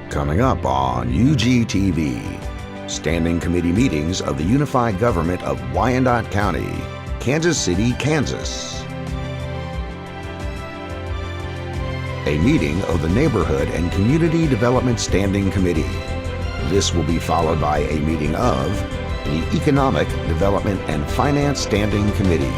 Coming up on UGTV, Standing Committee Meetings of the Unified Government of Wyandotte County, Kansas City, Kansas. A meeting of the Neighborhood and Community Development Standing Committee. This will be followed by a meeting of the Economic Development and Finance Standing Committee.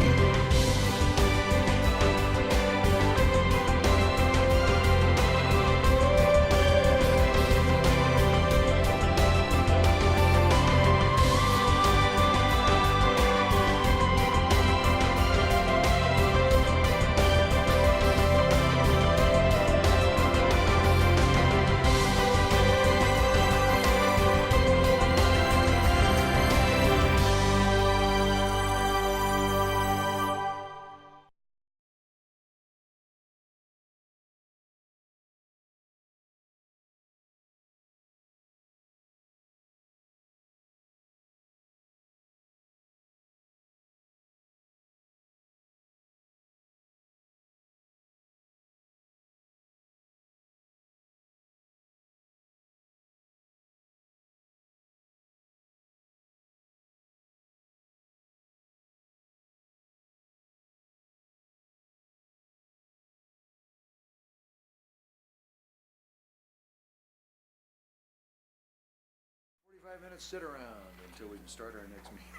Minutes sit around until we can start our next meeting.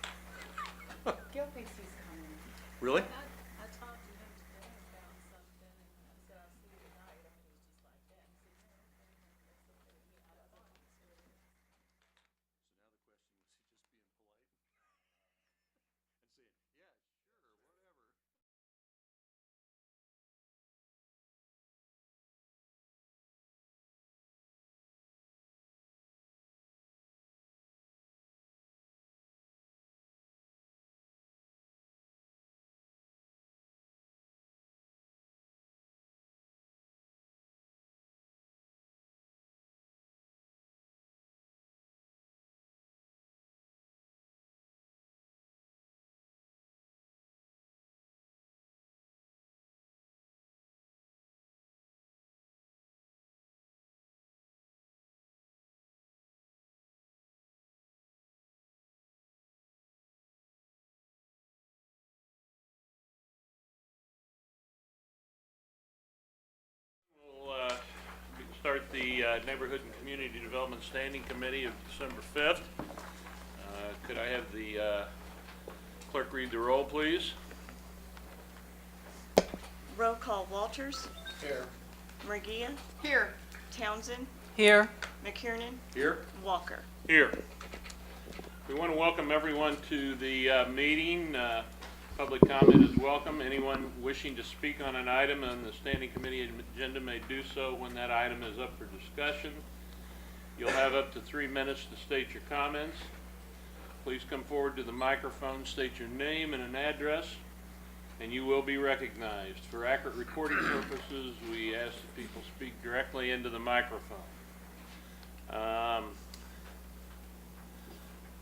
Gil thinks he's coming. Really? I talked to him today about something, and I said, I'll see you tonight. I mean, he's just like that. He said, no, that's okay. I thought he was here. So now the question was, he just being polite and saying, yeah, sure, whatever. We'll start the Neighborhood and Community Development Standing Committee of December 5th. Could I have the clerk read the roll, please? Roll call: Walters. Here. Murguia. Here. Townsend. Here. McKiernan. Here. Walker. Here. We want to welcome everyone to the meeting. Public comment is welcome. Anyone wishing to speak on an item on the Standing Committee agenda may do so when that item is up for discussion. You'll have up to 3 minutes to state your comments. Please come forward to the microphone, state your name and an address, and you will be recognized. For accurate recording purposes, we ask that people speak directly into the microphone.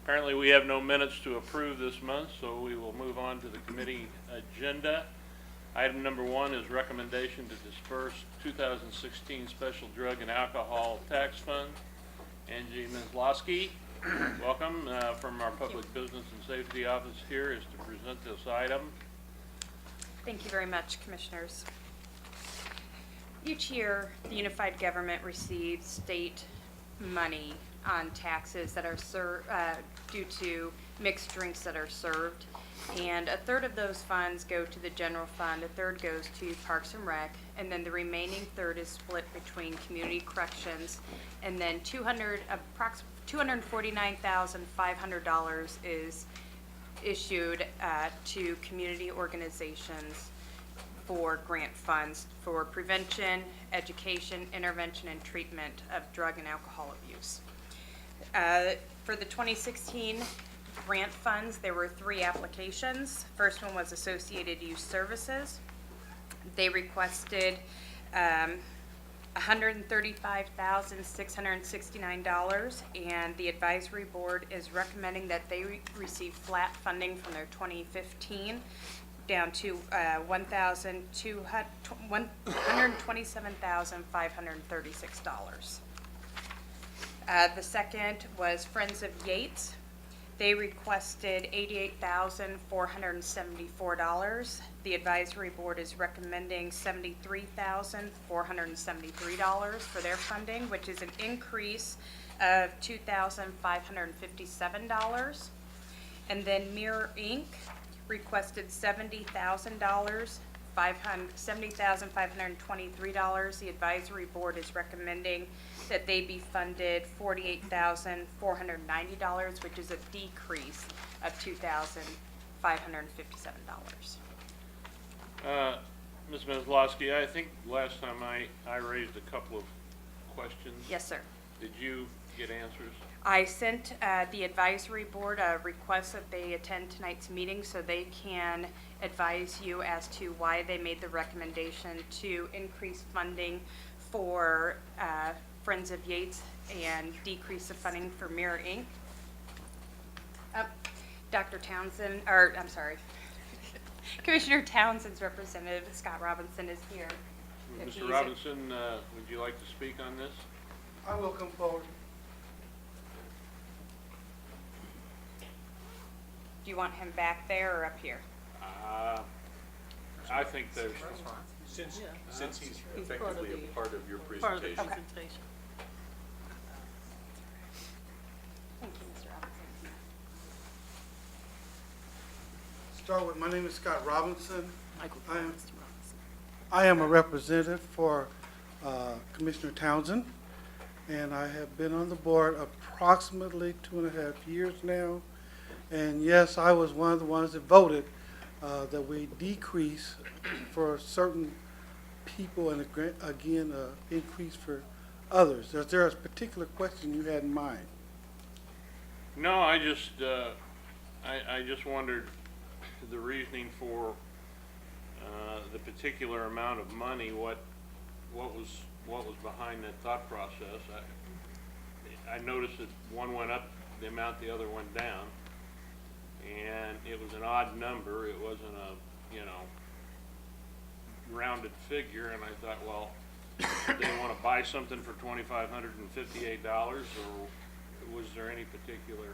Apparently we have no minutes to approve this month, so we will move on to the committee agenda. Item number 1 is recommendation to disperse 2016 Special Drug and Alcohol Tax Fund. Angie Mislowski, welcome from our Public Business and Safety Office here is to present this item. Thank you very much, Commissioners. Each year, the unified government receives state money on taxes that are due to mixed drinks that are served, and a third of those funds go to the general fund, a third goes to Parks and Rec, and then the remaining third is split between community corrections, and then $249,500 is issued to community organizations for grant funds for prevention, education, intervention, and treatment of drug and alcohol abuse. For the 2016 grant funds, there were 3 applications. First one was Associated Youth Services. They requested $135,669, and the advisory board is recommending that they receive flat funding from their 2015 down to $127,536. The second was Friends of Yates. They requested $88,474. The advisory board is recommending $73,473 for their funding, which is an increase of $2,557. And then Mirror Inc. requested $70,000, $70,523. The advisory board is recommending that they be funded $48,490, which is a decrease of $2,557. Ms. Maslowski, I think last time I raised a couple of questions. Yes, sir. Did you get answers? I sent the advisory board a request that they attend tonight's meeting so they can advise you as to why they made the recommendation to increase funding for Friends of Yates and decrease the funding for Mirror Inc. Dr. Townsend, or I'm sorry, Commissioner Townsend's representative, Scott Robinson, is here. If he's- Mr. Robinson, would you like to speak on this? I will come forward. Do you want him back there or up here? I think there's, Since he's He's part of effectively a the- part of your Part of the presentation. presentation. Thank you, Mr. Robinson. Start with, my name is Scott Robinson. Michael, I am- Mr. Robinson. I am a representative for Commissioner Townsend, and I have been on the board approximately 2.5 years now. And yes, I was one of the ones that voted that we decrease for certain people and again, increase for others. Is there a particular question you had in mind? no, I just wondered the reasoning for the particular amount of money, what was behind that thought process. I noticed that one went up the amount the other went down, and it was an odd number. It wasn't a, rounded figure, and I thought, well, they want to buy something for $2,558, or was there any particular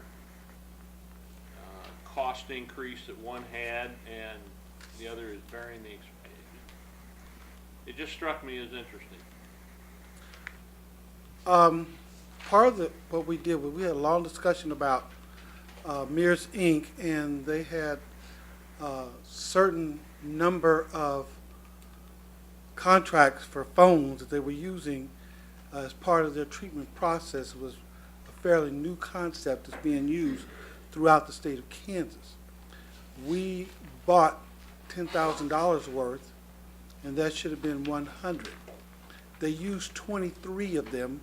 cost increase that one had and the other is bearing the expense? It just struck me as interesting. Part of what we did was we had a long discussion about Mears Inc., and they had a certain number of contracts for phones that they were using as part of their treatment process. It was a fairly new concept that's being used throughout the state of Kansas. We bought $10,000 worth, and that should have been 100. They used 23 of them,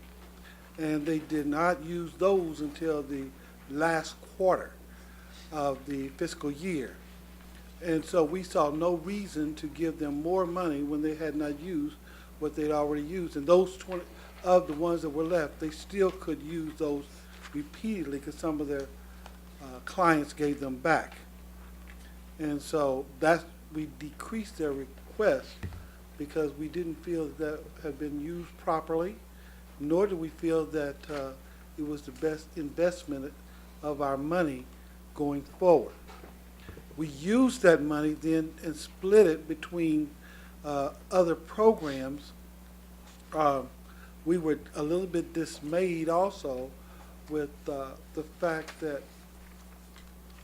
and they did not use those until the last quarter of the fiscal year. And so we saw no reason to give them more money when they had not used what they'd already used. And those 20 of the ones that were left, they still could use those repeatedly because some of their clients gave them back. And so we decreased their request because we didn't feel that had been used properly, nor did we feel that it was the best investment of our money going forward. We used that money then and split it between other programs. We were a little bit dismayed also with the fact that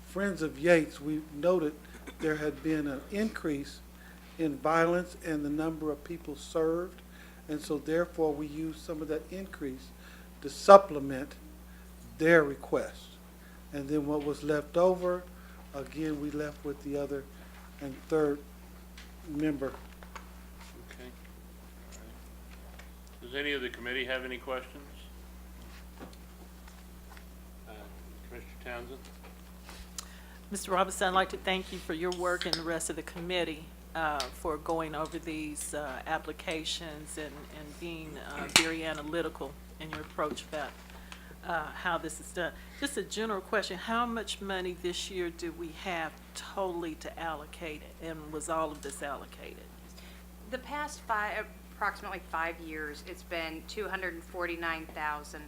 Friends of Yates, we noted there had been an increase in violence and the number of people served, and so therefore we used some of that increase to supplement their request. And then what was left over, again, we left with the other and third member. Okay. All right. Does any of the committee have any questions? Commissioner Townsend? Mr. Robinson, I'd like to thank you for your work and the rest of the committee for going over these applications and being very analytical in your approach about how this is done. Just a general question, how much money this year do we have totally to allocate it, and was all of this allocated? The past approximately 5 years, it's been $249,500.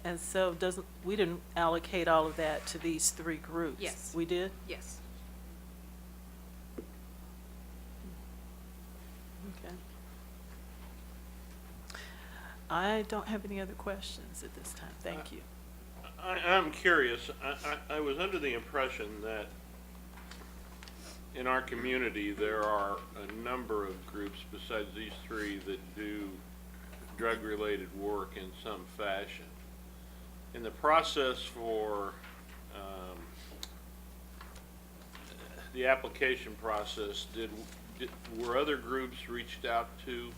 And so we didn't allocate all of that to these three groups? Yes. We did? Yes. Okay. I don't have any other questions at this time. Thank you. I'm curious. I was under the impression that in our community there are a number of groups besides these three that do drug-related work in some fashion. In the process for the application process, were other groups reached out to?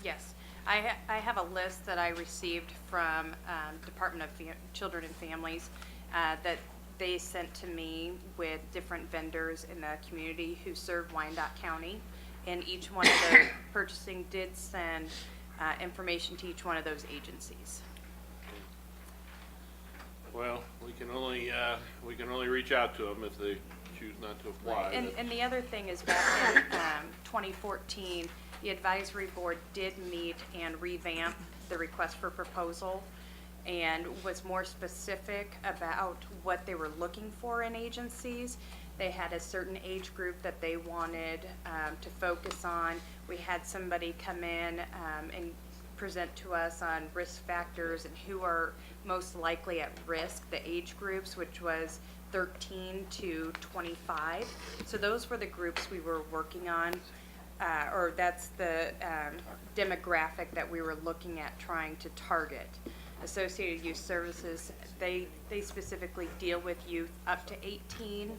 Yes. I have a list that I received from Department of Children and Families that they sent to me with different vendors in the community who serve Wyandotte County. And each one of those purchasing did send information to each one of those agencies. Well, we can only reach out to them if they choose not to apply. And the other thing is back in 2014, the advisory board did meet and revamp the request for proposal and was more specific about what they were looking for in agencies. They had a certain age group that they wanted to focus on. We had somebody come in and present to us on risk factors and who are most likely at risk, the age groups, which was 13 to 25. So those were the groups we were working on, or that's the demographic that we were looking at trying to target. Associated Youth Services, they specifically deal with youth up to 18.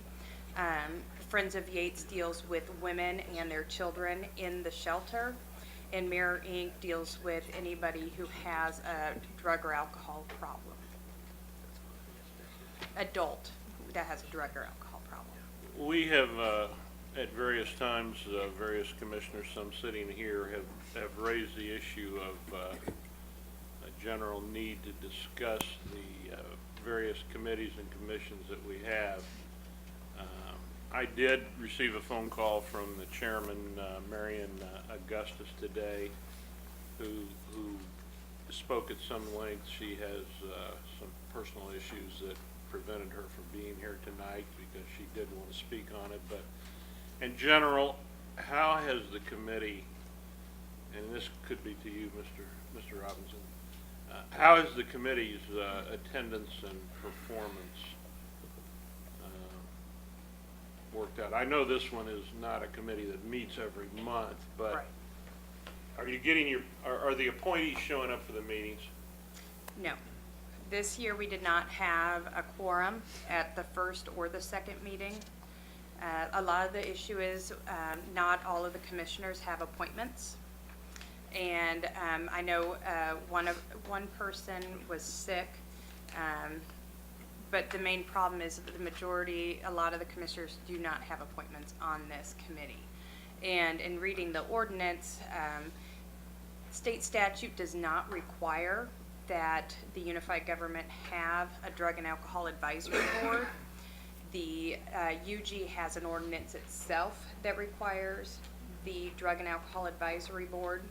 Friends of Yates deals with women and their children in the shelter. And Mirror Inc. deals with anybody who has a drug or alcohol problem. Adult that has a drug or alcohol problem. We have, at various times, various commissioners, some sitting here, have raised the issue of a general need to discuss the various committees and commissions that we have. I did receive a phone call from the chairman, Marion Augustus, today, who spoke at some length. She has some personal issues that prevented her from being here tonight because she did want to speak on it. But in general, how has the committee, and this could be to you, Mr. Robinson, how has the committee's attendance and performance worked out? I know this one is not a committee that meets every month, but Right. are you getting are the appointees showing up for the meetings? No. This year we did not have a quorum at the first or the second meeting. A lot of the issue is not all of the commissioners have appointments. And I know one person was sick, but the main problem is that a lot of the commissioners do not have appointments on this committee. And in reading the ordinance, state statute does not require that the unified government have a drug and alcohol advisory board. The UG has an ordinance itself that requires the drug and alcohol advisory board.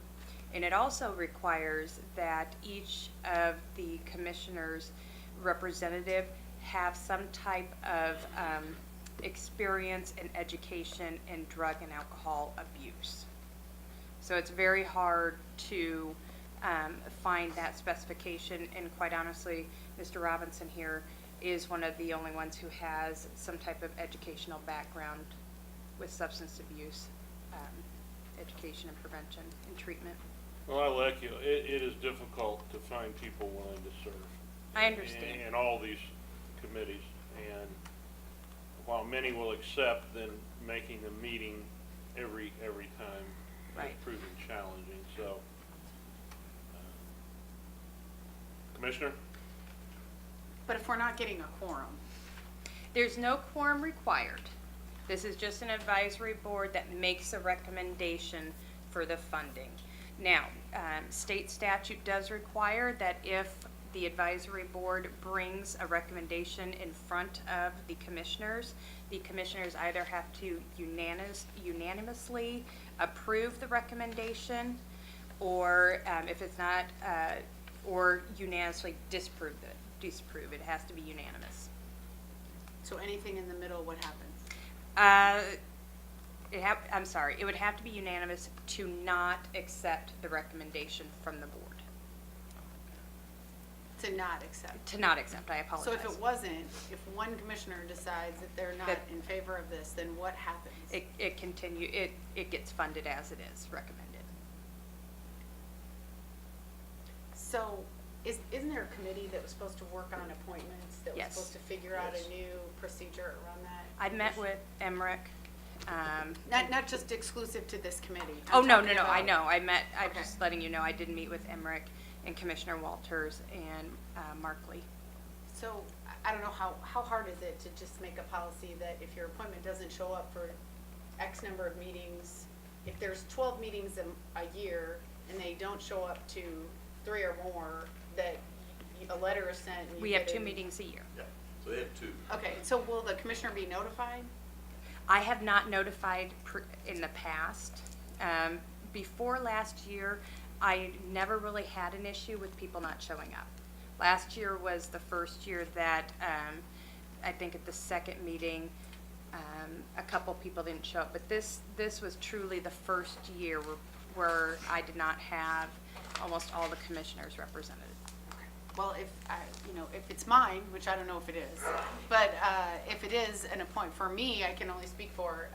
And it also requires that each of the commissioners' representative have some type of experience and education in drug and alcohol abuse. So it's very hard to find that specification, and quite honestly, Mr. Robinson here is one of the only ones who has some type of educational background with substance abuse education and prevention and treatment. Well, I like you. It is difficult to find people willing to serve. I understand. In all these committees, and while many will accept, then making a meeting every time Right. is proving challenging. So, Commissioner? But if we're not getting a quorum, There's no quorum required. This is just an advisory board that makes a recommendation for the funding. Now, state statute does require that if the advisory board brings a recommendation in front of the commissioners either have to unanimously approve the recommendation, or if it's not, or unanimously disapprove it. It has to be unanimous. So anything in the middle, what happens? It would have to be unanimous to not accept the recommendation from the board. To not accept. To not accept, I apologize. So if it wasn't, if one commissioner decides that they're not That- in favor of this, then what happens? It gets funded as it is recommended. So isn't there a committee that was supposed to work on appointments? That was Yes. supposed to figure out a new procedure around that? I met with Emmerich. Not just exclusive to this committee. Oh, I'm no, talking I about- know. I'm Okay. just letting you know, I did meet with Emmerich and Commissioner Walters and Markley. So I don't know, how hard is it to just make a policy that if your appointment doesn't show up for X number of meetings, if there's 12 meetings a year and they don't show up to 3 or more, that a letter is sent and you We have get 2 a- meetings a year. Yeah, so they have two. Okay, so will the commissioner be notified? I have not notified in the past. Before last year, I never really had an issue with people not showing up. Last year was the first year that, I think at the second meeting, a couple people didn't show up. But this was truly the first year where I did not have almost all the commissioners represented. Well, if it's mine, which I don't know if it is, but if it is an appointment, for me, I can only speak for,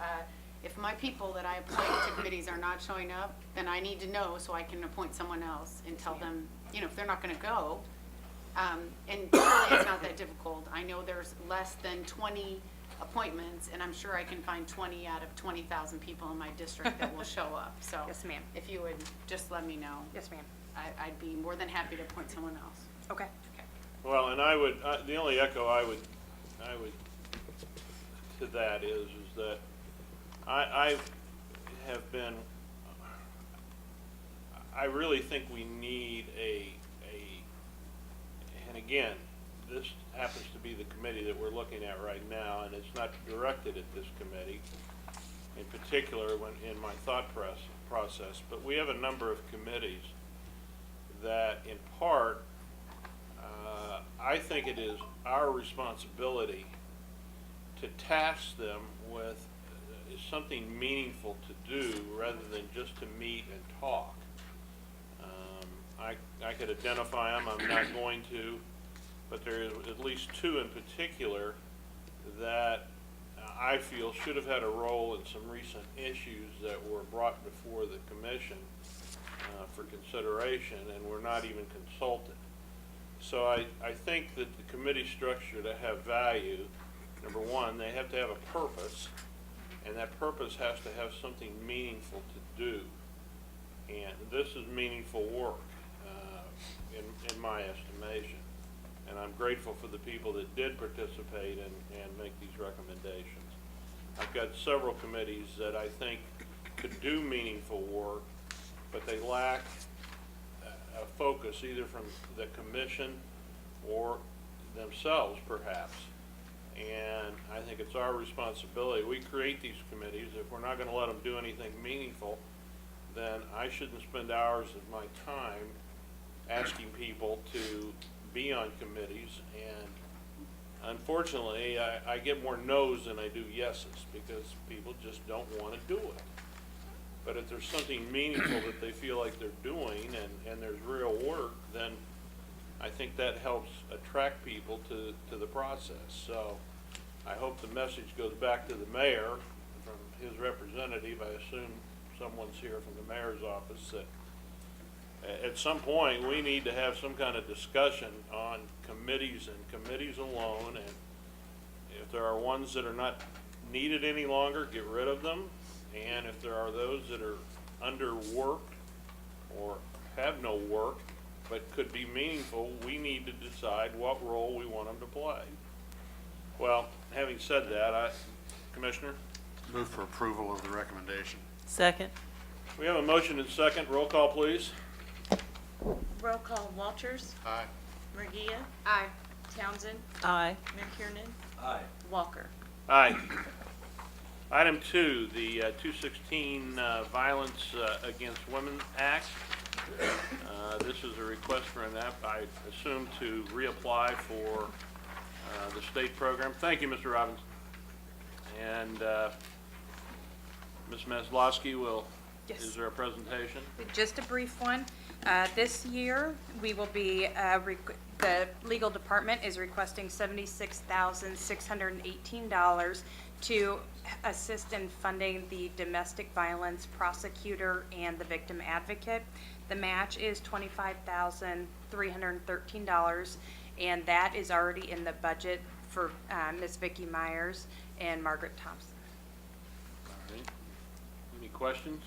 if my people that I appoint to committees are not showing up, then I need to know so I can appoint someone else and tell them, if they're not gonna go. And really, it's not that difficult. I know there's less than 20 appointments, and I'm sure I can find 20 out of 20,000 people in my district that will show up. So Yes, ma'am. if you would just let me know, Yes, ma'am. I'd be more than happy to appoint someone else. Okay. Well, and I would, the only echo I would to that is that I have been, I really think we need and again, this happens to be the committee that we're looking at right now, and it's not directed at this committee in particular in my thought process, but we have a number of committees that in part, I think it is our responsibility to task them with something meaningful to do rather than just to meet and talk. I could identify them, I'm not going to, but there is at least 2 in particular that I feel should have had a role in some recent issues that were brought before the commission for consideration and were not even consulted. So I think that the committee structure to have value, number one, they have to have a purpose, and that purpose has to have something meaningful to do. And this is meaningful work, in my estimation. And I'm grateful for the people that did participate and make these recommendations. I've got several committees that I think could do meaningful work, but they lack a focus either from the commission or themselves perhaps. And I think it's our responsibility. We create these committees. If we're not going to let them do anything meaningful, then I shouldn't spend hours of my time asking people to be on committees. And unfortunately, I get more no's than I do yeses because people just don't want to do it. But if there's something meaningful that they feel like they're doing and there's real work, then I think that helps attract people to the process. So I hope the message goes back to the mayor from his representative. I assume someone's here from the mayor's office, that at some point we need to have some kind of discussion on committees and committees alone. And if there are ones that are not needed any longer, get rid of them. And if there are those that are underworked or have no work but could be meaningful, we need to decide what role we want them to play. Well, having said that, Commissioner? Move for approval of the recommendation. Second. We have a motion and second. Roll call, please. Roll call Walters, Aye. Murgia, Aye. Townsend, Aye. McKiernan, Aye. Walker. Aye. Item 2, the 216 Violence Against Women Act. This is a request for an app, I assume, to reapply for the state program. Thank you, Mr. Robbins. And Ms. Maslowski will, Yes. is there a presentation? Just a brief one. This year, we will be, the legal department is requesting $76,618 to assist in funding the domestic violence prosecutor and the victim advocate. The match is $25,313, and that is already in the budget for Ms. Vicki Myers and Margaret Thompson. All right. Any questions?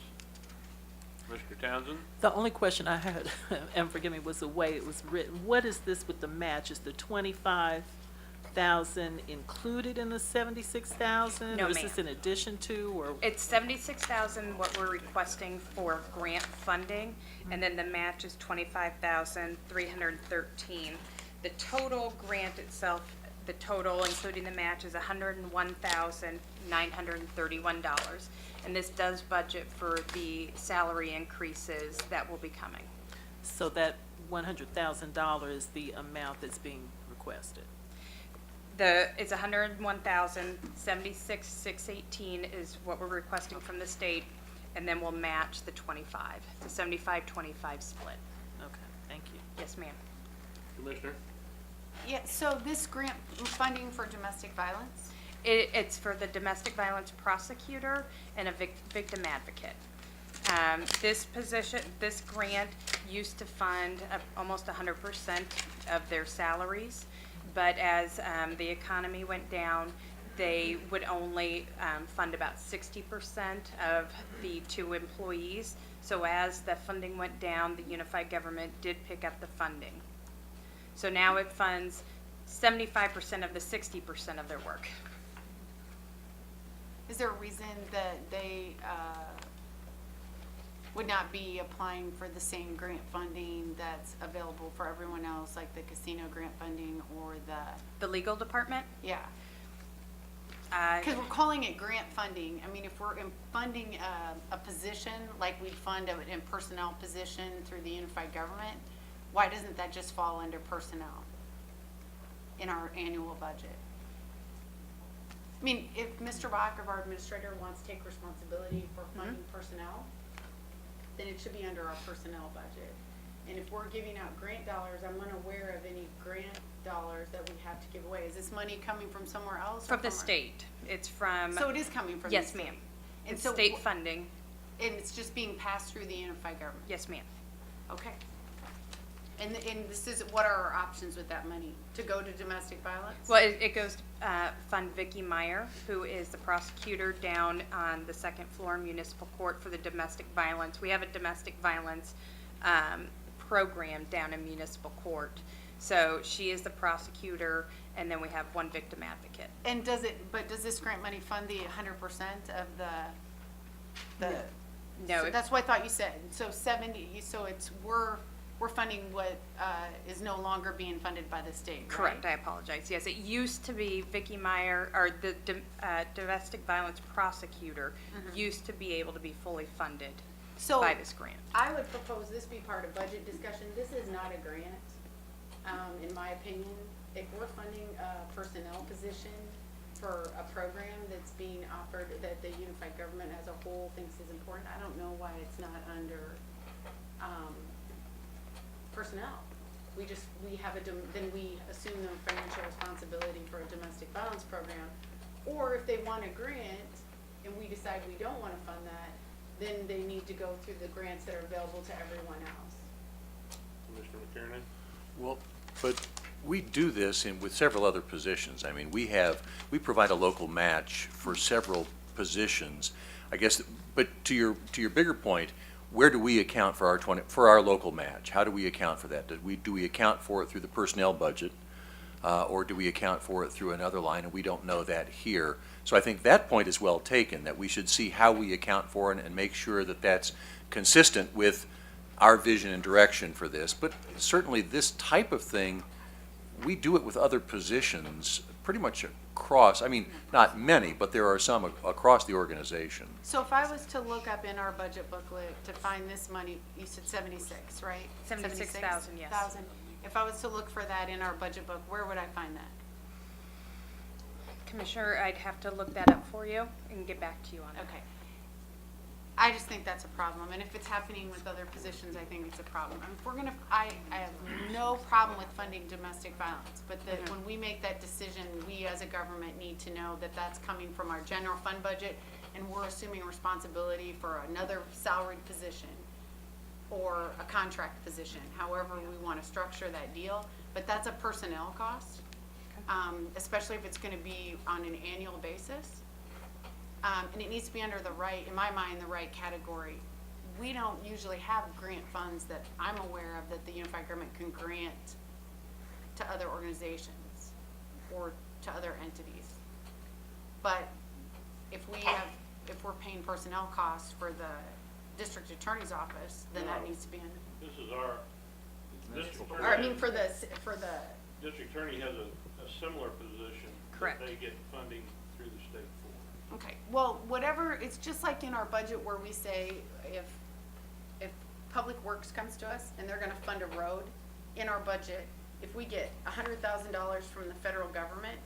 Mr. Townsend? The only question I had, and forgive me, was the way it was written. What is this with the match? Is the 25,000 included in the 76,000? No, Or is this ma'am. in addition to, or? It's 76,000 what we're requesting for grant funding, and then the match is 25,313. The total grant itself, the total including the match is $101,931. And this does budget for the salary increases that will be coming. So that $100,000 is the amount that's being requested? It's $101,076,618 is what we're requesting from the state, and then we'll match the 25. It's a 75-25 split. Okay, thank you. Yes, ma'am. Commissioner? Yeah, so this grant funding for domestic violence? It's for the domestic violence prosecutor and a victim advocate. This grant used to fund almost 100% of their salaries, but as the economy went down, they would only fund about 60% of the 2 employees. So as the funding went down, the unified government did pick up the funding. So now it funds 75% of the 60% of their work. Is there a reason that they would not be applying for the same grant funding that's available for everyone else, like the casino grant funding or The legal department? yeah? Because we're calling it grant funding. I mean, if we're funding a position, like we'd fund a personnel position through the unified government, why doesn't that just fall under personnel in our annual budget? I mean, if Mr. Bach, our administrator, wants to take responsibility for funding personnel, then it should be under our personnel budget. And if we're giving out grant dollars, I'm unaware of any grant dollars that we have to give away. Is this money coming from somewhere else? or From the our- state. It's from. So it is coming from the Yes, state? ma'am. And It's so state funding. And it's just being passed through the unified government? Yes, ma'am. Okay. And this is, what are our options with that money? To go to domestic violence? Well, it goes to fund Vicki Meyer, who is the prosecutor down on the 2nd floor municipal court for the domestic violence. We have a domestic violence program down in municipal court. So she is the prosecutor, and then we have one victim advocate. And does this grant money fund the 100% of the? No, So that's what I thought you said. So 70, so we're funding what is no longer being funded by the state, right? Correct, I apologize. Yes, it used to be Vicki Meyer, or the domestic violence prosecutor used to be able to be fully funded So by this grant. I would propose this be part of budget discussion. This is not a grant, in my opinion. If we're funding a personnel position for a program that's being offered, that the unified government as a whole thinks is important, I don't know why it's not under personnel. We have then we assume the financial responsibility for a domestic violence program. Or if they want a grant and we decide we don't want to fund that, then they need to go through the grants that are available to everyone else. Commissioner McKiernan? Well, but we do this with several other positions. I mean, we provide a local match for several positions, I guess, but to your bigger point, where do we account for our local match? How do we account for that? Do we account for it through the personnel budget, or do we account for it through another line, and we don't know that here? So I think that point is well taken, that we should see how we account for it and make sure that that's consistent with our vision and direction for this. But certainly this type of thing we do it with other positions pretty much across, I mean, not many, but there are some across the organization. So if I was to look up in our budget booklet to find this money, you said 76, right? 76,000, yes. 76,000. If I was to look for that in our budget book, where would I find that? Commissioner, I'd have to look that up for you and get back to you on it. Okay. I just think that's a problem, and if it's happening with other positions, I think it's a problem. And if we're gonna, I have no problem with funding domestic violence, but that when we make that decision, we as a government need to know that that's coming from our general fund budget, and we're assuming responsibility for another salaried position or a contract position, however we wanna structure that deal, but that's a personnel cost, especially if it's gonna be on an annual basis. And it needs to be under the right, in my mind, the right category. We don't usually have grant funds that I'm aware of that the unified government can grant to other organizations or to other entities. But if we're paying personnel costs for the district attorney's office, then that needs to be in, This is our, district or I attorney, mean, for the district attorney has a similar position. Correct. That they get funding through the state for. okay, well, whatever, it's just like in our budget where we say if Public Works comes to us and they're gonna fund a road, in our budget, if we get $100,000 from the federal government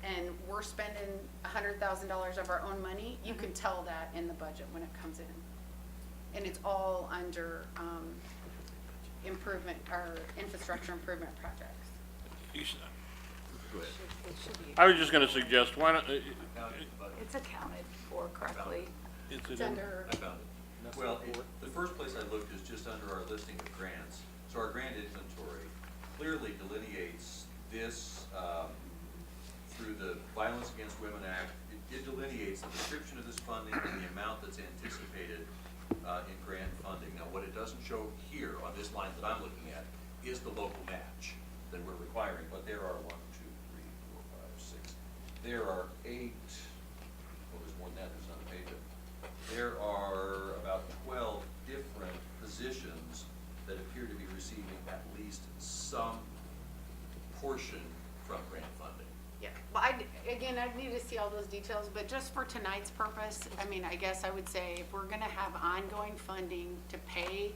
and we're spending $100,000 of our own money, you can tell that in the budget when it comes in. And it's all under, improvement, or infrastructure improvement projects. I was just gonna suggest, why don't, It's accounted for correctly. It's under, I found it. Well, the first place I looked is just under our listing of grants. So our grant inventory clearly delineates this, through the Violence Against Women Act. It delineates the description of this funding and the amount that's anticipated in grant funding. Now, what it doesn't show here on this line that I'm looking at is the local match that we're requiring, but there are 1, 2, 3, 4, 5, 6. There are 8, well, there's more than that, there's another page of it. There are about 12 different positions that appear to be receiving at least some portion from grant funding. yeah, well, again, I'd need to see all those details, but just for tonight's purpose, I mean, I guess I would say if we're gonna have ongoing funding to pay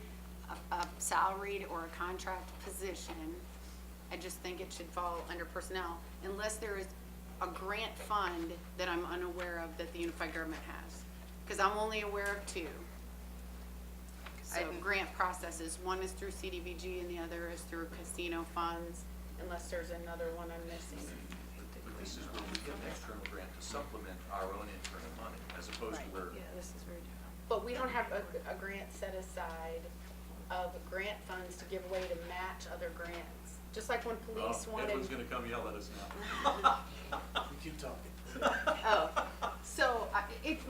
a salaried or a contract position, I just think it should fall under personnel, unless there is a grant fund that I'm unaware of that the unified government has. Because I'm only aware of 2. So grant processes, one is through CDBG and the other is through casino funds, unless there's another one I'm missing. But this is where we get an external grant to supplement our own internal money, as opposed to where, Yeah, this is very different. But we don't have a grant set aside of grant funds to give away to match other grants. Just like when police wanted. Edwin's gonna come yell at us now. Keep talking. Oh, so,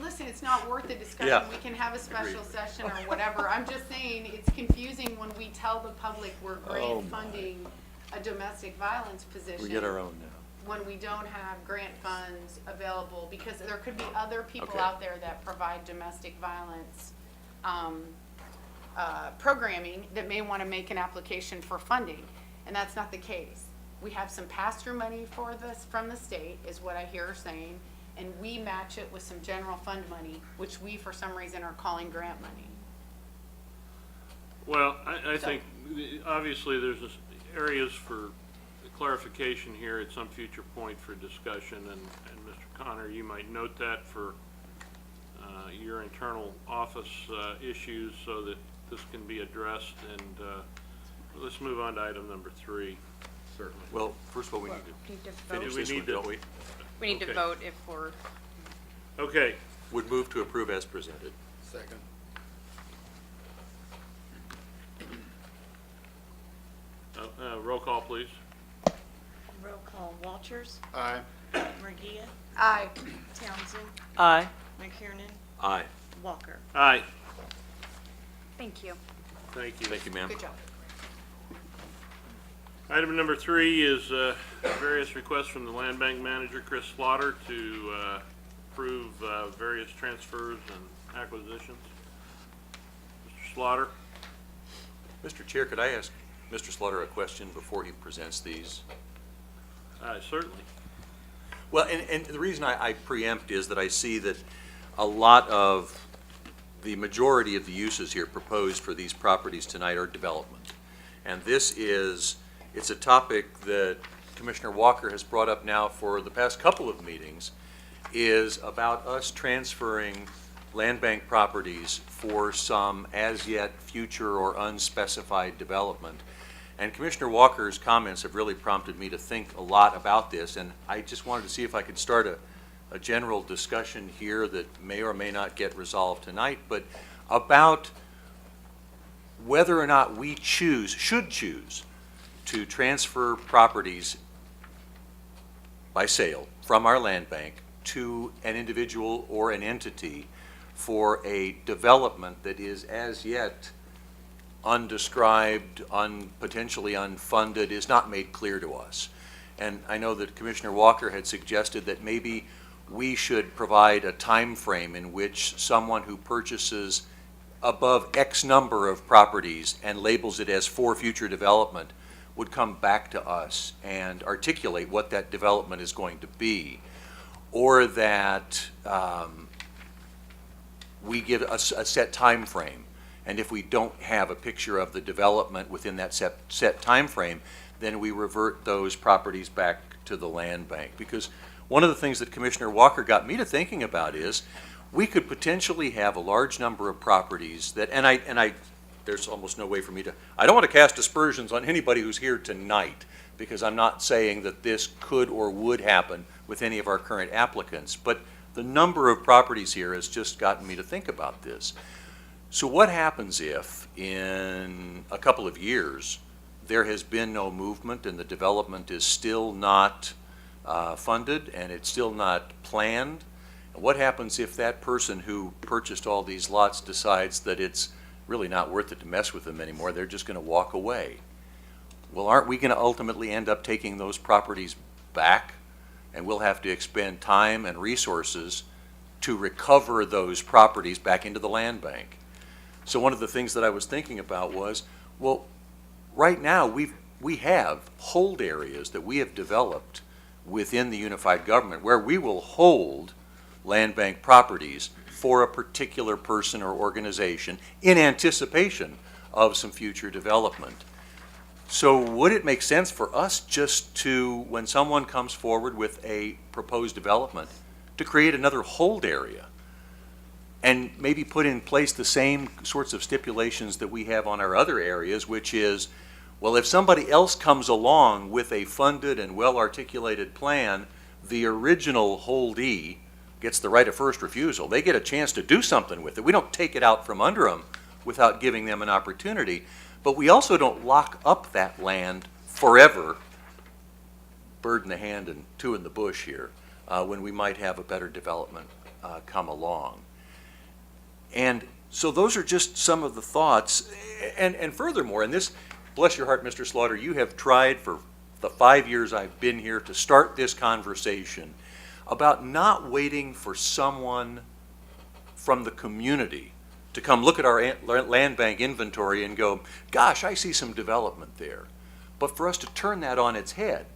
listen, it's not worth the discussion. Yeah. We can have a special Agreed. session or whatever. I'm just saying, it's confusing when we tell the public we're grant funding a domestic violence position. We get our own now. When we don't have grant funds available, because there could be other people Okay. out there that provide domestic violence, programming that may want to make an application for funding, and that's not the case. We have some pass-through money for this from the state, is what I hear her saying, and we match it with some general fund money, which we, for some reason, are calling grant money. well, I think, obviously, there's areas for clarification here at some future point for discussion, and Mr. Connor, you might note that for your internal office issues so that this can be addressed, and let's move on to item number 3. Certainly. Well, first of all, we need We need to to finish we this one, need to- don't we? We need to Okay. vote if we're, Okay, Would move to approve as presented. Second. roll call, please. Roll call, Walters, Aye. Murgia, Aye. Townsend, Aye. McKiernan, Aye. Walker. Aye, thank you. thank you. Thank you, ma'am. Good job. Item number 3 is various requests from the Land Bank Manager, Chris Slaughter, to approve various transfers and acquisitions. Mr. Slaughter? Mr. Chair, could I ask Mr. Slaughter a question before he presents these? Certainly. Well, and the reason I preempt is that I see that a lot of the majority of the uses here proposed for these properties tonight are development. And it's a topic that Commissioner Walker has brought up now for the past couple of meetings, is about us transferring land bank properties for some as yet future or unspecified development. And Commissioner Walker's comments have really prompted me to think a lot about this, and I just wanted to see if I could start a general discussion here that may or may not get resolved tonight, but about whether or not we should choose to transfer properties by sale from our land bank to an individual or an entity for a development that is as yet undescribed, potentially unfunded, is not made clear to us. And I know that Commissioner Walker had suggested that maybe we should provide a time frame in which someone who purchases above X number of properties and labels it as for future development would come back to us and articulate what that development is going to be, or that we give a set time frame. And if we don't have a picture of the development within that set time frame, then we revert those properties back to the land bank. Because one of the things that Commissioner Walker got me to thinking about is we could potentially have a large number of properties that, and there's almost no way for me to, I don't want to cast aspersions on anybody who's here tonight, because I'm not saying that this could or would happen with any of our current applicants, but the number of properties here has just gotten me to think about this. So what happens if in a couple of years there has been no movement and the development is still not funded and it's still not planned? And what happens if that person who purchased all these lots decides that it's really not worth it to mess with them anymore, they're just going to walk away? Well, aren't we going to ultimately end up taking those properties back, and we'll have to expend time and resources to recover those properties back into the land bank? So one of the things that I was thinking about was, well, right now we have hold areas that we have developed within the unified government where we will hold land bank properties for a particular person or organization in anticipation of some future development. So would it make sense for us just to, when someone comes forward with a proposed development, to create another hold area and maybe put in place the same sorts of stipulations that we have on our other areas, which is, well, if somebody else comes along with a funded and well-articulated plan, the original holdee gets the right of first refusal. They get a chance to do something with it. We don't take it out from under them without giving them an opportunity, but we also don't lock up that land forever, bird in the hand and two in the bush here, when we might have a better development come along. And so those are just some of the thoughts. And furthermore, and this, bless your heart, Mr. Slaughter, you have tried for the 5 years I've been here to start this conversation about not waiting for someone from the community to come look at our land bank inventory and go, gosh, I see some development there. But for us to turn that on its head,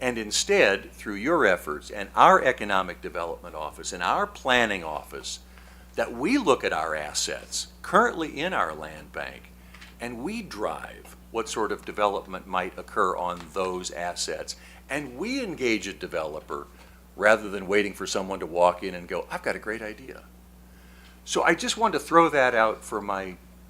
and instead, through your efforts and our economic development office and our planning office, that we look at our assets currently in our land bank and we drive what sort of development might occur on those assets. And we engage a developer rather than waiting for someone to walk in and go, I've got a great idea. So I just wanted to throw that out for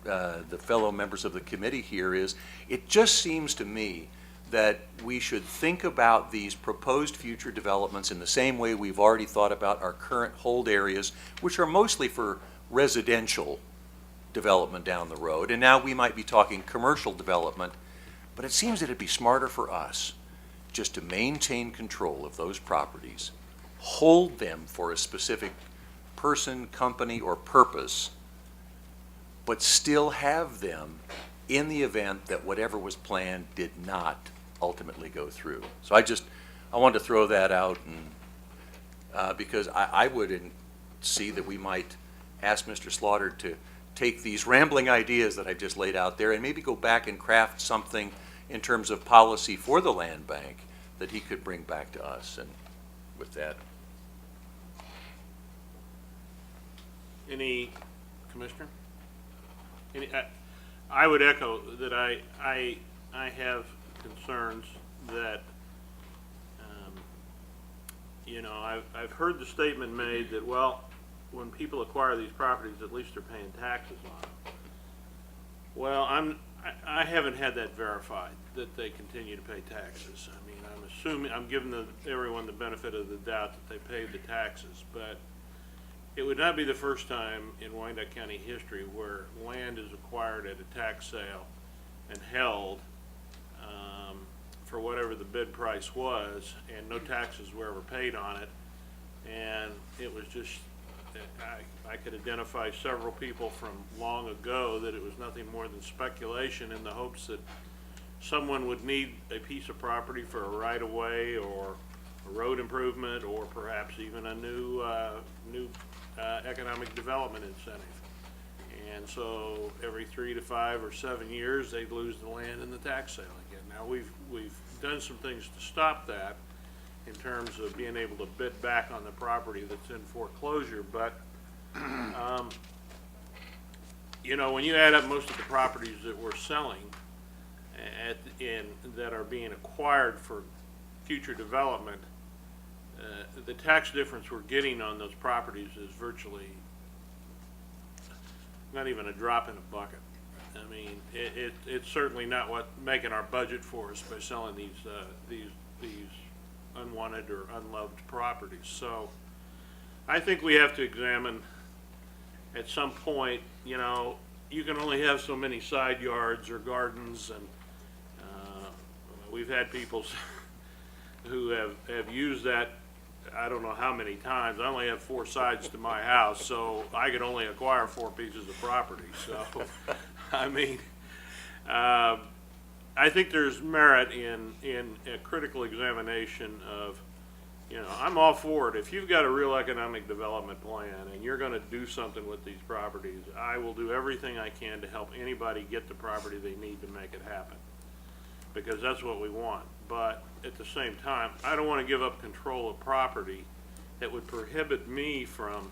the fellow members of the committee here. Is it just seems to me that we should think about these proposed future developments in the same way we've already thought about our current hold areas, which are mostly for residential development down the road. And now we might be talking commercial development, but it seems that it'd be smarter for us just to maintain control of those properties, hold them for a specific person, company, or purpose, but still have them in the event that whatever was planned did not ultimately go through. So I wanted to throw that out, and because I would see that we might ask Mr. Slaughter to take these rambling ideas that I just laid out there and maybe go back and craft something in terms of policy for the land bank that he could bring back to us. And with that, Any, Commissioner? I would echo that I have concerns that, I've heard the statement made that, well, when people acquire these properties, at least they're paying taxes on them. Well, I haven't had that verified, that they continue to pay taxes. I mean, I'm assuming, I'm giving everyone the benefit of the doubt that they pay the taxes, but it would not be the first time in Wyandotte County history where land is acquired at a tax sale and held for whatever the bid price was, and no taxes were ever paid on it. And it was just, I could identify several people from long ago that it was nothing more than speculation in the hopes that someone would need a piece of property for a right-of-way or a road improvement, or perhaps even a new economic development incentive. And so every 3 to 5 or 7 years, they'd lose the land in the tax sale again. Now, we've done some things to stop that in terms of being able to bid back on the property that's in foreclosure, but when you add up most of the properties that we're selling that are being acquired for future development, the tax difference we're getting on those properties is virtually not even a drop in a bucket. I mean, it's certainly not what making our budget for us by selling these unwanted or unloved properties. So I think we have to examine at some point, you can only have so many side yards or gardens, and we've had people who have used that I don't know how many times. I only have 4 sides to my house, so I could only acquire 4 pieces of property. So, I mean, I think there's merit in a critical examination of, I'm all for it. If you've got a real economic development plan and you're going to do something with these properties, I will do everything I can to help anybody get the property they need to make it happen, because that's what we want. But at the same time, I don't want to give up control of property that would prohibit me from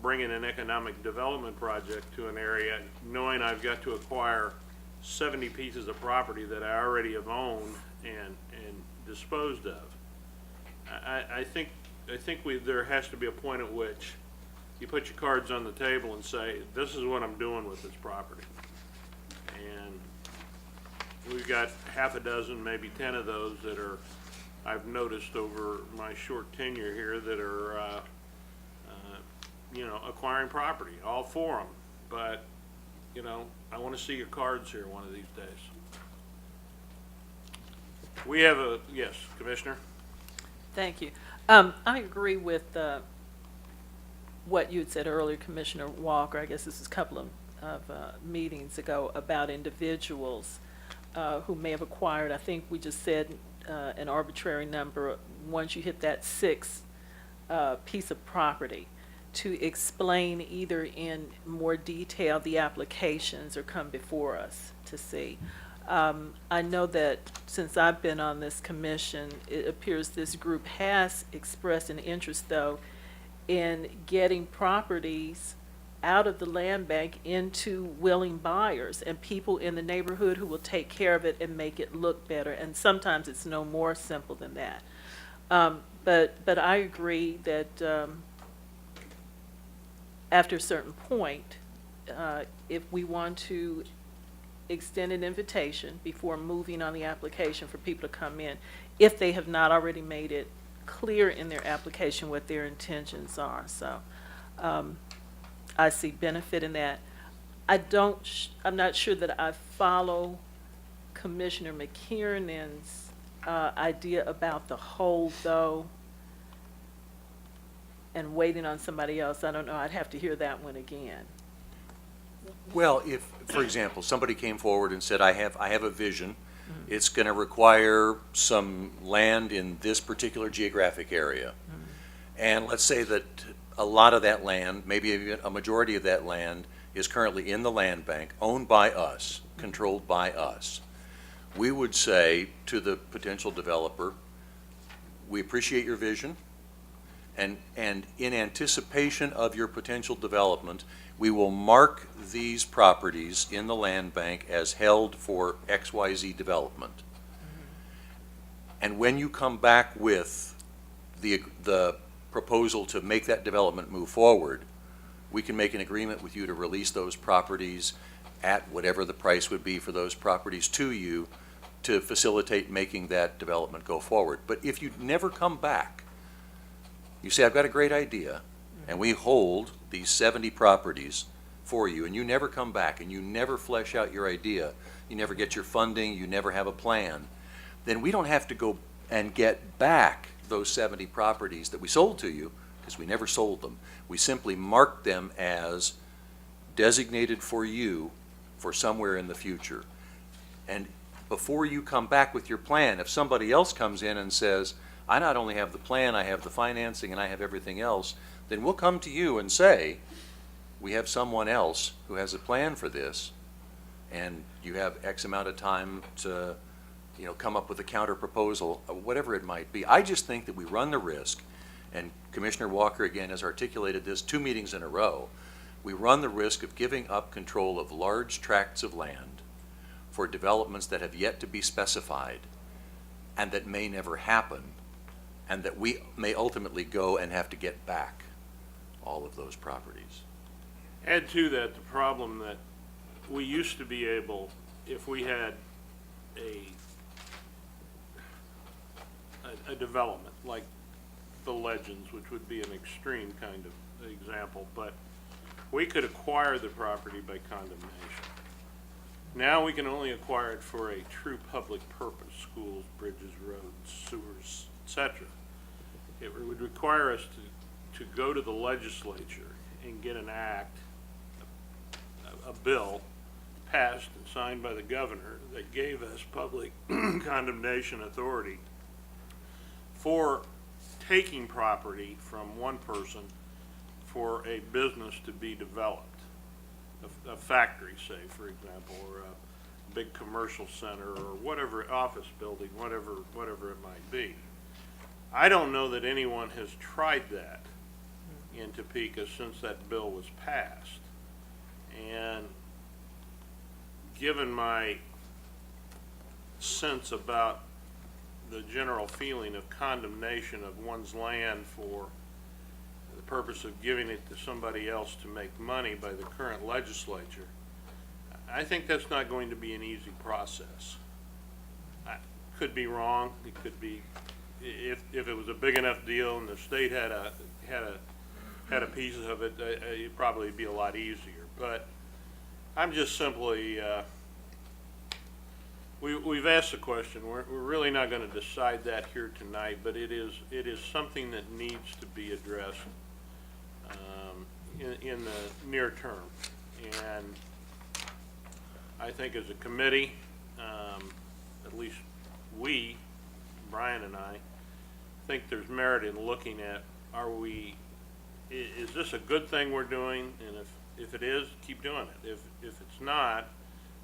bringing an economic development project to an area knowing I've got to acquire 70 pieces of property that I already have owned and disposed of. I think there has to be a point at which you put your cards on the table and say, this is what I'm doing with this property. And we've got half a dozen, maybe 10 of those that are, I've noticed over my short tenure here, that are, acquiring property, all for them. But, I want to see your cards here one of these days. We have yes, Commissioner? Thank you. I agree with what you had said earlier, Commissioner Walker. I guess this is a couple of meetings ago, about individuals who may have acquired, I think we just said an arbitrary number, once you hit that 6th piece of property, to explain either in more detail the applications or come before us to see. I know that since I've been on this commission, it appears this group has expressed an interest, though, in getting properties out of the land bank into willing buyers and people in the neighborhood who will take care of it and make it look better. And sometimes it's no more simple than that. But I agree that after a certain point, if we want to extend an invitation before moving on the application for people to come in, if they have not already made it clear in their application what their intentions are. So I see benefit in that. I'm not sure that I follow Commissioner McKiernan's idea about the hold, though, and waiting on somebody else. I don't know. I'd have to hear that one again. well, if, for example, somebody came forward and said, I have a vision, it's going to require some land in this particular geographic area. And let's say that a lot of that land, maybe even a majority of that land, is currently in the land bank, owned by us, controlled by us. We would say to the potential developer, we appreciate your vision, and in anticipation of your potential development, we will mark these properties in the land bank as held for XYZ development. And when you come back with the proposal to make that development move forward, we can make an agreement with you to release those properties at whatever the price would be for those properties to you to facilitate making that development go forward. But if you never come back, you say, I've got a great idea, and we hold these 70 properties for you, and you never come back, and you never flesh out your idea, you never get your funding, you never have a plan, then we don't have to go and get back those 70 properties that we sold to you, because we never sold them. We simply mark them as designated for you for somewhere in the future. And before you come back with your plan, if somebody else comes in and says, I not only have the plan, I have the financing, and I have everything else, then we'll come to you and say, we have someone else who has a plan for this, and you have X amount of time to, come up with a counter proposal, whatever it might be. I just think that we run the risk, and Commissioner Walker again has articulated this 2 meetings in a row, we run the risk of giving up control of large tracts of land for developments that have yet to be specified and that may never happen, and that we may ultimately go and have to get back all of those properties. Add to that the problem that we used to be able, if we had a development like the Legends, which would be an extreme kind of example, but we could acquire the property by condemnation. Now we can only acquire it for a true public purpose, schools, bridges, roads, sewers, etc. It would require us to go to the legislature and get an act, a bill passed and signed by the governor that gave us public condemnation authority for taking property from one person for a business to be developed. A factory, say, for example, or a big commercial center, or whatever, office building, whatever it might be. I don't know that anyone has tried that in Topeka since that bill was passed. And given my sense about the general feeling of condemnation of one's land for the purpose of giving it to somebody else to make money by the current legislature, I think that's not going to be an easy process. I could be wrong. It could be, if it was a big enough deal and the state had a piece of it, it'd probably be a lot easier. But I'm just simply, we've asked the question. We're really not going to decide that here tonight, but it is something that needs to be addressed in the near term. And I think as a committee, at least we, Brian and I, think there's merit in looking at, is this a good thing we're doing? And if it is, keep doing it. If it's not,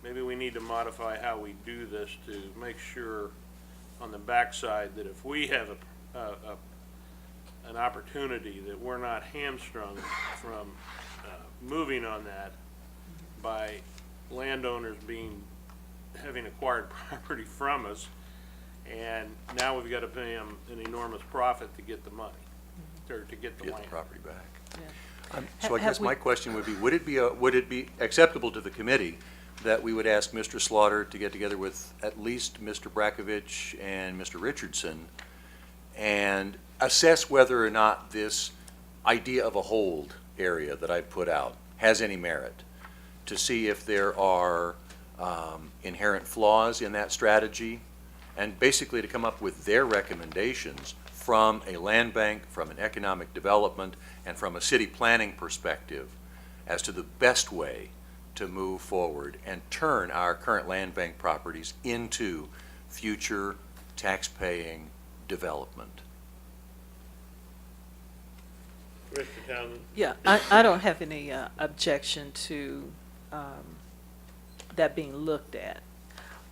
maybe we need to modify how we do this to make sure on the backside that if we have an opportunity that we're not hamstrung from moving on that by landowners having acquired property from us, and now we've got to pay them an enormous profit to get the money, or to get the land. Get the property back. Yeah. So I Have guess we- my question would be, would it be acceptable to the committee that we would ask Mr. Slaughter to get together with at least Mr. Brakovich and Mr. Richardson and assess whether or not this idea of a hold area that I put out has any merit, to see if there are inherent flaws in that strategy, and basically to come up with their recommendations from a land bank, from an economic development, and from a city planning perspective as to the best way to move forward and turn our current land bank properties into future tax-paying development. Mr. Townsend? Yeah, I don't have any objection to that being looked at.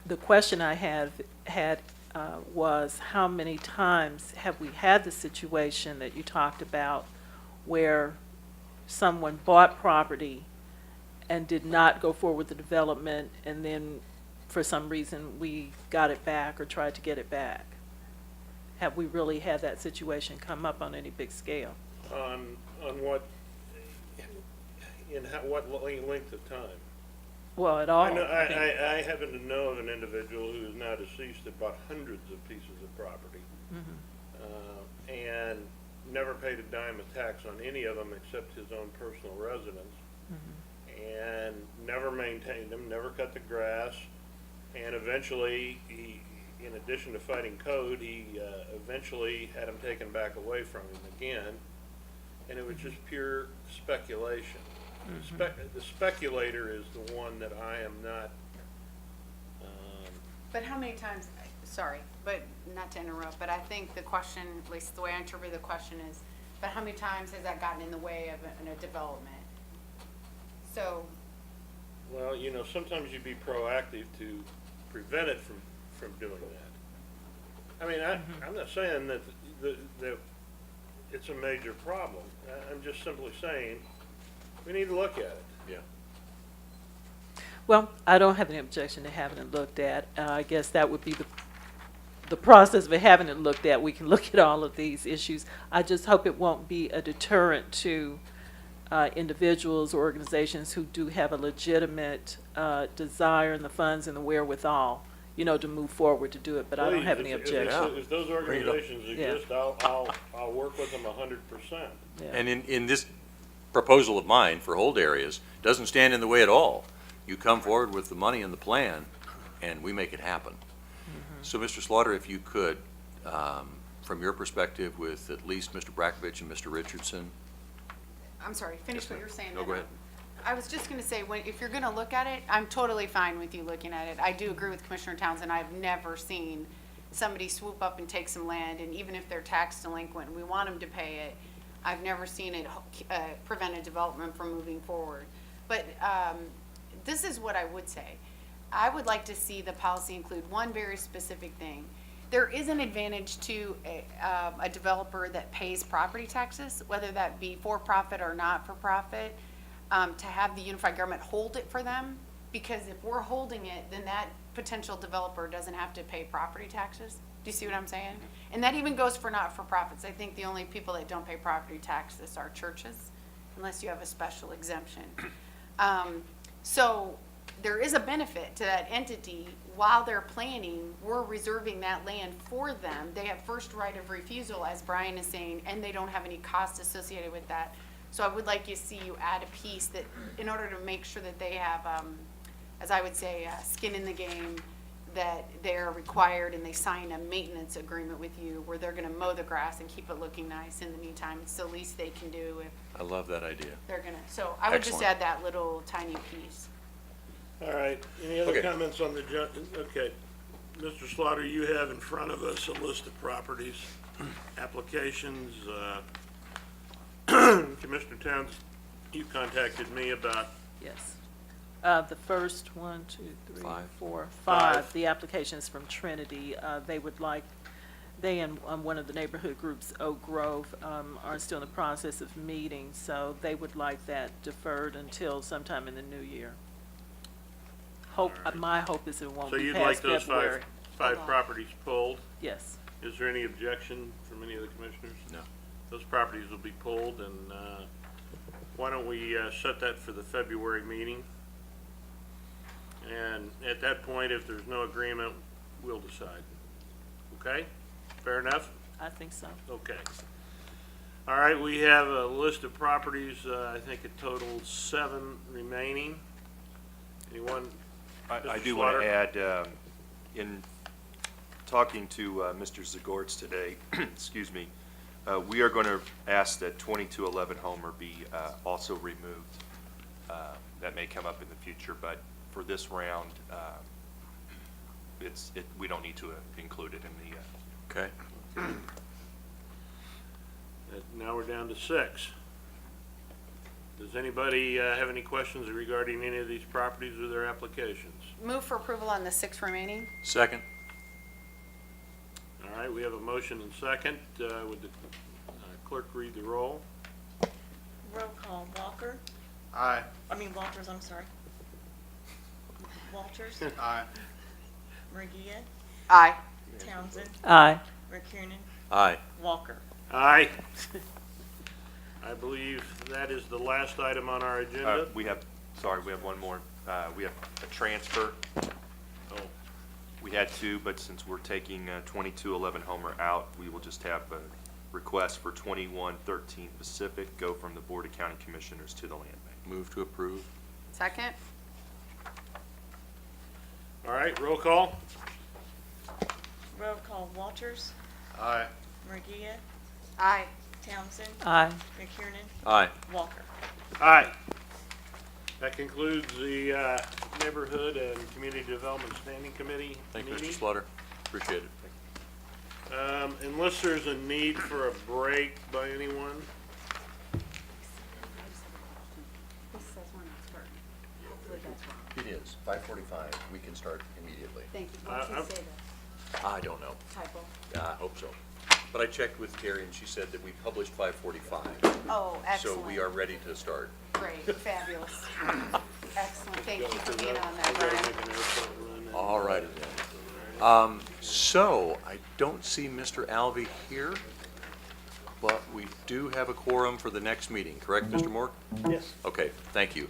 The question I had was how many times have we had the situation that you talked about where someone bought property and did not go forward with the development, and then for some reason we got it back or tried to get it back? Have we really had that situation come up on any big scale? On what, in what length of time? Well, at all. I know, I think. I happen to know of an individual who is now deceased that bought hundreds of pieces of property, and never paid a dime of tax on any of them except his own personal residence, and never maintained them, never cut the grass, and eventually he, in addition to fighting code, he eventually had them taken back away from him again, and it was just pure speculation. The speculator is the one that I am not, But how many times, sorry, but not to interrupt, but I think the question, at least the way I interpret the question is, but how many times has that gotten in the way of a development? So, well, you know, sometimes you be proactive to prevent it from doing that. I mean, I'm not saying that that it's a major problem. I'm just simply saying we need to look at it. Yeah. Well, I don't have any objection to having it looked at. I guess that would be the process of having it looked at. We can look at all of these issues. I just hope it won't be a deterrent to individuals or organizations who do have a legitimate desire and the funds and the wherewithal, you know, to move forward to do it. But I don't Please, have any if- objection. If those organizations Yeah. exist, I'll work with them 100%. Yeah. And in this proposal of mine for hold areas, doesn't stand in the way at all. You come forward with the money and the plan, and we make it happen. So, Mr. Slaughter, if you could, from your perspective with at least Mr. Brakovich and Mr. Richardson. I'm sorry, finish what you're saying. No, then. go ahead. I was just gonna say, if you're gonna look at it, I'm totally fine with you looking at it. I do agree with Commissioner Townsend. I've never seen somebody swoop up and take some land, and even if they're tax delinquent, we want them to pay it. I've never seen it prevent a development from moving forward. But this is what I would say. I would like to see the policy include one very specific thing. There is an advantage to a developer that pays property taxes, whether that be for-profit or not-for-profit, to have the unified government hold it for them. Because if we're holding it, then that potential developer doesn't have to pay property taxes. Do you see what I'm saying? And that even goes for not-for-profits. I think the only people that don't pay property taxes are churches, unless you have a special exemption. So there is a benefit to that entity. While they're planning, we're reserving that land for them. They have first right of refusal, as Brian is saying, and they don't have any cost associated with that. So I would like to see you add a piece that, in order to make sure that they have, as I would say, skin in the game, that they're required and they sign a maintenance agreement with you where they're gonna mow the grass and keep it looking nice in the meantime. It's the least they can do if I love that idea. they're gonna, so I would just Excellent. add that little tiny piece. All right, any other Okay. comments on the, okay. Mr. Slaughter, you have in front of us a list of properties, applications. Commissioner Towns, you contacted me about, Yes. The first one, two, three, Five. four, Five. five, the applications from Trinity, they would like, they and one of the neighborhood groups, Oak Grove, are still in the process of meeting, so they would like that deferred until sometime in the new year. Hope, my hope is it won't so be you'd like past those February. five properties pulled? Yes. Is there any objection from any of the commissioners? No. Those properties will be pulled, and why don't we set that for the February meeting? And at that point, if there's no agreement, we'll decide. Okay? Fair enough? I think so. Okay. All right, we have a list of properties, I think it totals 7 remaining. Anyone? I Mr. do want Slaughter? to add, in talking to Mr. Zagorts today, excuse me, we are going to ask that 2211 Homer be also removed. That may come up in the future, but for this round, we don't need to include it in the. Okay. Now we're down to 6. Does anybody have any questions regarding any of these properties or their applications? Move for approval on the 6 remaining. Second. All right, we have a motion and second. Would the clerk read the roll? Roll call, Walker. Aye. Walters, I'm sorry. Walters, Aye. Murgia, Aye. Townsend, Aye. McKiernan, Aye. Walker. Aye. I believe that is the last item on our agenda. We have one more. We have a transfer. Oh, We had two, but since we're taking 2211 Homer out, we will just have a request for 2113 Pacific go from the Board of County Commissioners to the Land Bank. Move to approve. Second? all right, roll call. Roll call, Walters, Aye. Murgia, Aye. Townsend, Aye. McKiernan, Aye. Walker. Aye. That concludes the Neighborhood and Community Development Standing Committee Thank you, meeting. Mr. Slaughter. Appreciate it. Unless there's a need for a break by anyone, This says we're not starting. Hopefully that's wrong. It is 5:45. We can start immediately. Thank you. Why don't I'm- you say that? I don't know. Typo. I hope so. But I checked with Carrie and she said that we published 5:45. Oh, excellent. So we are ready to start. Great, fabulous. Excellent. Thank you for being on we that, gotta Brian. make an airport run. and- All righty then. So I don't see Mr. Alvey here, but we do have a quorum for the next meeting, correct, Mr. Moore? Yes. Okay, thank you.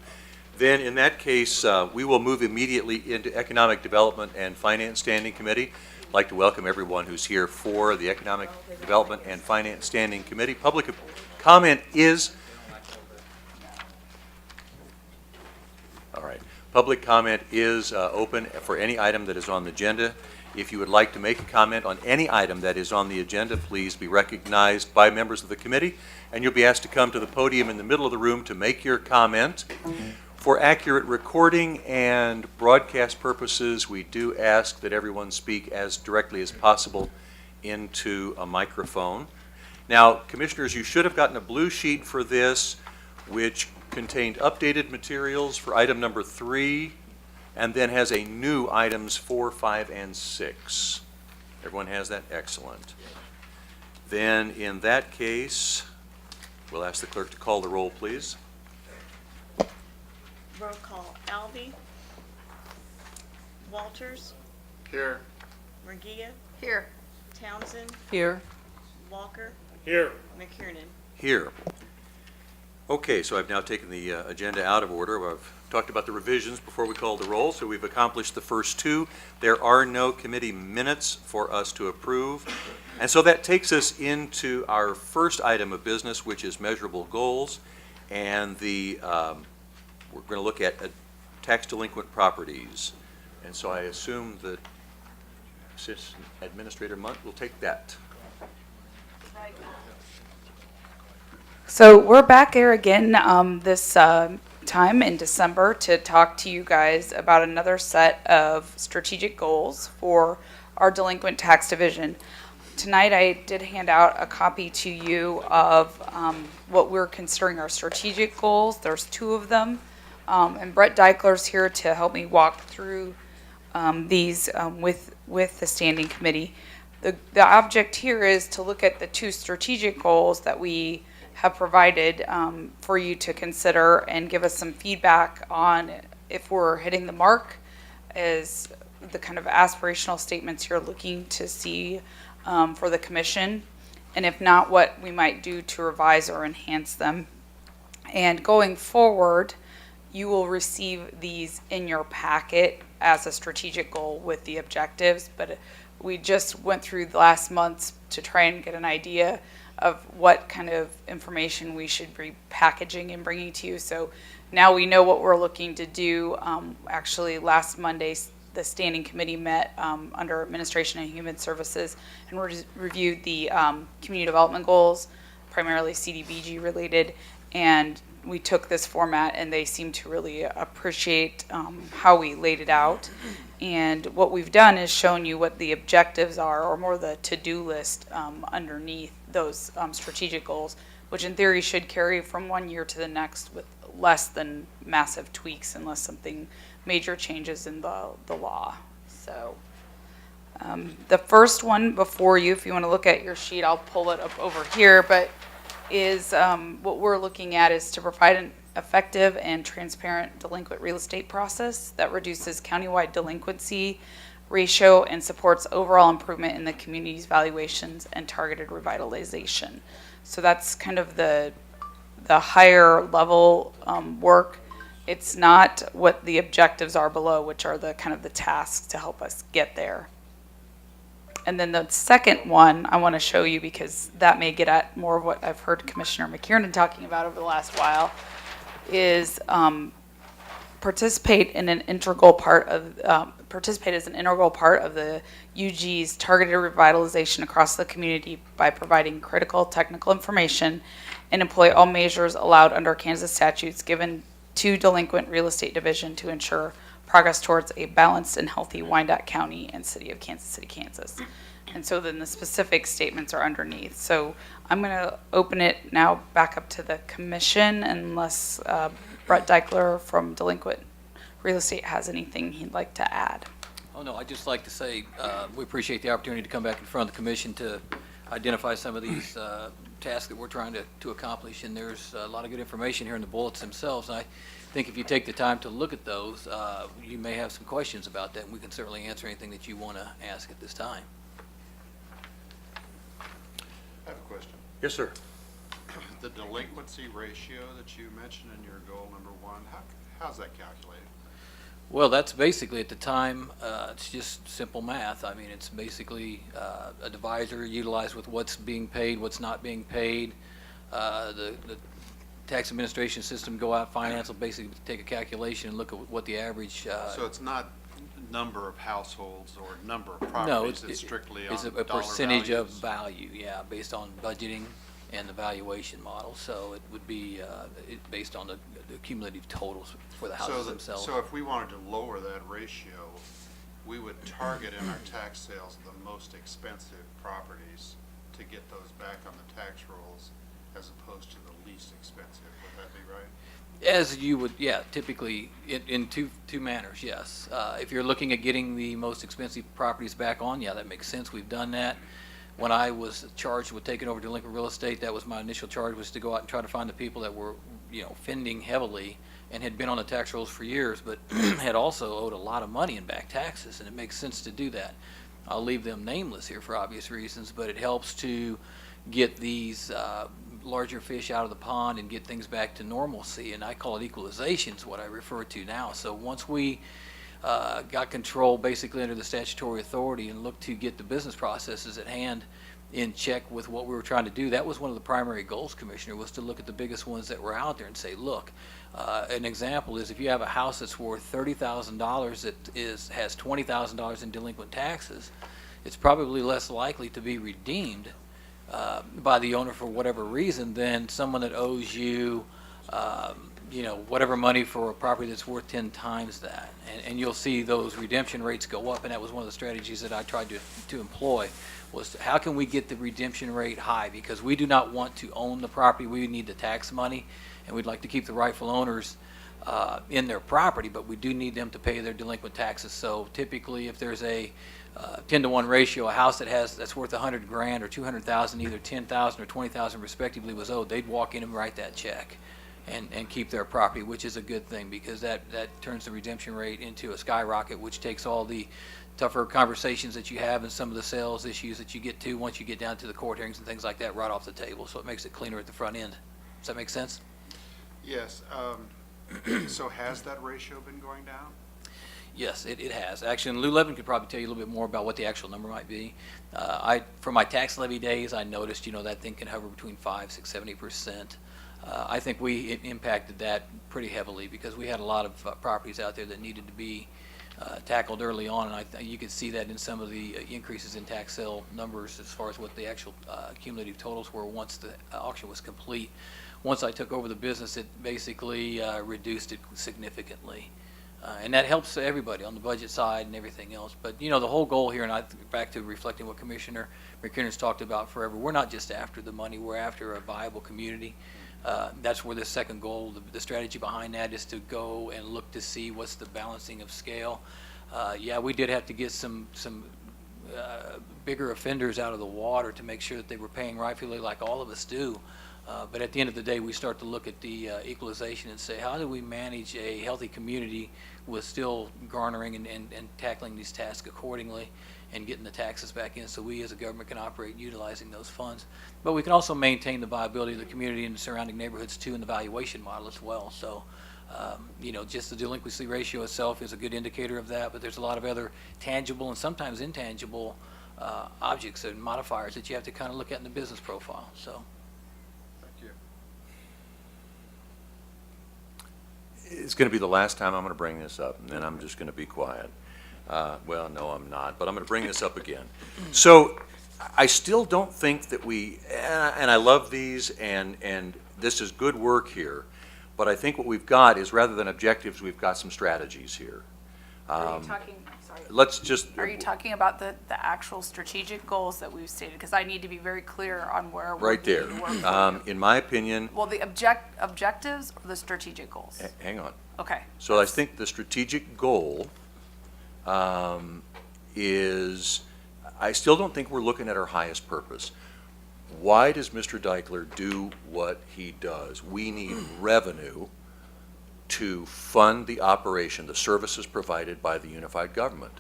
Then, in that case, we will move immediately into Economic Development and Finance Standing Committee. I'd like to welcome everyone who's here for the Economic Development and Finance Standing Committee. Public comment is, all right, public comment is open for any item that is on the agenda. If you would like to make a comment on any item that is on the agenda, please be recognized by members of the committee, and you'll be asked to come to the podium in the middle of the room to make your comment. For accurate recording and broadcast purposes, we do ask that everyone speak as directly as possible into a microphone. Now, commissioners, you should have gotten a blue sheet for this, which contained updated materials for item number 3, and then has a new items 4, 5, and 6. Everyone has that? Excellent. Then, in that case, we'll ask the clerk to call the roll, please. Roll call, Alvey, Walters, Here. Murgia, Here. Townsend, Here. Walker, Here. McKiernan. Here. Okay, so I've now taken the agenda out of order. I've talked about the revisions before we called the roll, so we've accomplished the first two. There are no committee minutes for us to approve. And so that takes us into our first item of business, which is measurable goals. And we're going to look at tax delinquent properties. And so I assume that Assistant Administrator Munt will take that. So we're back here again this time in December to talk to you guys about another set of strategic goals for our delinquent tax division. Tonight I did hand out a copy to you of what we're considering our strategic goals. There's 2 of them. And Brett Deichler's here to help me walk through these with the standing committee. The object here is to look at the 2 strategic goals that we have provided for you to consider and give us some feedback on if we're hitting the mark as the kind of aspirational statements you're looking to see for the commission, and if not, what we might do to revise or enhance them. And going forward, you will receive these in your packet as a strategic goal with the objectives, but we just went through the last months to try and get an idea of what kind of information we should be packaging and bringing to you. So now we know what we're looking to do. Actually, last Monday, the standing committee met under Administration and Human Services and reviewed the community development goals, primarily CDBG related, and we took this format and they seem to really appreciate how we laid it out. And what we've done is shown you what the objectives are, or more the to-do list underneath those strategic goals, which in theory should carry from one year to the next with less than massive tweaks unless something major changes in the law. So The first one before you, if you want to look at your sheet, I'll pull it up over here, but is what we're looking at is to provide an effective and transparent delinquent real estate process that reduces countywide delinquency ratio and supports overall improvement in the community's valuations and targeted revitalization. So that's kind of the higher level work. It's not what the objectives are below, which are the kind of the tasks to help us get there. And then the second one I want to show you, because that may get at more of what I've heard Commissioner McKiernan talking about over the last while, is participate as an integral part of the UG's targeted revitalization across the community by providing critical technical information and employ all measures allowed under Kansas statutes given to delinquent real estate division to ensure progress towards a balanced and healthy Wyandotte County and City of Kansas City, Kansas. And so then the specific statements are underneath. So I'm going to open it now back up to the commission unless Brett Deichler from Delinquent Real Estate has anything he'd like to add. Oh, no, I'd just like to say we appreciate the opportunity to come back in front of the commission to identify some of these tasks that we're trying to accomplish. And there's a lot of good information here in the bullets themselves. And I think if you take the time to look at those, you may have some questions about that, and we can certainly answer anything that you want to ask at this time. I have a question. Yes, sir. The delinquency ratio that you mentioned in your goal number 1, how's that calculated? Well, that's basically at the time, it's just simple math. I mean, it's basically a divisor utilized with what's being paid, what's not being paid. The tax administration system go out, finance will basically take a calculation and look at what the average. So it's not number of households or number of No, properties, it's strictly on it's a dollar percentage of values? value, yeah, based on budgeting and the valuation model. So it would be based on the cumulative totals for the houses themselves. So if we wanted to lower that ratio, we would target in our tax sales the most expensive properties to get those back on the tax rolls as opposed to the least expensive. Would that be right? As you would, yeah, typically in two manners, yes. If you're looking at getting the most expensive properties back on, yeah, that makes sense. We've done that. When I was charged with taking over delinquent real estate, that was my initial charge, was to go out and try to find the people that were, fending heavily and had been on the tax rolls for years, but had also owed a lot of money in back taxes, and it makes sense to do that. I'll leave them nameless here for obvious reasons, but it helps to get these larger fish out of the pond and get things back to normalcy, and I call it equalization is what I refer to now. So once we got control basically under the statutory authority and looked to get the business processes at hand in check with what we were trying to do, that was one of the primary goals, Commissioner, was to look at the biggest ones that were out there and say, look, an example is if you have a house that's worth $30,000 that has $20,000 in delinquent taxes, it's probably less likely to be redeemed by the owner for whatever reason than someone that owes you whatever money for a property that's worth 10 times that. And you'll see those redemption rates go up, and that was one of the strategies that I tried to employ, was how can we get the redemption rate high? Because we do not want to own the property, we need the tax money, and we'd like to keep the rightful owners in their property, but we do need them to pay their delinquent taxes. So typically if there's a 10-to-1 ratio, a house that's worth $100,000 or $200,000, either $10,000 or $20,000 respectively was owed, they'd walk in and write that check and keep their property, which is a good thing because that turns the redemption rate into a skyrocket, which takes all the tougher conversations that you have and some of the sales issues that you get to once you get down to the court hearings and things like that right off the table. So it makes it cleaner at the front end. Does that make sense? Yes. So has that ratio been going down? Yes, it has. Actually, and Lou Levin could probably tell you a little bit more about what the actual number might be. For my tax levy days, I noticed, that thing can hover between 5, 6, 70%. I think we impacted that pretty heavily because we had a lot of properties out there that needed to be tackled early on, and you could see that in some of the increases in tax sale numbers as far as what the actual cumulative totals were once the auction was complete. Once I took over the business, it basically reduced it significantly. And that helps everybody on the budget side and everything else. But, the whole goal here, and back to reflecting what Commissioner McKiernan's talked about forever, we're not just after the money, we're after a viable community. That's where the second goal, the strategy behind that is to go and look to see what's the balancing of scale. Yeah, we did have to get some bigger offenders out of the water to make sure that they were paying rightfully like all of us do. But at the end of the day, we start to look at the equalization and say, how do we manage a healthy community with still garnering and tackling these tasks accordingly and getting the taxes back in so we as a government can operate utilizing those funds. But we can also maintain the viability of the community and the surrounding neighborhoods too in the valuation model as well. So, you know, just the delinquency ratio itself is a good indicator of that, but there's a lot of other tangible and sometimes intangible objects and modifiers that you have to kind of look at in the business profile. So. It's going to be the last time I'm going to bring this up, and then I'm just going to be quiet. Well, no, I'm not, but I'm going to bring this up again. So I still don't think that we, and I love these, and this is good work here, but I think what we've got is rather than objectives, we've got some strategies here. Are you talking, sorry. Let's just. Are you talking about the actual strategic goals that we've stated? Because I need to be very clear on where we're Right there. doing the work. In my opinion. Well, the objectives or the strategic goals? Hang on. Okay. So I think the strategic goal is, I still don't think we're looking at our highest purpose. Why does Mr. Deichler do what he does? We need revenue to fund the operation, the services provided by the unified government.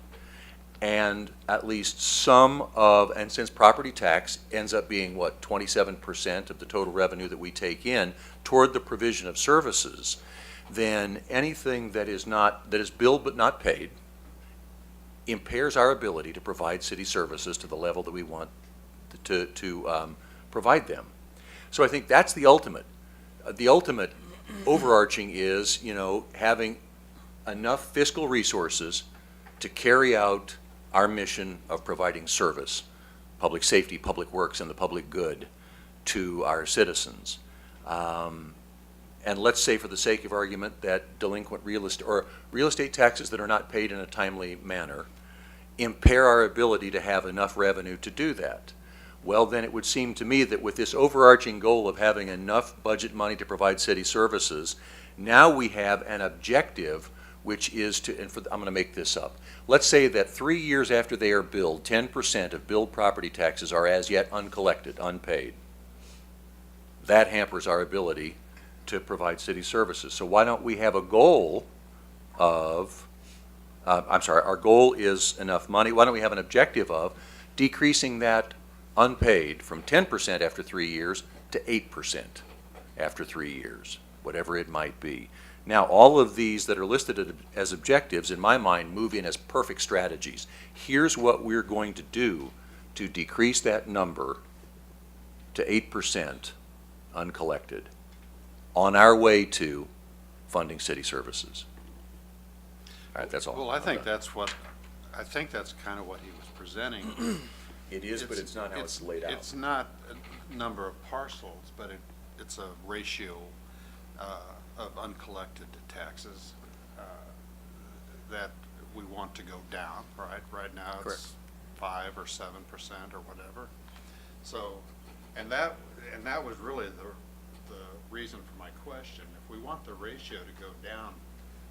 And at least some of, and since property tax ends up being, what, 27% of the total revenue that we take in toward the provision of services, then anything that is billed but not paid impairs our ability to provide city services to the level that we want to provide them. So I think that's the ultimate. The ultimate overarching is, you know, having enough fiscal resources to carry out our mission of providing service, public safety, public works, and the public good to our citizens. And let's say, for the sake of argument, that delinquent real estate taxes that are not paid in a timely manner impair our ability to have enough revenue to do that. Well, then it would seem to me that with this overarching goal of having enough budget money to provide city services, now we have an objective, which is to, and I'm going to make this up. Let's say that 3 years after they are billed, 10% of billed property taxes are as yet uncollected, unpaid. That hampers our ability to provide city services. So why don't we have a goal of, our goal is enough money. Why don't we have an objective of decreasing that unpaid from 10% after 3 years to 8% after 3 years, whatever it might be. Now, all of these that are listed as objectives, in my mind, move in as perfect strategies. Here's what we're going to do to decrease that number to 8% uncollected on our way to funding city services. All right, that's all. Well, I think that's kind of what he was presenting. It is, but it's not how it's laid out. It's not a number of parcels, but it's a ratio of uncollected taxes that we want to go down, right? Right now it's 5 or 7% or whatever. So, and that was really the reason for my question. If we want the ratio to go down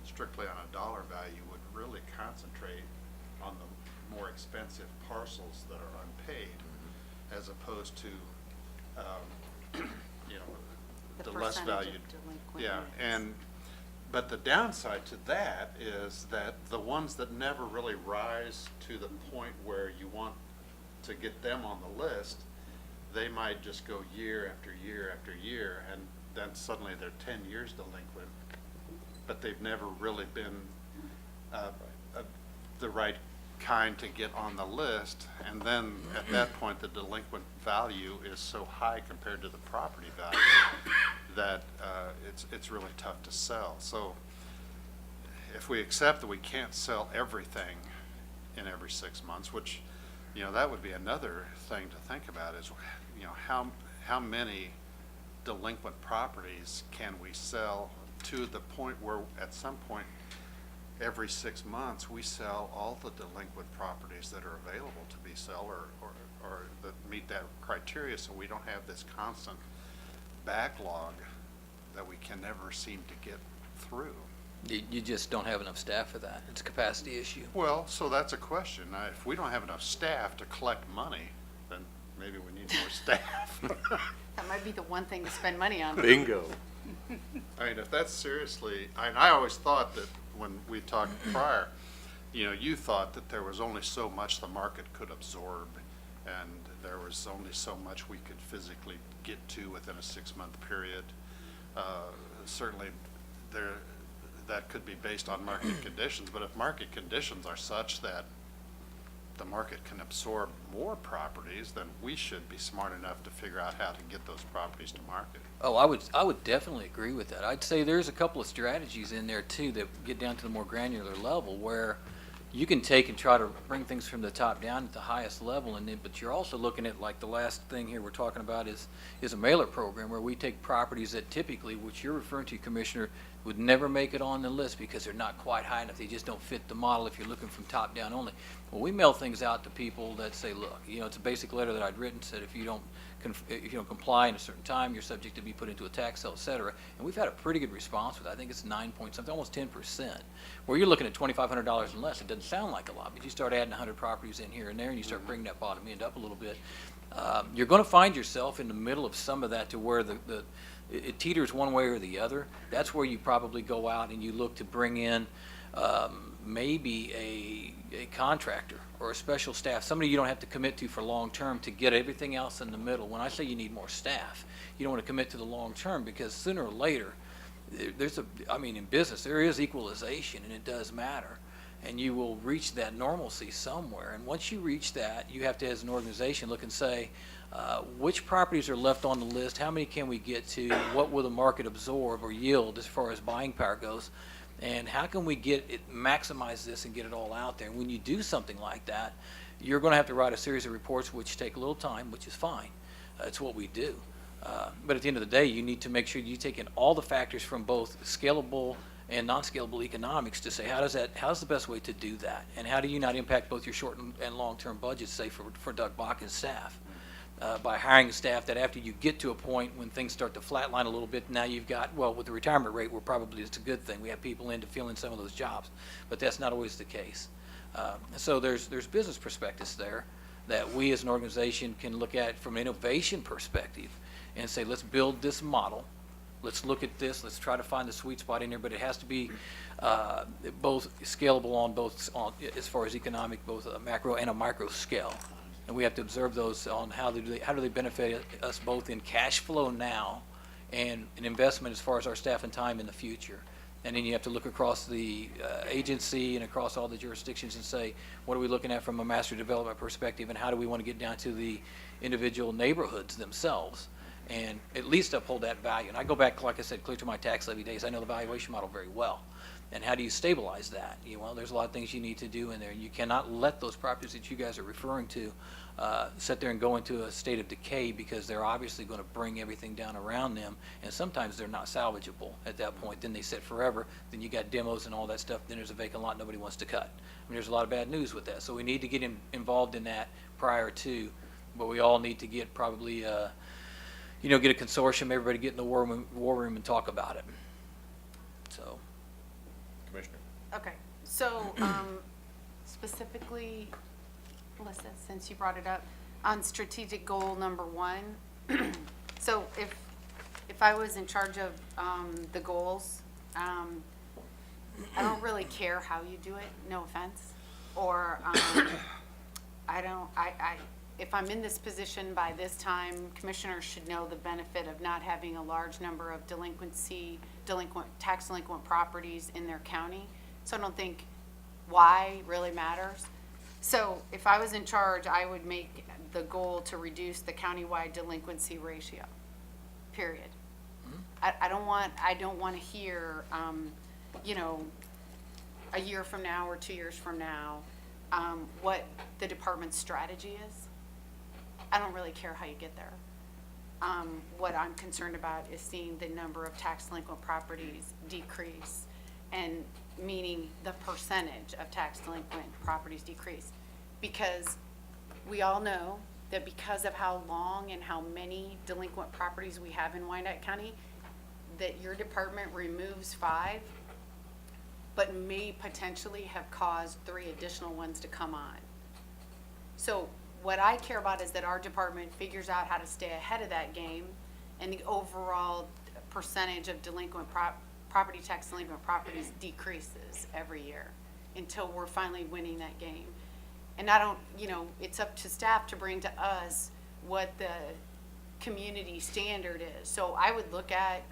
strictly on a dollar value, would really concentrate on the more expensive parcels that are unpaid, as opposed to, you know, the less valued. Yeah, but the downside to that is that the ones that never really rise to the point where you want to get them on the list, they might just go year after year after year, and then suddenly they're 10 years delinquent, but they've never really been the right kind to get on the list, and then at that point the delinquent value is so high compared to the property value that it's really tough to sell. So if we accept that we can't sell everything in every 6 months, which, you know, that would be another thing to think about, is, you know, how many delinquent properties can we sell to the point where at some point every 6 months we sell all the delinquent properties that are available to be sold or that meet that criteria, so we don't have this constant backlog that we can never seem to get through. You just don't have enough staff for that. It's a capacity issue. Well, so that's a question. If we don't have enough staff to collect money, then maybe we need more staff. That might be the one thing to spend money on. Bingo. I mean, if that's seriously, I always thought that when we talked prior, you thought that there was only so much the market could absorb, and there was only so much we could physically get to within a 6-month period. Certainly, that could be based on market conditions, but if market conditions are such that the market can absorb more properties, then we should be smart enough to figure out how to get those properties to market. Oh, I would definitely agree with that. I'd say there's a couple of strategies in there too that get down to the more granular level where you can take and try to bring things from the top down at the highest level, and then, but you're also looking at, like, the last thing here we're talking about is a mailer program where we take properties that typically, which you're referring to, Commissioner, would never make it on the list because they're not quite high enough. They just don't fit the model if you're looking from top down only. Well, we mail things out to people that say, look, it's a basic letter that I'd written, said if you don't comply in a certain time, you're subject to be put into a tax sale, et cetera. And we've had a pretty good response with that. I think it's 9 point something, almost 10%. Where you're looking at $2,500 and less, it doesn't sound like a lot, but you start adding 100 properties in here and there, and you start bringing that bottom end up a little bit. You're going to find yourself in the middle of some of that to where it teeters one way or the other. That's where you probably go out and you look to bring in maybe a contractor or a special staff, somebody you don't have to commit to for long term to get everything else in the middle. When I say you need more staff, you don't want to commit to the long term because sooner or later, in business, there is equalization and it does matter. And you will reach that normalcy somewhere. And once you reach that, you have to, as an organization, look and say, which properties are left on the list? How many can we get to? What will the market absorb or yield as far as buying power goes? And how can we maximize this and get it all out there? And when you do something like that, you're going to have to write a series of reports which take a little time, which is fine. It's what we do. But at the end of the day, you need to make sure you take in all the factors from both scalable and non-scalable economics to say how's the best way to do that, and how do you not impact both your short and long-term budgets, say for Doug Bach and staff, by hiring staff that after you get to a point when things start to flatline a little bit, now you've got, well, with the retirement rate, it's a good thing. We have people in to fill in some of those jobs, but that's not always the case. So there's business prospectus there that we as an organization can look at from an innovation perspective and say, let's build this model. Let's look at this. Let's try to find the sweet spot in there, but it has to be both scalable on as far as economic, both a macro and a micro scale. And we have to observe those on how do they benefit us both in cash flow now and an investment as far as our staff and time in the future. And then you have to look across the agency and across all the jurisdictions and say, what are we looking at from a master development perspective, and how do we want to get down to the individual neighborhoods themselves and at least uphold that value. And I go back, like I said, clear to my tax levy days. I know the valuation model very well. And how do you stabilize that? There's a lot of things you need to do in there. You cannot let those properties that you guys are referring to sit there and go into a state of decay because they're obviously going to bring everything down around them. And sometimes they're not salvageable at that point. Then they sit forever. Then you got demos and all that stuff. Then there's a vacant lot nobody wants to cut. There's a lot of bad news with that. So we need to get involved in that prior to, but we all need to get probably get a consortium, everybody get in the war room and talk about it. So. Commissioner. Okay, so specifically, Melissa, since you brought it up, on strategic goal number 1, so if I was in charge of the goals, I don't really care how you do it, no offense, or if I'm in this position by this time, commissioners should know the benefit of not having a large number of tax delinquent properties in their county. So I don't think why really matters. So if I was in charge, I would make the goal to reduce the countywide delinquency ratio, period. I don't want to hear, a year from now or 2 years from now, what the department's strategy is. I don't really care how you get there. What I'm concerned about is seeing the number of tax delinquent properties decrease, and meaning the percentage of tax delinquent properties decrease. Because we all know that because of how long and how many delinquent properties we have in Wyandotte County, that your department removes 5 but may potentially have caused 3 additional ones to come on. So what I care about is that our department figures out how to stay ahead of that game, and the overall percentage of delinquent property tax delinquent properties decreases every year until we're finally winning that game. And I don't, it's up to staff to bring to us what the community standard is. So I would look at,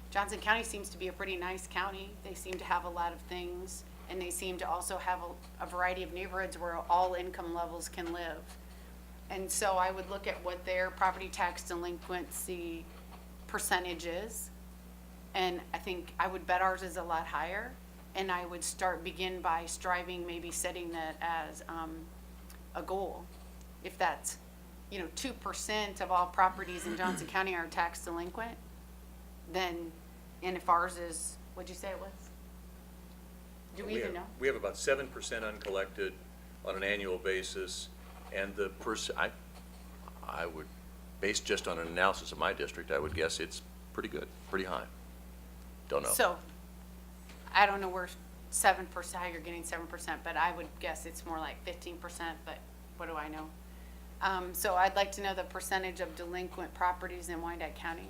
Johnson County seems to be a pretty nice county. They seem to have a lot of things, and they seem to also have a variety of neighborhoods where all income levels can live. And so I would look at what their property tax delinquency percentage is, and I think I would bet ours is a lot higher. And I would begin by striving, maybe setting that as a goal. If that's, 2% of all properties in Johnson County are tax delinquent, then, and if ours is, what'd you say it was? Do we even know? We have about 7% uncollected on an annual basis, and the I would, based just on an analysis of my district, I would guess it's pretty good, pretty high. Don't know. So, I don't know where 7%, how you're getting 7%, but I would guess it's more like 15%, but what do I know? So I'd like to know the percentage of delinquent properties in Wyandotte County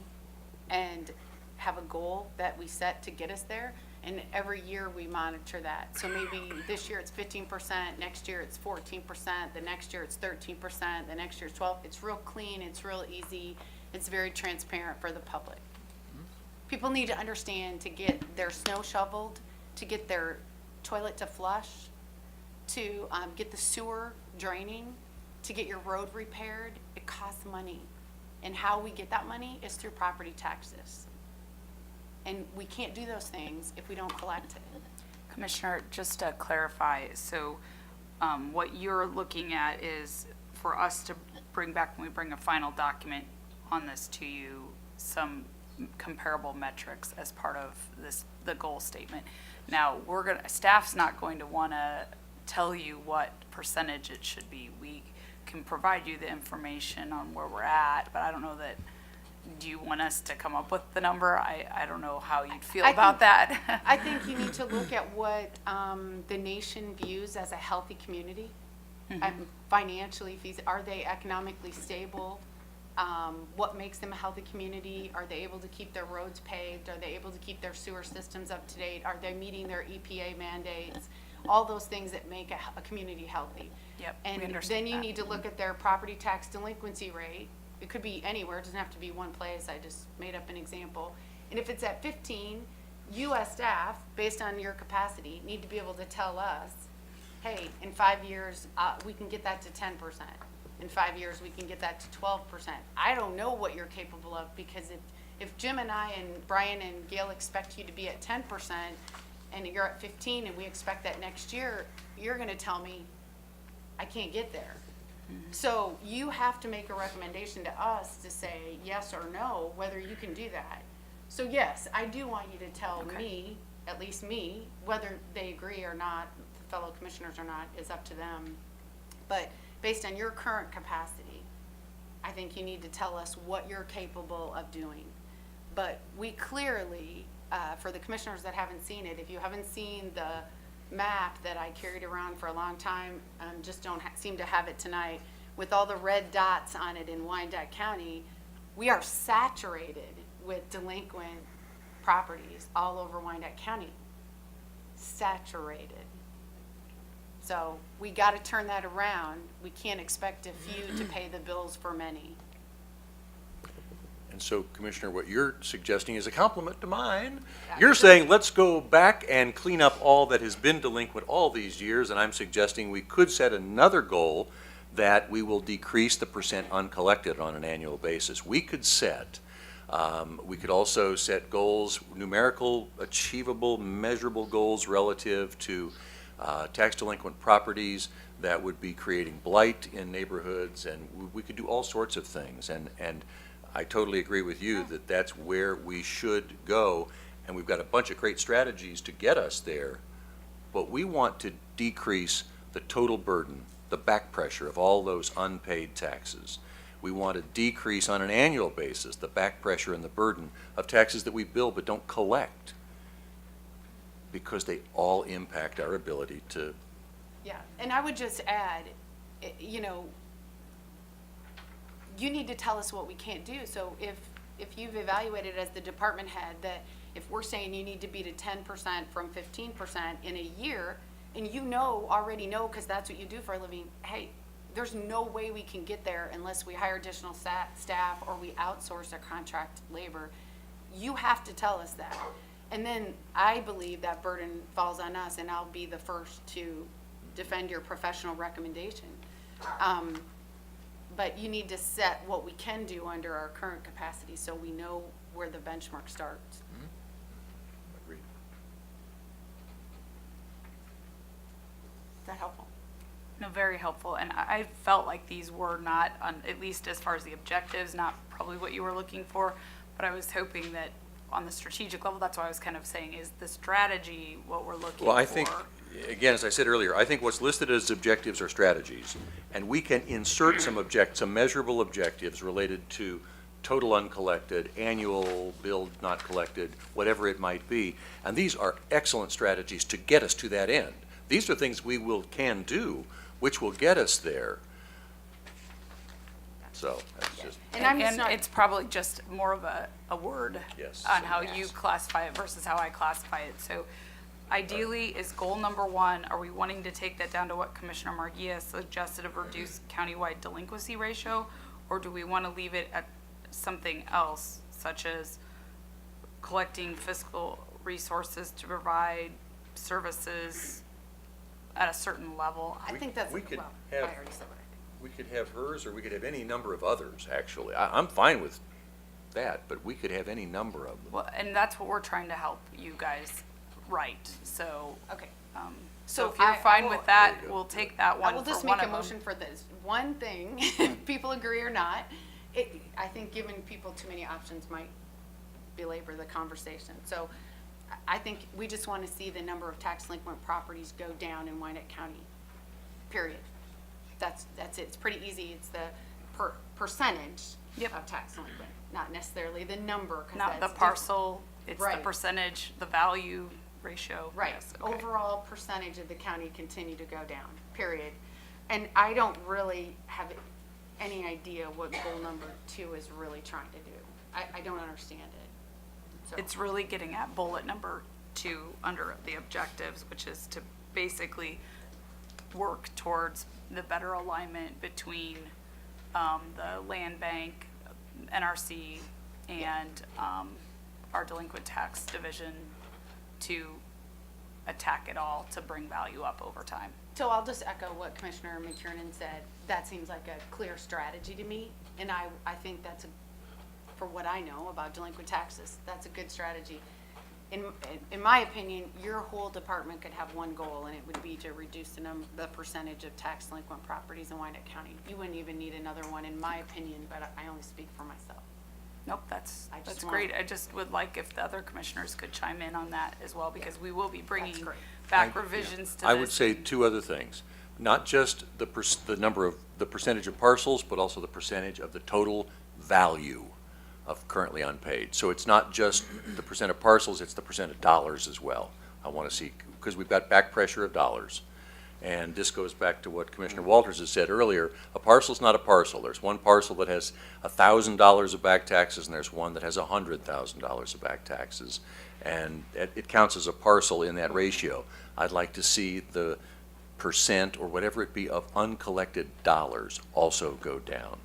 and have a goal that we set to get us there. And every year we monitor that. So maybe this year it's 15%, next year it's 14%, the next year it's 13%, the next year it's 12%. It's real clean, it's real easy, it's very transparent for the public. People need to understand to get their snow shoveled, to get their toilet to flush, to get the sewer draining, to get your road repaired. It costs money. And how we get that money is through property taxes. And we can't do those things if we don't collect it. Commissioner, just to clarify, so what you're looking at is for us to bring back, when we bring a final document on this to you, some comparable metrics as part of the goal statement. Now, staff's not going to want to tell you what percentage it should be. We can provide you the information on where we're at, but I don't know that, do you want us to come up with the number? I don't know how you'd feel about that. I think you need to look at what the nation views as a healthy community. Financially, are they economically stable? What makes them a healthy community? Are they able to keep their roads paved? Are they able to keep their sewer systems up to date? Are they meeting their EPA mandates? All those things that make a community healthy. Yep, And we understand then you that. need to look at their property tax delinquency rate. It could be anywhere, it doesn't have to be one place. I just made up an example. And if it's at 15, you as staff, based on your capacity, need to be able to tell us, hey, in 5 years, we can get that to 10%. In 5 years, we can get that to 12%. I don't know what you're capable of, because if Jim and I and Brian and Gail expect you to be at 10% and you're at 15 and we expect that next year, you're gonna tell me, I can't get there. So you have to make a recommendation to us to say yes or no, whether you can do that. So yes, I do want you to tell me, at least me, whether they agree or not, the fellow commissioners or not, is up to them. But based on your current capacity, I think you need to tell us what you're capable of doing. But we clearly, for the commissioners that haven't seen it, if you haven't seen the map that I carried around for a long time, just don't seem to have it tonight, with all the red dots on it in Wyandotte County, we are saturated with delinquent properties all over Wyandotte County. Saturated. So we got to turn that around. We can't expect a few to pay the bills for many. And so, Commissioner, what you're suggesting is a compliment to mine. You're saying, let's go back and clean up all that has been delinquent all these years, and I'm suggesting we could set another goal that we will decrease the percent uncollected on an annual basis. We could also set goals, numerical, achievable, measurable goals relative to tax delinquent properties that would be creating blight in neighborhoods, and we could do all sorts of things. And I totally agree with you that that's where we should go, and we've got a bunch of great strategies to get us there, but we want to decrease the total burden, the back pressure of all those unpaid taxes. We want to decrease on an annual basis the back pressure and the burden of taxes that we bill but don't collect. because they all impact our ability to, Yeah, and I would just add, you know, you need to tell us what we can't do. So if you've evaluated as the department head that if we're saying you need to be to 10% from 15% in a year, and you already know, because that's what you do for a living, hey, there's no way we can get there unless we hire additional staff or we outsource our contract labor. You have to tell us that. And then I believe that burden falls on us, and I'll be the first to defend your professional recommendation. But you need to set what we can do under our current capacity so we know where the benchmark starts. agreed. Is that helpful? No, very helpful, and I felt like these were not, at least as far as the objectives, not probably what you were looking for, but I was hoping that on the strategic level, that's why I was kind of saying, is the strategy what we're looking for? Well, I think, again, as I said earlier, I think what's listed as objectives are strategies, and we can insert some measurable objectives related to total uncollected, annual billed not collected, whatever it might be, and these are excellent strategies to get us to that end. These are things we can do, which will get us there. So, that's just, And I'm just And not, it's probably just more of a word Yes. on how you classify it versus how I classify it. So ideally, is goal number one, are we wanting to take that down to what Commissioner Margia suggested of reduced countywide delinquency ratio? Or do we want to leave it at something else, such as collecting fiscal resources to provide services at a certain level? I think that's, we could well, I have- already said what I think. we could have hers, or we could have any number of others, actually. I'm fine with that, but we could have any number of them. Well, and that's what we're trying to help you guys write. So, Okay. so So if you're I fine will- with that, There you go. we'll take that I one will for just one make a of them. motion for this. One thing, if people agree or not, I think giving people too many options might belabor the conversation. So I think we just want to see the number of tax delinquent properties go down in Wyandotte County, period. That's it. It's pretty easy. It's the percentage Yep. of tax delinquent, not necessarily the number. 'Cause Not the that's different. parcel, it's the Right. percentage, the value ratio. Right, Yes, okay. overall percentage of the county continue to go down, period. And I don't really have any idea what goal number 2 is really trying to do. I don't understand it. So, It's really getting at bullet number 2 under the objectives, which is to basically work towards the better alignment between the land bank, NRC, and our delinquent tax division to attack it all to bring value up over time. So I'll just echo what Commissioner McKiernan said. That seems like a clear strategy to me, and I think that's, for what I know about delinquent taxes, that's a good strategy. In my opinion, your whole department could have one goal, and it would be to reduce the percentage of tax delinquent properties in Wyandotte County. You wouldn't even need another one, in my opinion, but I only speak for myself. Nope, that's I just great. want- I just would like if the other commissioners could chime in on that as well, because we will be bringing great. back revisions to this. I would say two other things. Not just the percentage of parcels, but also the percentage of the total value of currently unpaid. So it's not just the percent of parcels, it's the percent of dollars as well. I want to see, because we've got back pressure of dollars. And this goes back to what Commissioner Walters has said earlier. A parcel's not a parcel. There's one parcel that has $1,000 of back taxes, and there's one that has $100,000 of back taxes. And it counts as a parcel in that ratio. I'd like to see the percent, or whatever it be, of uncollected dollars also go down.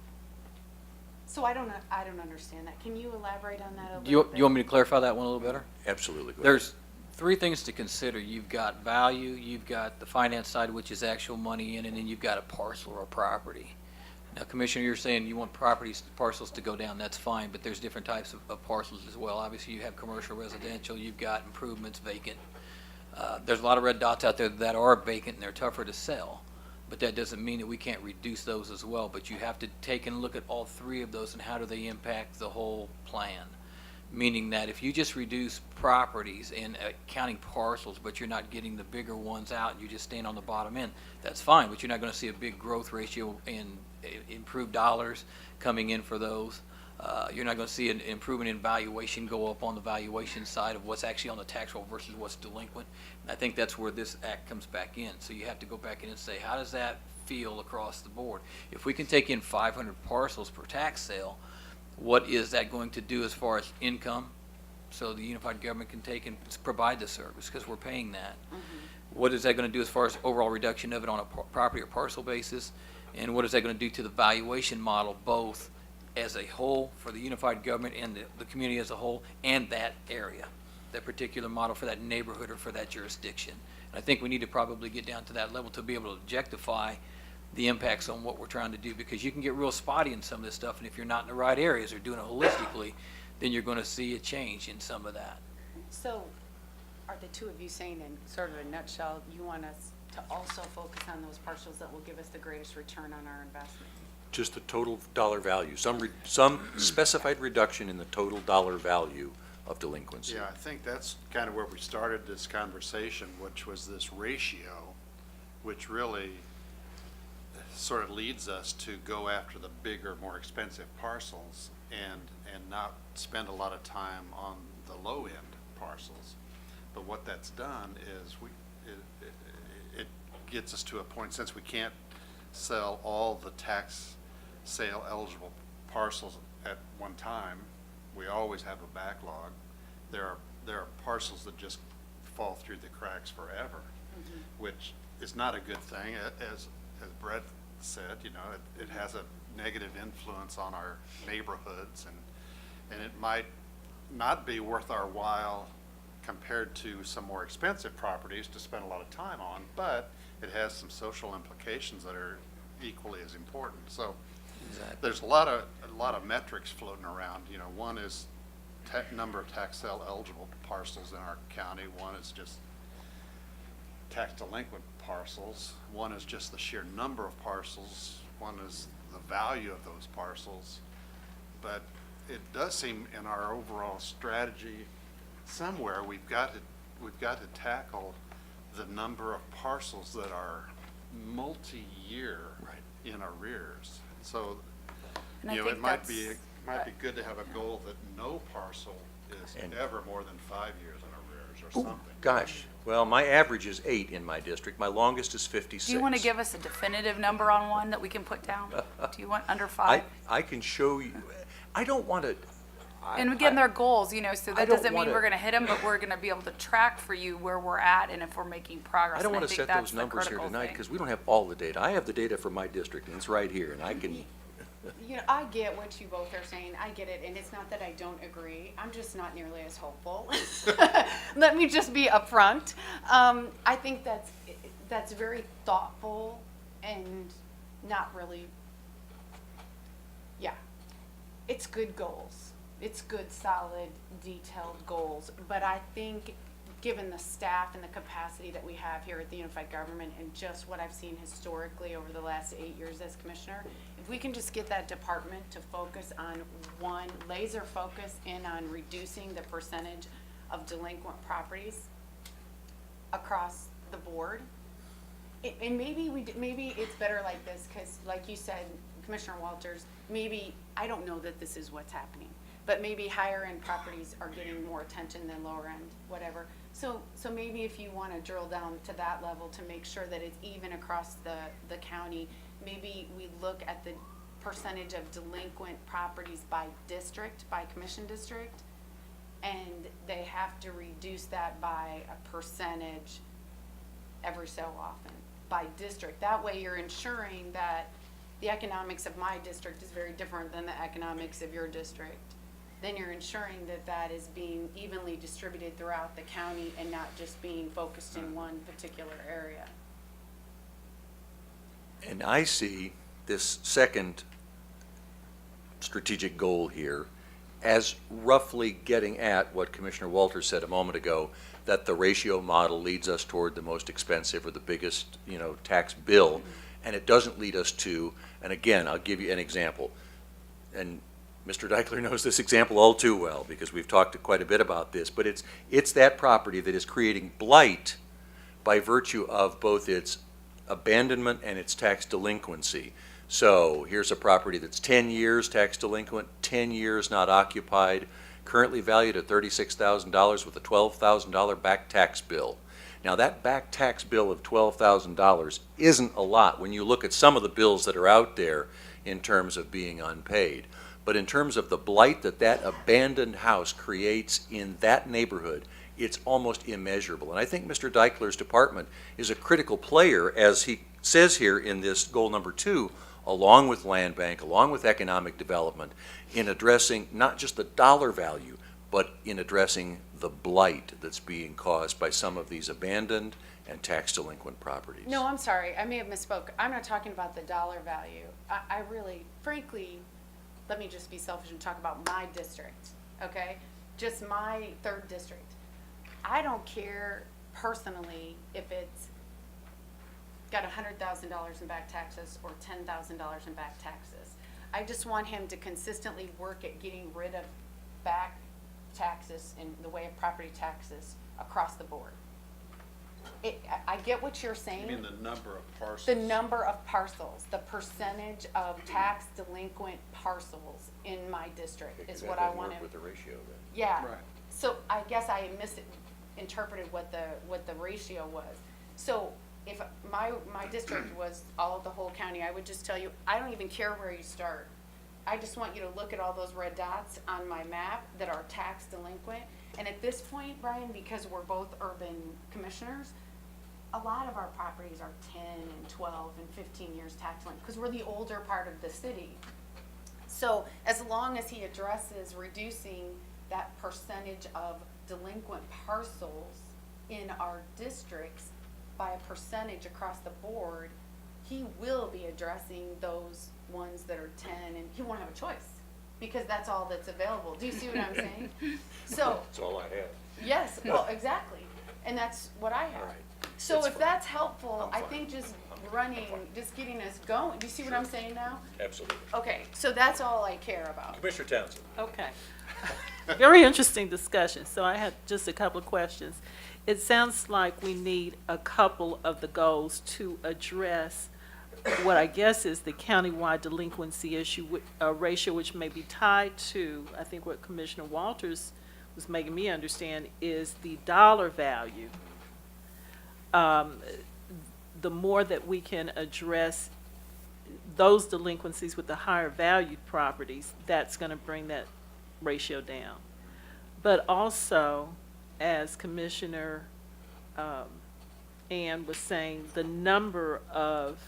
So I don't understand that. Can you elaborate on that a You little bit? want me to clarify that one a little better? Absolutely. Go ahead. There's three things to consider. You've got value, you've got the finance side, which is actual money in, and then you've got a parcel or a property. Now, Commissioner, you're saying you want parcels to go down, that's fine, but there's different types of parcels as well. Obviously, you have commercial, residential, you've got improvements, vacant. There's a lot of red dots out there that are vacant and they're tougher to sell, but that doesn't mean that we can't reduce those as well. But you have to take and look at all three of those and how do they impact the whole plan. Meaning that if you just reduce properties in counting parcels, but you're not getting the bigger ones out, and you just stand on the bottom end, that's fine, but you're not going to see a big growth ratio in improved dollars coming in for those. You're not going to see an improvement in valuation go up on the valuation side of what's actually on the tax roll versus what's delinquent. And I think that's where this act comes back in. So you have to go back in and say, how does that feel across the board? If we can take in 500 parcels per tax sale, what is that going to do as far as income? So the unified government can take and provide the service because we're paying that. What is that going to do as far as overall reduction of it on a property or parcel basis? And what is that going to do to the valuation model, both as a whole for the unified government and the community as a whole, and that area, that particular model for that neighborhood or for that jurisdiction? And I think we need to probably get down to that level to be able to objectify the impacts on what we're trying to do, because you can get real spotty in some of this stuff, and if you're not in the right areas or doing it holistically, then you're going to see a change in some of that. So are the two of you saying in sort of a nutshell, you want us to also focus on those parcels that will give us the greatest return on our investment? Just the total dollar value, some specified reduction in the total dollar value of delinquency. Yeah, I think that's kind of where we started this conversation, which was this ratio, which really sort of leads us to go after the bigger, more expensive parcels and not spend a lot of time on the low-end parcels. But what that's done is it gets us to a point, since we can't sell all the tax sale eligible parcels at one time, we always have a backlog. There are parcels that just fall through the cracks forever, which is not a good thing. As Brett said, you know, it has a negative influence on our neighborhoods, and it might not be worth our while compared to some more expensive properties to spend a lot of time on, but it has some social implications that are equally as important. So there's a lot of metrics floating around. You know, one is number of tax sale eligible parcels in our county. One is just tax delinquent parcels. One is just the sheer number of parcels. One is the value of those parcels. But it does seem in our overall strategy somewhere we've got to tackle the number of parcels that are multi-year in arrears. So, And I you know, think it might be that's- good to have a goal that no parcel is And- ever more than 5 years in arrears or something. Gosh, well, my average is 8 in my district. My longest is 56. Do you want to give us a definitive number on one that we can put down? Do you want under 5? I can show you, I don't want to. And again, they're goals, you know, so I that don't doesn't mean wanna- we're going to hit them, but we're going to be able to track for you where we're at and if we're making progress. I don't And want to think set that's those the numbers here critical tonight thing. because we don't have all the data. I have the data for my district and it's right here and I can, You know, I get what you both are saying. I get it, and it's not that I don't agree. I'm just not nearly as hopeful. Let me just be upfront. I think that's very thoughtful and not really. Yeah, it's good goals. It's good, solid, detailed goals. But I think, given the staff and the capacity that we have here at the Unified Government and just what I've seen historically over the last 8 years as commissioner, if we can just get that department to focus on one, laser focus in on reducing the percentage of delinquent properties across the board. And maybe maybe it's better like this, because like you said, Commissioner Walters, maybe, I don't know that this is what's happening, but maybe higher end properties are getting more attention than lower end, whatever. So maybe if you want to drill down to that level to make sure that it's even across the county, maybe we look at the percentage of delinquent properties by district, by commission district, and they have to reduce that by a percentage every so often by district. That way you're ensuring that the economics of my district is very different than the economics of your district. Then you're ensuring that that is being evenly distributed throughout the county and not just being focused in one particular area. and I see this second strategic goal here as roughly getting at what Commissioner Walters said a moment ago, that the ratio model leads us toward the most expensive or the biggest, you know, tax bill, and it doesn't lead us to, and again, I'll give you an example, and Mr. Deichler knows this example all too well because we've talked quite a bit about this, but it's that property that is creating blight by virtue of both its abandonment and its tax delinquency. So here's a property that's 10 years tax delinquent, 10 years not occupied, currently valued at $36,000 with a $12,000 back tax bill. Now, that back tax bill of $12,000 isn't a lot when you look at some of the bills that are out there in terms of being unpaid. But in terms of the blight that that abandoned house creates in that neighborhood, it's almost immeasurable. And I think Mr. Deichler's department is a critical player, as he says here in this goal number 2, along with land bank, along with economic development, in addressing not just the dollar value, but in addressing the blight that's being caused by some of these abandoned and tax delinquent properties. No, I'm sorry, I may have misspoke. I'm not talking about the dollar value. I really, frankly, let me just be selfish and talk about my district, okay? Just my 3rd district. I don't care personally if it's got $100,000 in back taxes or $10,000 in back taxes. I just want him to consistently work at getting rid of back taxes in the way of property taxes across the board. I get what you're saying. You mean the number of parcels? The number of parcels, the percentage of tax delinquent parcels in my district is what I want to. With the ratio then. Yeah. Right. So I guess I misinterpreted what the ratio was. So if my district was all of the whole county, I would just tell you, I don't even care where you start. I just want you to look at all those red dots on my map that are tax delinquent. And at this point, Brian, because we're both urban commissioners, a lot of our properties are 10 and 12 and 15 years tax delinquent because we're the older part of the city. So as long as he addresses reducing that percentage of delinquent parcels in our districts by a percentage across the board, he will be addressing those ones that are 10, and he won't have a choice because that's all that's available. Do you see what I'm saying? So That's all I have. yes, well, exactly, and that's what I have. All right. So That's if fine. that's helpful, I'm I fine. think just just getting us going. Do you see what I'm saying now? Absolutely. Okay, so that's all I care about. Commissioner Townsend. Okay. Very interesting discussion. So I had just a couple of questions. It sounds like we need a couple of the goals to address what I guess is the countywide delinquency issue ratio, which may be tied to, I think what Commissioner Walters was making me understand, is the dollar value. The more that we can address those delinquencies with the higher valued properties, that's going to bring that ratio down. But also, as Commissioner Ann was saying, the number of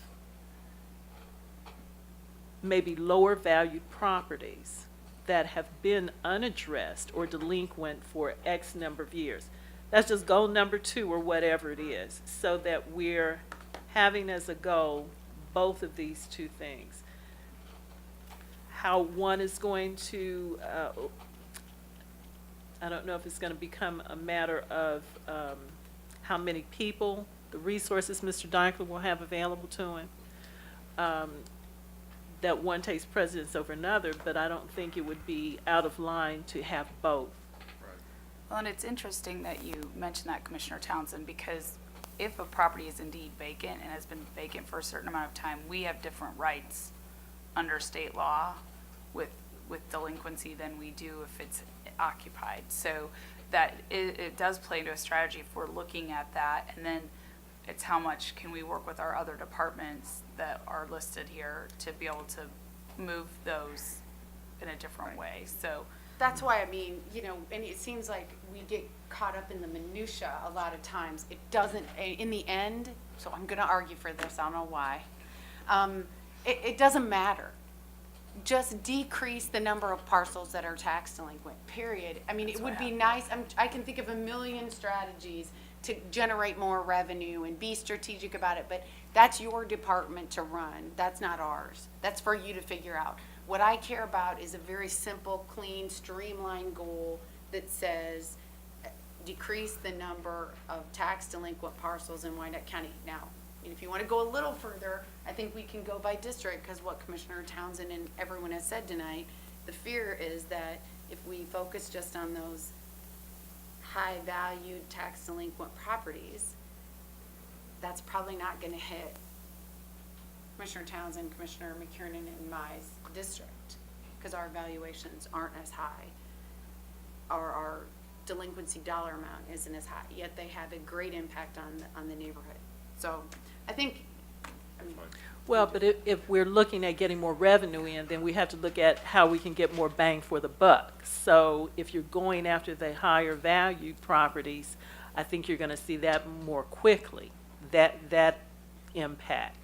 maybe lower valued properties that have been unaddressed or delinquent for X number of years. That's just goal number 2 or whatever it is, so that we're having as a goal both of these two things. How one is going to, I don't know if it's going to become a matter of how many people, the resources Mr. Deichler will have available to him, that one takes precedence over another, but I don't think it would be out of line to have both. Well, and it's interesting that you mentioned that, Commissioner Townsend, because if a property is indeed vacant and has been vacant for a certain amount of time, we have different rights under state law with delinquency than we do if it's occupied. So that it does play into a strategy if we're looking at that, and then it's how much can we work with our other departments that are listed here to be able to move those in a different way. So That's why, I mean, you know, and it seems like we get caught up in the minutia a lot of times. It doesn't, in the end, so I'm gonna argue for this, I don't know why. It doesn't matter. Just decrease the number of parcels that are tax delinquent, period. I mean, it would be nice, I can think of a million strategies to generate more revenue and be strategic about it, but that's your department to run. That's not ours. That's for you to figure out. What I care about is a very simple, clean, streamlined goal that says decrease the number of tax delinquent parcels in Wyandotte County. Now, if you want to go a little further, I think we can go by district, because what Commissioner Townsend and everyone has said tonight, the fear is that if we focus just on those high-valued tax delinquent properties, that's probably not going to hit Commissioner Townsend, Commissioner McKiernan, and my district, because our valuations aren't as high. Our delinquency dollar amount isn't as high, yet they have a great impact on the neighborhood. So I think, Well, but if we're looking at getting more revenue in, then we have to look at how we can get more bang for the buck. So if you're going after the higher valued properties, I think you're going to see that more quickly, that impact.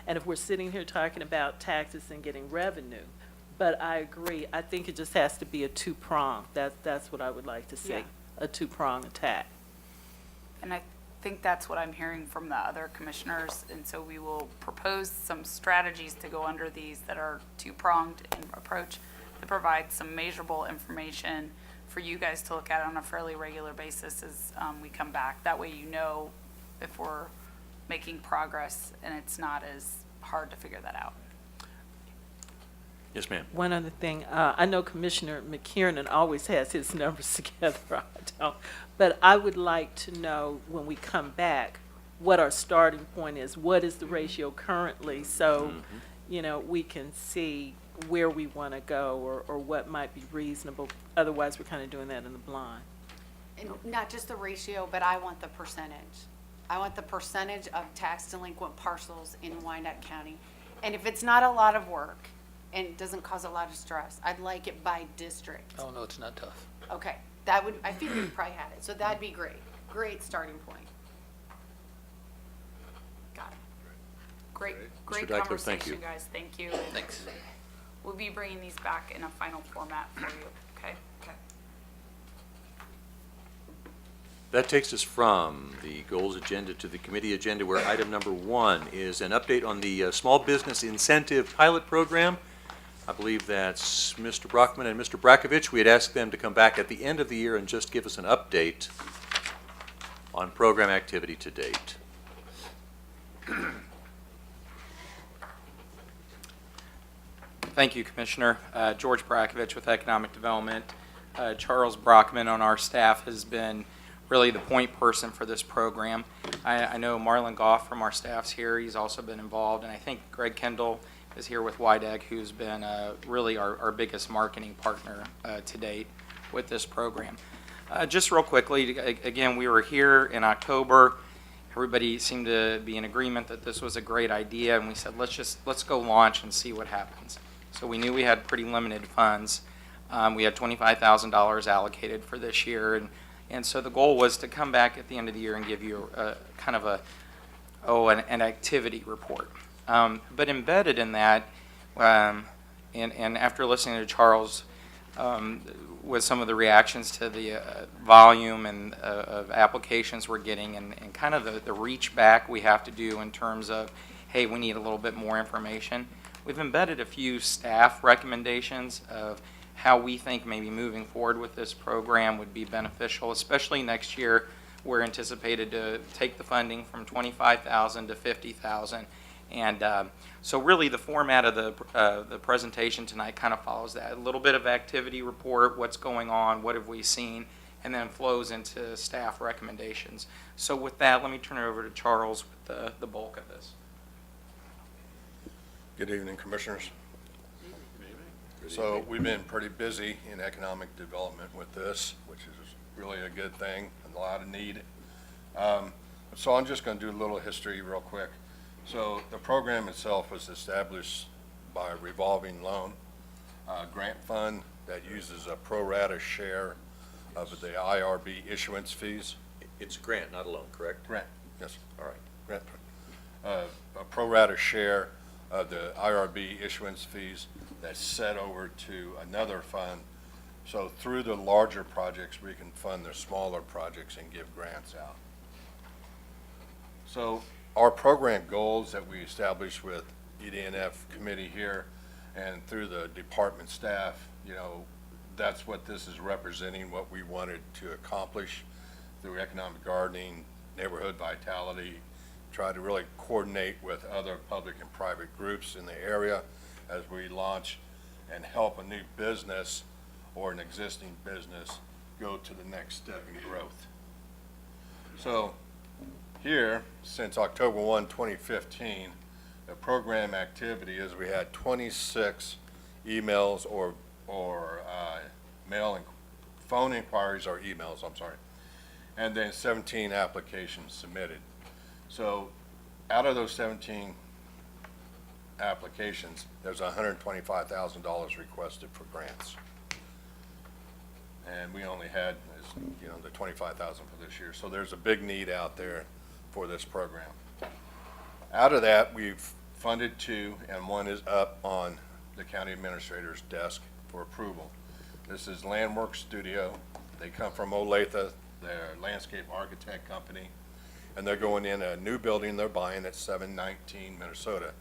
And if we're sitting here talking about taxes and getting revenue, but I agree, I think it just has to be a two-prong. That's what I would like to see, Yeah. a two-prong attack. And I think that's what I'm hearing from the other commissioners, and so we will propose some strategies to go under these that are two-pronged in approach to provide some measurable information for you guys to look at on a fairly regular basis as we come back. That way you know if we're making progress and it's not as hard to figure that out. Yes, ma'am. One other thing, I know Commissioner McKiernan always has his numbers together, I don't. But I would like to know when we come back, what our starting point is. What is the ratio currently? So, you know, we can see where we want to go or what might be reasonable. Otherwise, we're kind of doing that in the blind. and not just the ratio, but I want the percentage. I want the percentage of tax delinquent parcels in Wyandotte County. And if it's not a lot of work and it doesn't cause a lot of stress, I'd like it by district. Oh, no, it's not tough. Okay, that would, I figured you probably had it, so that'd be great. Great starting point. Got it. Great Mr. Deichler, conversation, thank you. guys. Thank you. Thanks. We'll be bringing these back in a final format for you, okay? Okay. That takes us from the goals agenda to the committee agenda, where item number 1 is an update on the Small Business Incentive Pilot Program. I believe that's Mr. Brockman and Mr. Brakovich. We had asked them to come back at the end of the year and just give us an update on program activity to date. Thank you, Commissioner. George Brakovich with Economic Development. Charles Brockman on our staff has been really the point person for this program. I know Marlon Goff from our staff's here. He's also been involved, and I think Greg Kendall is here with Wyandotte, who's been really our biggest marketing partner to date with this program. Just real quickly, again, we were here in October. Everybody seemed to be in agreement that this was a great idea, and we said, let's go launch and see what happens. So we knew we had pretty limited funds. We had $25,000 allocated for this year, and so the goal was to come back at the end of the year and give you an activity report. But embedded in that, and after listening to Charles, with some of the reactions to the volume and of applications we're getting, and kind of the reach back we have to do in terms of, hey, we need a little bit more information. We've embedded a few staff recommendations of how we think maybe moving forward with this program would be beneficial, especially next year. We're anticipated to take the funding from $25,000 to $50,000. And so really the format of the presentation tonight kind of follows that. A little bit of activity report, what's going on, what have we seen, and then flows into staff recommendations. So with that, let me turn it over to Charles with the bulk of this. Good evening, Commissioners. So we've been pretty busy in economic development with this, which is really a good thing and a lot of need. So I'm just going to do a little history real quick. So the program itself was established by a revolving loan grant fund that uses a pro rata share of the IRB issuance fees. It's a grant, not a loan, correct? Grant, yes. All right. Grant, a pro rata share of the IRB issuance fees that's set over to another fund. So through the larger projects, we can fund the smaller projects and give grants out. So our program goals that we established with ED&F committee here and through the department staff, you know, that's what this is representing, what we wanted to accomplish through economic gardening, neighborhood vitality, try to really coordinate with other public and private groups in the area as we launch and help a new business or an existing business go to the next step in growth. So here, since October 1, 2015, the program activity is we had 26 emails or mail and phone inquiries or emails, I'm sorry, and then 17 applications submitted. So out of those 17 applications, there's $125,000 requested for grants. And we only had, the 25,000 for this year. So there's a big need out there for this program. Out of that, we've funded 2, and 1 is up on the county administrator's desk for approval. This is Landwork Studio. They come from Olathe. They're a landscape architect company, and they're going in a new building they're buying at 719 Minnesota.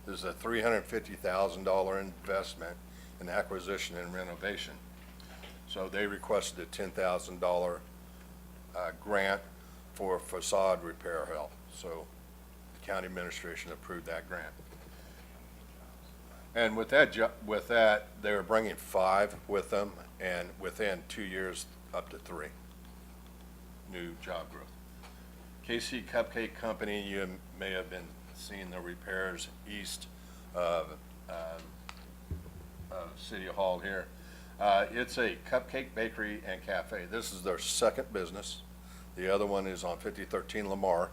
This is a $350,000 investment in acquisition and renovation. So they requested a $10,000 grant for facade repair help. So the county administration approved that grant. And with that, they were bringing 5 with them, and within 2 years, up to 3 new job growth. KC Cupcake Company, you may have been seeing the repairs east of City Hall here. It's a cupcake bakery and cafe. This is their second business. The other one is on 5013 Lamar,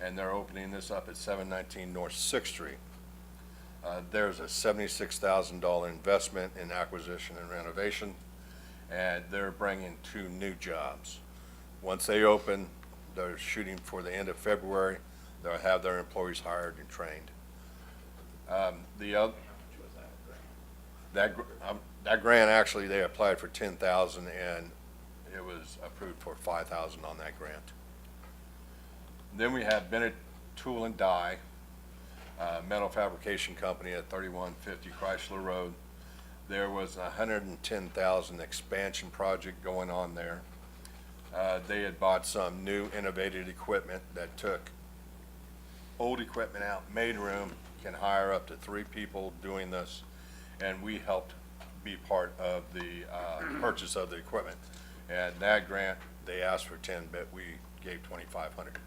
and they're opening this up at 719 North 6th Street. There's a $76,000 investment in acquisition and renovation, and they're bringing 2 new jobs. Once they open, they're shooting for the end of February. They'll have their employees hired and trained. That grant, actually, they applied for $10,000, and it was approved for $5,000 on that grant. Then we have Bennett Tool and Die, metal fabrication company at 3150 Chrysler Road. There was a $110,000 expansion project going on there. They had bought some new innovative equipment that took old equipment out, made room, can hire up to 3 people doing this, and we helped be part of the purchase of the equipment. And that grant, they asked for 10, but we gave 2,500.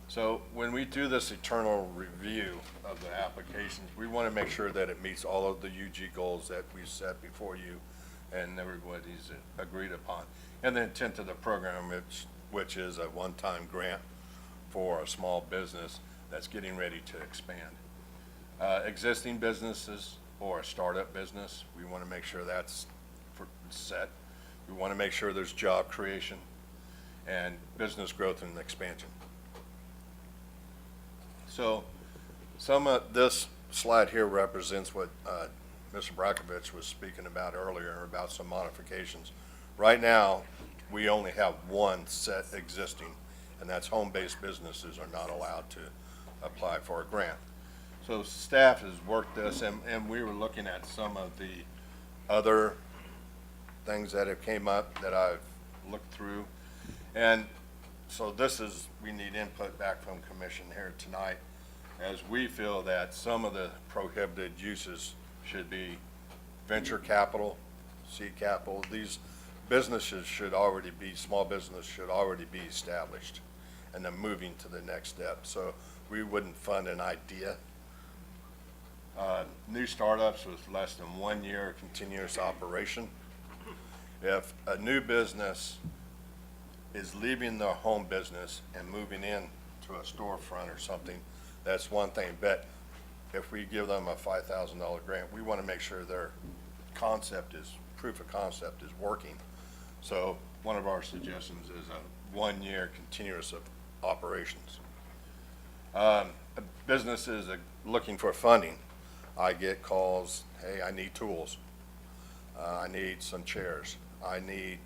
So when we do this eternal review of the applications, we want to make sure that it meets all of the UG goals that we set before you and everybody's agreed upon. And the intent of the program, which is a one-time grant for a small business that's getting ready to expand. Existing businesses or a startup business, we want to make sure that's set. We want to make sure there's job creation and business growth and expansion. So some of this slide here represents what Mr. Brakovich was speaking about earlier about some modifications. Right now, we only have 1 set existing, and that's home-based businesses are not allowed to apply for a grant. So staff has worked this, and we were looking at some of the other things that have came up that I've looked through. And so we need input back from commission here tonight, as we feel that some of the prohibited uses should be venture capital, seed capital. These businesses should already be, small business should already be established, and then moving to the next step. So we wouldn't fund an idea. New startups with less than 1 year continuous operation. If a new business is leaving their home business and moving in to a storefront or something, that's one thing. But if we give them a $5,000 grant, we want to make sure their proof of concept is working. So one of our suggestions is a 1 year continuous of operations. Businesses are looking for funding. I get calls, hey, I need tools. I need some chairs. I need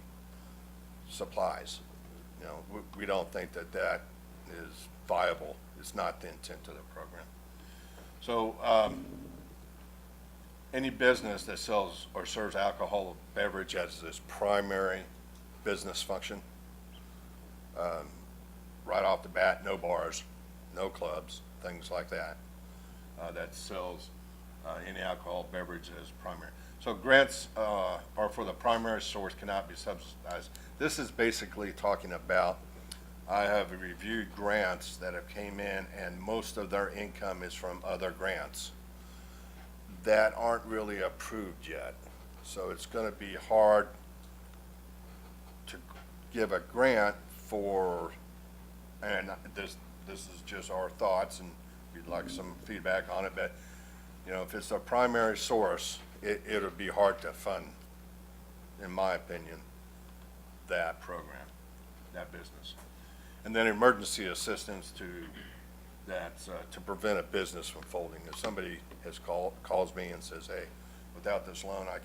supplies. We don't think that that is viable. It's not the intent of the program. So any business that sells or serves alcohol beverage as its primary business function, right off the bat, no bars, no clubs, things like that, that sells any alcohol beverage as primary. So grants are for the primary source, cannot be subsidized. This is basically talking about I have reviewed grants that have came in, and most of their income is from other grants that aren't really approved yet. So it's gonna be hard to give a grant for, and this is just our thoughts, and we'd like some feedback on it, but, you know, if it's a primary source, it'll be hard to fund, in my opinion, that program, that business. And then emergency assistance to prevent a business from folding. If somebody calls me and says, hey, without this loan, I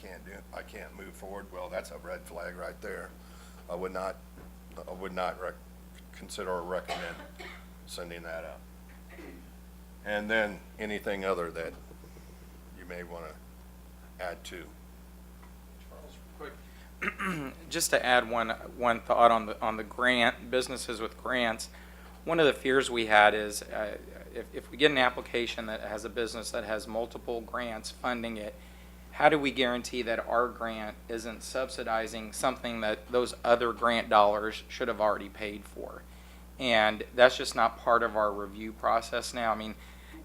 can't move forward, well, that's a red flag right there. I would not consider or recommend sending that out. And then anything other that you may want to add to. Just to add one thought on the grant, businesses with grants, one of the fears we had is if we get an application that has a business that has multiple grants funding it, how do we guarantee that our grant isn't subsidizing something that those other grant dollars should have already paid for? And that's just not part of our review process now. I mean,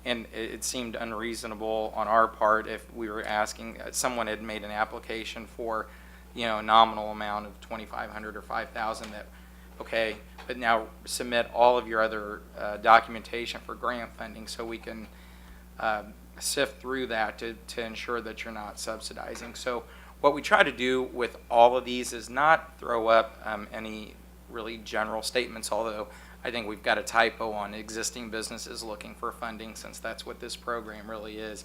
and it seemed unreasonable on our part if we were asking, someone had made an application for, you know, a nominal amount of $2,500 or $5,000 that, okay, but now submit all of your other documentation for grant funding so we can sift through that to ensure that you're not subsidizing. So what we try to do with all of these is not throw up any really general statements, although I think we've got a typo on existing businesses looking for funding, since that's what this program really is.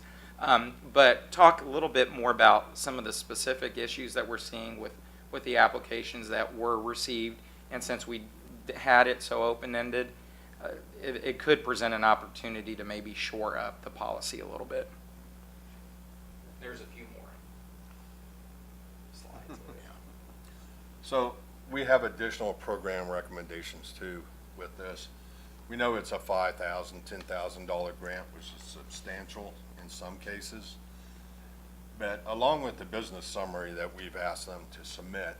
But talk a little bit more about some of the specific issues that we're seeing with the applications that were received. And since we had it so open-ended, it could present an opportunity to maybe shore up the policy a little bit. There's a few more slides. So we have additional program recommendations too with this. We know it's a $5,000, $10,000 grant, which is substantial in some cases. But along with the business summary that we've asked them to submit,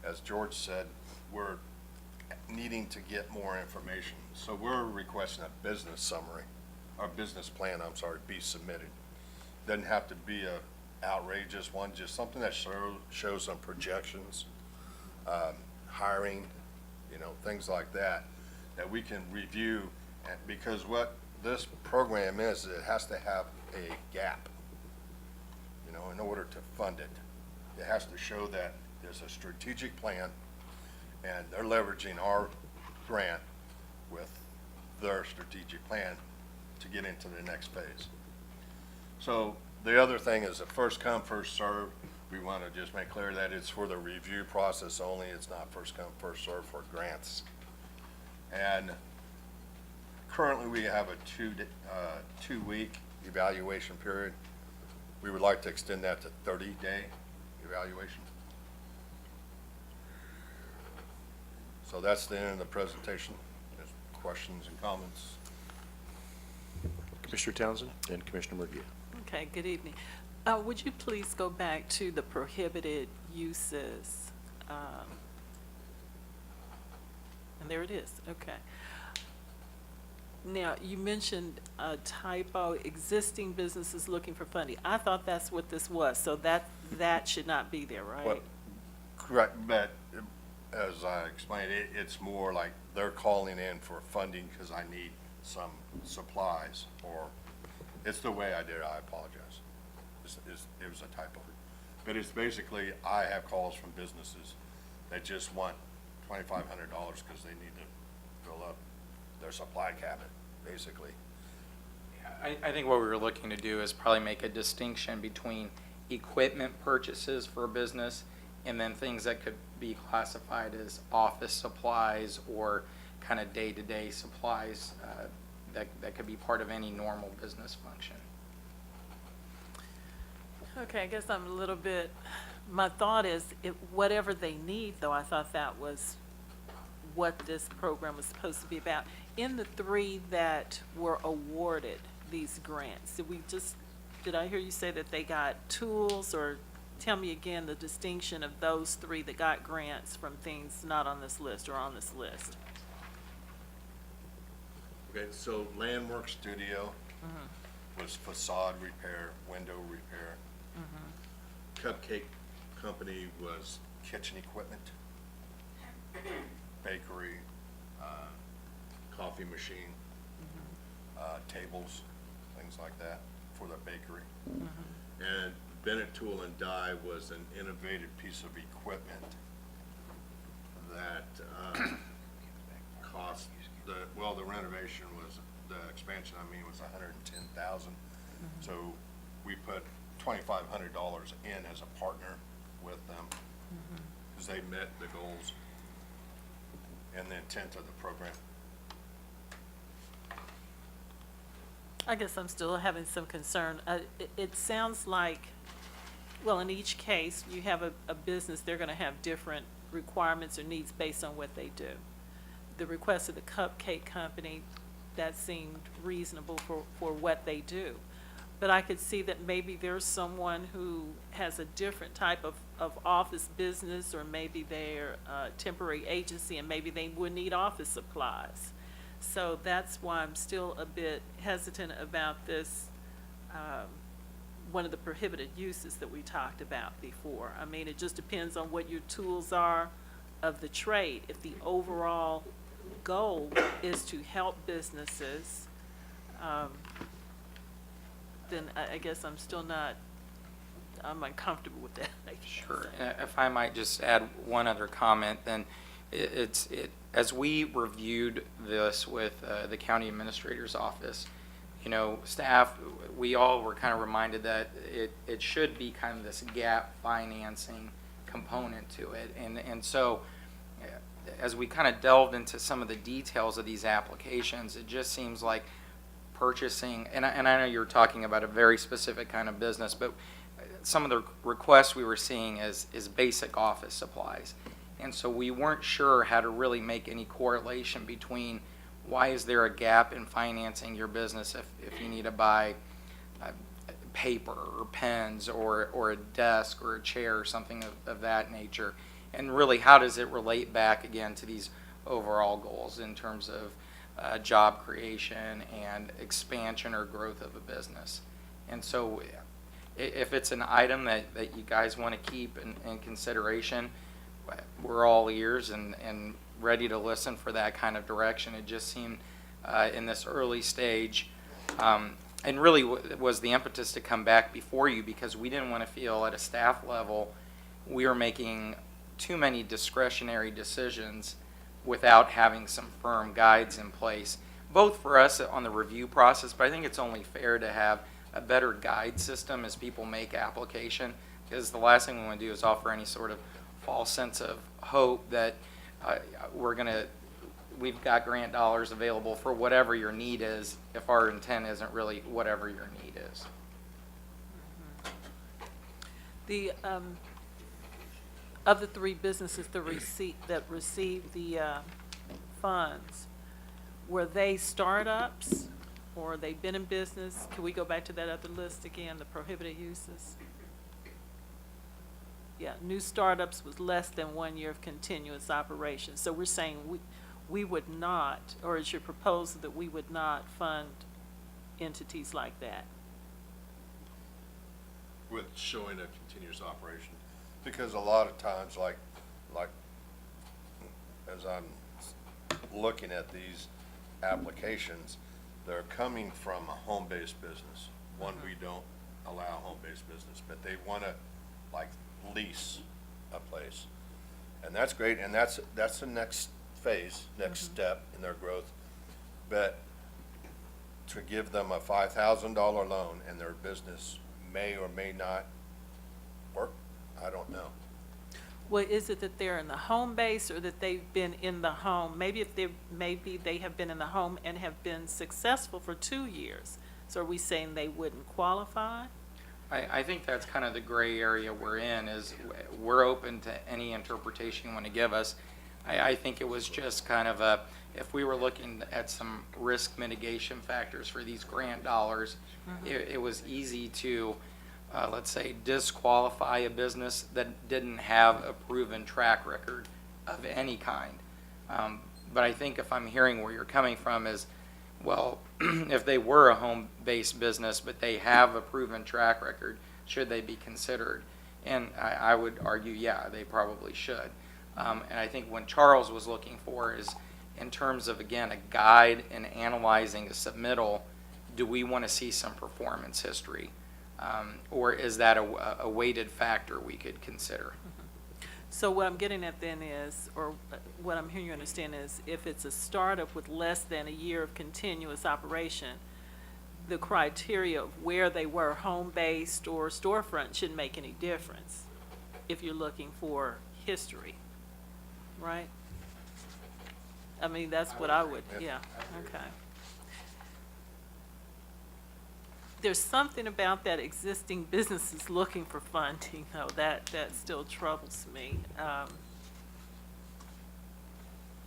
as George said, we're needing to get more information. So we're requesting a business summary, or business plan, I'm sorry, be submitted. Doesn't have to be a outrageous one, just something that shows some projections, hiring, you know, things like that we can review. And because what this program is, it has to have a gap, you know, in order to fund it. It has to show that there's a strategic plan and they're leveraging our grant with their strategic plan to get into the next phase. So the other thing is a first come, first serve. We want to just make clear that it's for the review process only. It's not first come, first serve for grants. And currently we have a 2-week evaluation period. We would like to extend that to 30-day evaluation. So that's the end of the presentation. There's questions and comments. Commissioner Townsend and Commissioner Murguia. Okay, good evening. Would you please go back to the prohibited uses? And there it is, okay. Now, you mentioned a typo, existing businesses looking for funding. I thought that's what this was, so that should not be there, right? Well, correct, but as I explained, it's more like they're calling in for funding because I need some supplies, or it's the way I did it, I apologize. It was a typo. But it's basically, I have calls from businesses that just want $2,500 because they need to fill up their supply cabinet, basically. I think what we were looking to do is probably make a distinction between equipment purchases for a business and then things that could be classified as office supplies or kind of day-to-day supplies that could be part of any normal business function. Okay, I guess I'm a little bit, my thought is, whatever they need, though, I thought that was what this program was supposed to be about. In the 3 that were awarded these grants, did I hear you say that they got tools, or tell me again the distinction of those 3 that got grants from things not on this list or on this list? Okay, so Landmark Studio was facade repair, window repair. Cupcake Company was kitchen equipment, bakery, coffee machine, tables, things like that for the bakery. And Bennett Tool and Die was an innovative piece of equipment that cost, the renovation was, the expansion, was $110,000. So we put $2,500 in as a partner with them, because they met the goals and the intent of the program. I guess I'm still having some concern. It sounds like, well, in each case, you have a business, they're gonna have different requirements or needs based on what they do. The request of the Cupcake Company, that seemed reasonable for what they do. But I could see that maybe there's someone who has a different type of office business, or maybe they're a temporary agency and maybe they would need office supplies. So that's why I'm still a bit hesitant about this, one of the prohibited uses that we talked about before. I mean, it just depends on what your tools are of the trade. If the overall goal is to help businesses, then I guess I'm still not, I'm uncomfortable with that. Sure. If I might just add one other comment, then as we reviewed this with the county administrator's office, staff, we all were kind of reminded that it should be kind of this gap financing component to it. And so as we kind of delved into some of the details of these applications, it just seems like purchasing, and I know you're talking about a very specific kind of business, but some of the requests we were seeing is basic office supplies. And so we weren't sure how to really make any correlation between why is there a gap in financing your business if you need to buy paper or pens or a desk or a chair or something of that nature. And really, how does it relate back again to these overall goals in terms of job creation and expansion or growth of a business? And so if it's an item that you guys want to keep in consideration, we're all ears and ready to listen for that kind of direction. It just seemed in this early stage, and really was the impetus to come back before you, because we didn't want to feel at a staff level we were making too many discretionary decisions without having some firm guides in place, both for us on the review process, but I think it's only fair to have a better guide system as people make application, because the last thing we want to do is offer any sort of false sense of hope that we've got grant dollars available for whatever your need is, if our intent isn't really whatever your need is. The of the three businesses that received the funds, were they startups or they've been in business? Can we go back to that other list again, the prohibited uses? Yeah, new startups with less than 1 year of continuous operation. So we're saying we would not, or is your proposal that we would not fund entities like that? With showing a continuous operation, because a lot of times, like as I'm looking at these applications, they're coming from a home-based business. One, we don't allow home-based business, but they want to lease a place, and that's great, and that's the next phase, next step in their growth. But to give them a $5,000 loan and their business may or may not work, I don't know. Well, is it that they're in the home base, or that they've been in the home? Maybe they have been in the home and have been successful for 2 years. So are we saying they wouldn't qualify? I think that's kind of the gray area we're in, is we're open to any interpretation you want to give us. I think it was just kind of if we were looking at some risk mitigation factors for these grant dollars, it was easy to, let's say, disqualify a business that didn't have a proven track record of any kind. But I think if I'm hearing where you're coming from is, Well, if they were a home-based business, but they have a proven track record, should they be considered? And I would argue, yeah, they probably should. And I think what Charles was looking for is, in terms of, again, a guide in analyzing a submittal, do we want to see some performance history? Or is that a weighted factor we could consider? So what I'm getting at then is, or what I'm hearing you understand is, if it's a startup with less than a year of continuous operation, the criteria of where they were, home-based or storefront, shouldn't make any difference if you're looking for history, right? I mean, that's what I would, yeah, okay. There's something about that existing businesses looking for funding, though, that still troubles me.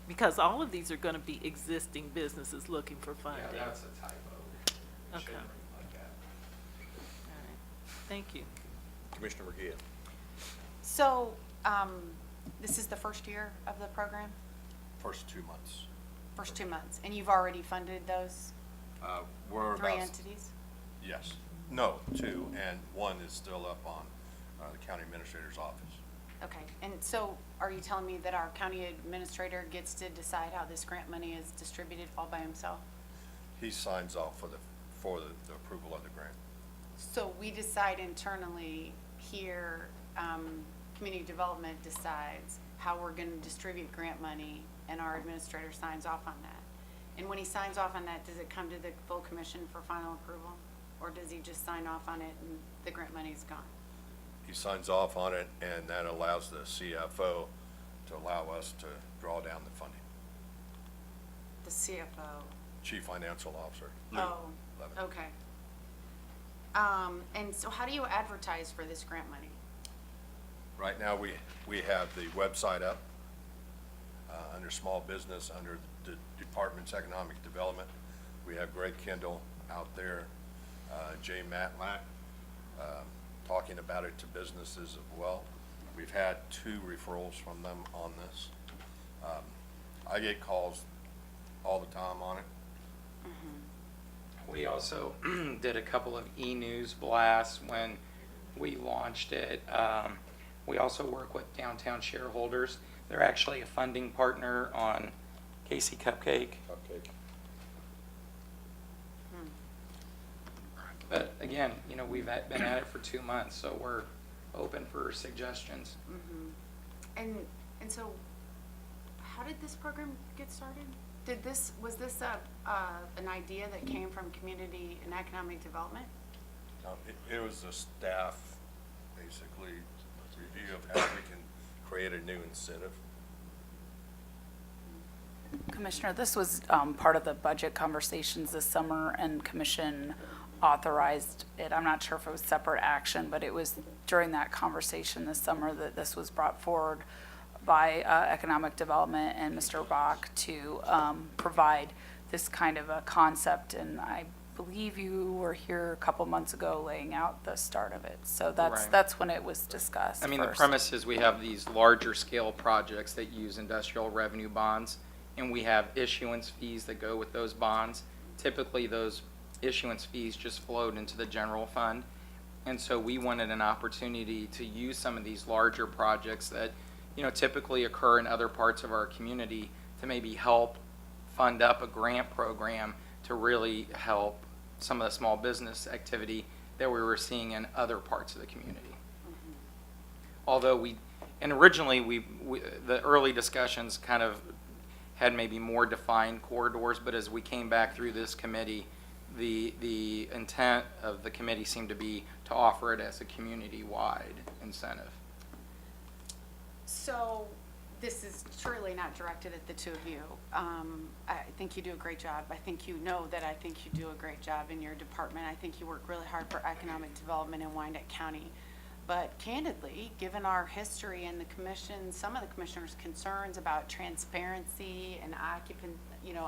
Because all of these are gonna be existing businesses looking for funding. Yeah, that's a typo. Okay. Shouldn't All read like that. right. Thank you. Commissioner Murguia. So, this is the first year of the program, First 2 months. first 2 months, and you've already funded those We're 3 about, entities? yes, no, 2, and 1 is still up on the county administrator's office. Okay, and so are you telling me that our county administrator gets to decide how this grant money is distributed all by himself? He signs off for the approval of the grant. So we decide internally here, community development decides how we're gonna distribute grant money, and our administrator signs off on that. And when he signs off on that, does it come to the full commission for final approval? Or does he just sign off on it and the grant money's gone? He signs off on it, and that allows the CFO to allow us to draw down the funding. The CFO, Chief Financial Officer. Lou oh, Levin. okay. And so how do you advertise for this grant money? Right now, we have the website up under small business, under the Department's Economic Development. We have Greg Kendall out there, Jay Matlack, talking about it to businesses as well. We've had 2 referrals from them on this. I get calls all the time on it. We also did a couple of e-news blasts when we launched it. We also work with Downtown Shareholders. They're actually a funding partner on Casey Cupcake. But again, you know, we've been at it for 2 months, so we're open for suggestions. And so, how did this program get started? Was this an idea that came from community and economic development? It was a staff, basically, review of how we can create a new incentive. Commissioner, this was part of the budget conversations this summer, and Commission authorized it. I'm not sure if it was separate action, but it was during that conversation this summer that this was brought forward by Economic Development and Mr. Bach to provide this kind of a concept. And I believe you were here a couple months ago laying out the start of it. So Right. that's when it was discussed I mean, the first. premise is we have these larger scale projects that use industrial revenue bonds, and we have issuance fees that go with those bonds. Typically, those issuance fees just flowed into the general fund. And so we wanted an opportunity to use some of these larger projects that, you know, typically occur in other parts of our community to maybe help fund up a grant program to really help some of the small business activity that we were seeing in other parts of the community. Although originally the early discussions kind of had maybe more defined corridors, but as we came back through this committee, the intent of the committee seemed to be to offer it as a community-wide incentive. So, this is truly not directed at the two of you. I think you do a great job. I think you know that I think you do a great job in your department. I think you work really hard for economic development in Wyandotte County. But candidly, given our history and the commission, some of the commissioners' concerns about transparency and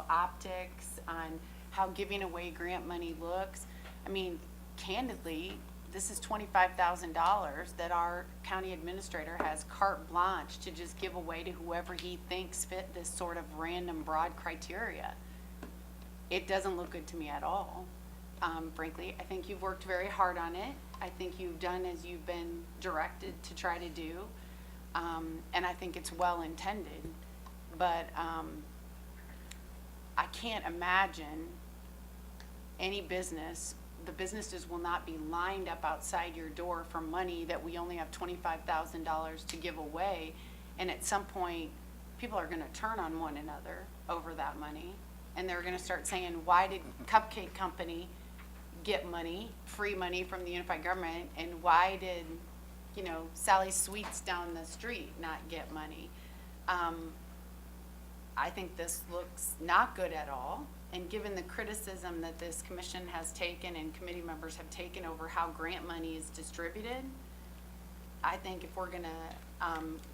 optics on how giving away grant money looks, I mean, candidly, this is $25,000 that our county administrator has carte blanche to just give away to whoever he thinks fit this sort of random broad criteria. it doesn't look good to me at all. Frankly, I think you've worked very hard on it. I think you've done as you've been directed to try to do. And I think it's well intended, but I can't imagine any business, the businesses will not be lined up outside your door for money that we only have $25,000 to give away. And at some point, people are gonna turn on one another over that money. And they're gonna start saying, why did Cupcake Company get money, free money from the unified government, and why did, you know, Sally's Sweets down the street not get money? I think this looks not good at all. And given the criticism that this commission has taken and committee members have taken over how grant money is distributed, I think if we're gonna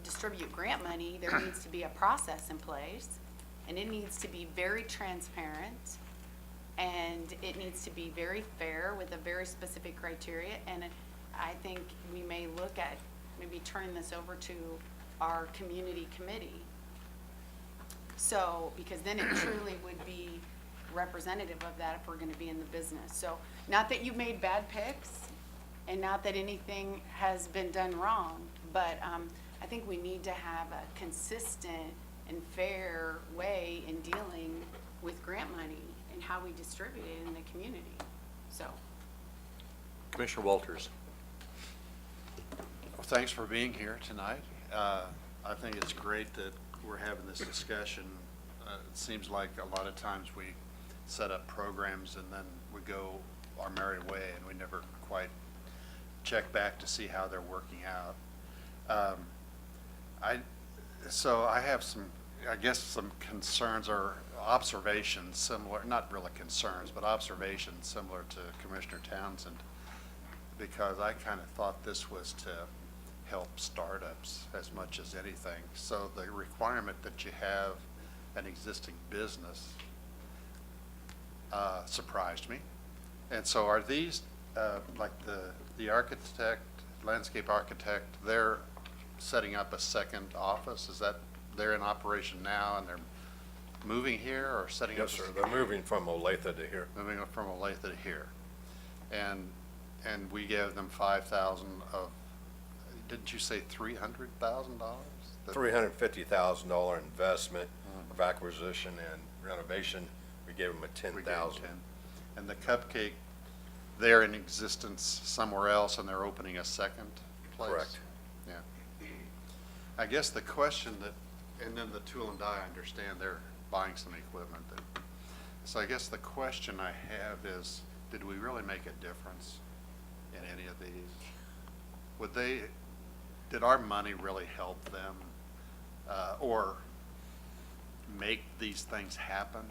distribute grant money, there needs to be a process in place, and it needs to be very transparent, and it needs to be very fair with a very specific criteria. And I think we may look at maybe turning this over to our community committee. So, because then it truly would be representative of that if we're gonna be in the business. So, not that you've made bad picks, and not that anything has been done wrong, but I think we need to have a consistent and fair way in dealing with grant money and how we distribute it in the community, so. Commissioner Walters. Well, thanks for being here tonight. I think it's great that we're having this discussion. It seems like a lot of times we set up programs and then we go our merry way and we never quite check back to see how they're working out. So I have some, I guess, some concerns or observations similar, not really concerns, but observations similar to Commissioner Townsend, because I kind of thought this was to help startups as much as anything. So the requirement that you have an existing business surprised me. And so are these, like the architect, landscape architect, they're setting up a second office? Is that, they're in operation now and they're moving here or setting up? Yes, sir. They're moving from Olathe to here. Moving from Olathe to here. And we gave them 5,000 of, didn't you say $300,000? $350,000 investment of acquisition and renovation. We gave them a We gave 10,000. 10. And the Cupcake, they're in existence somewhere else and they're opening a second place? Correct. Yeah. I guess the question that, and then the Tool and Die, I understand they're buying some equipment. So I guess the question I have is, did we really make a difference in any of these? Did our money really help them or make these things happen?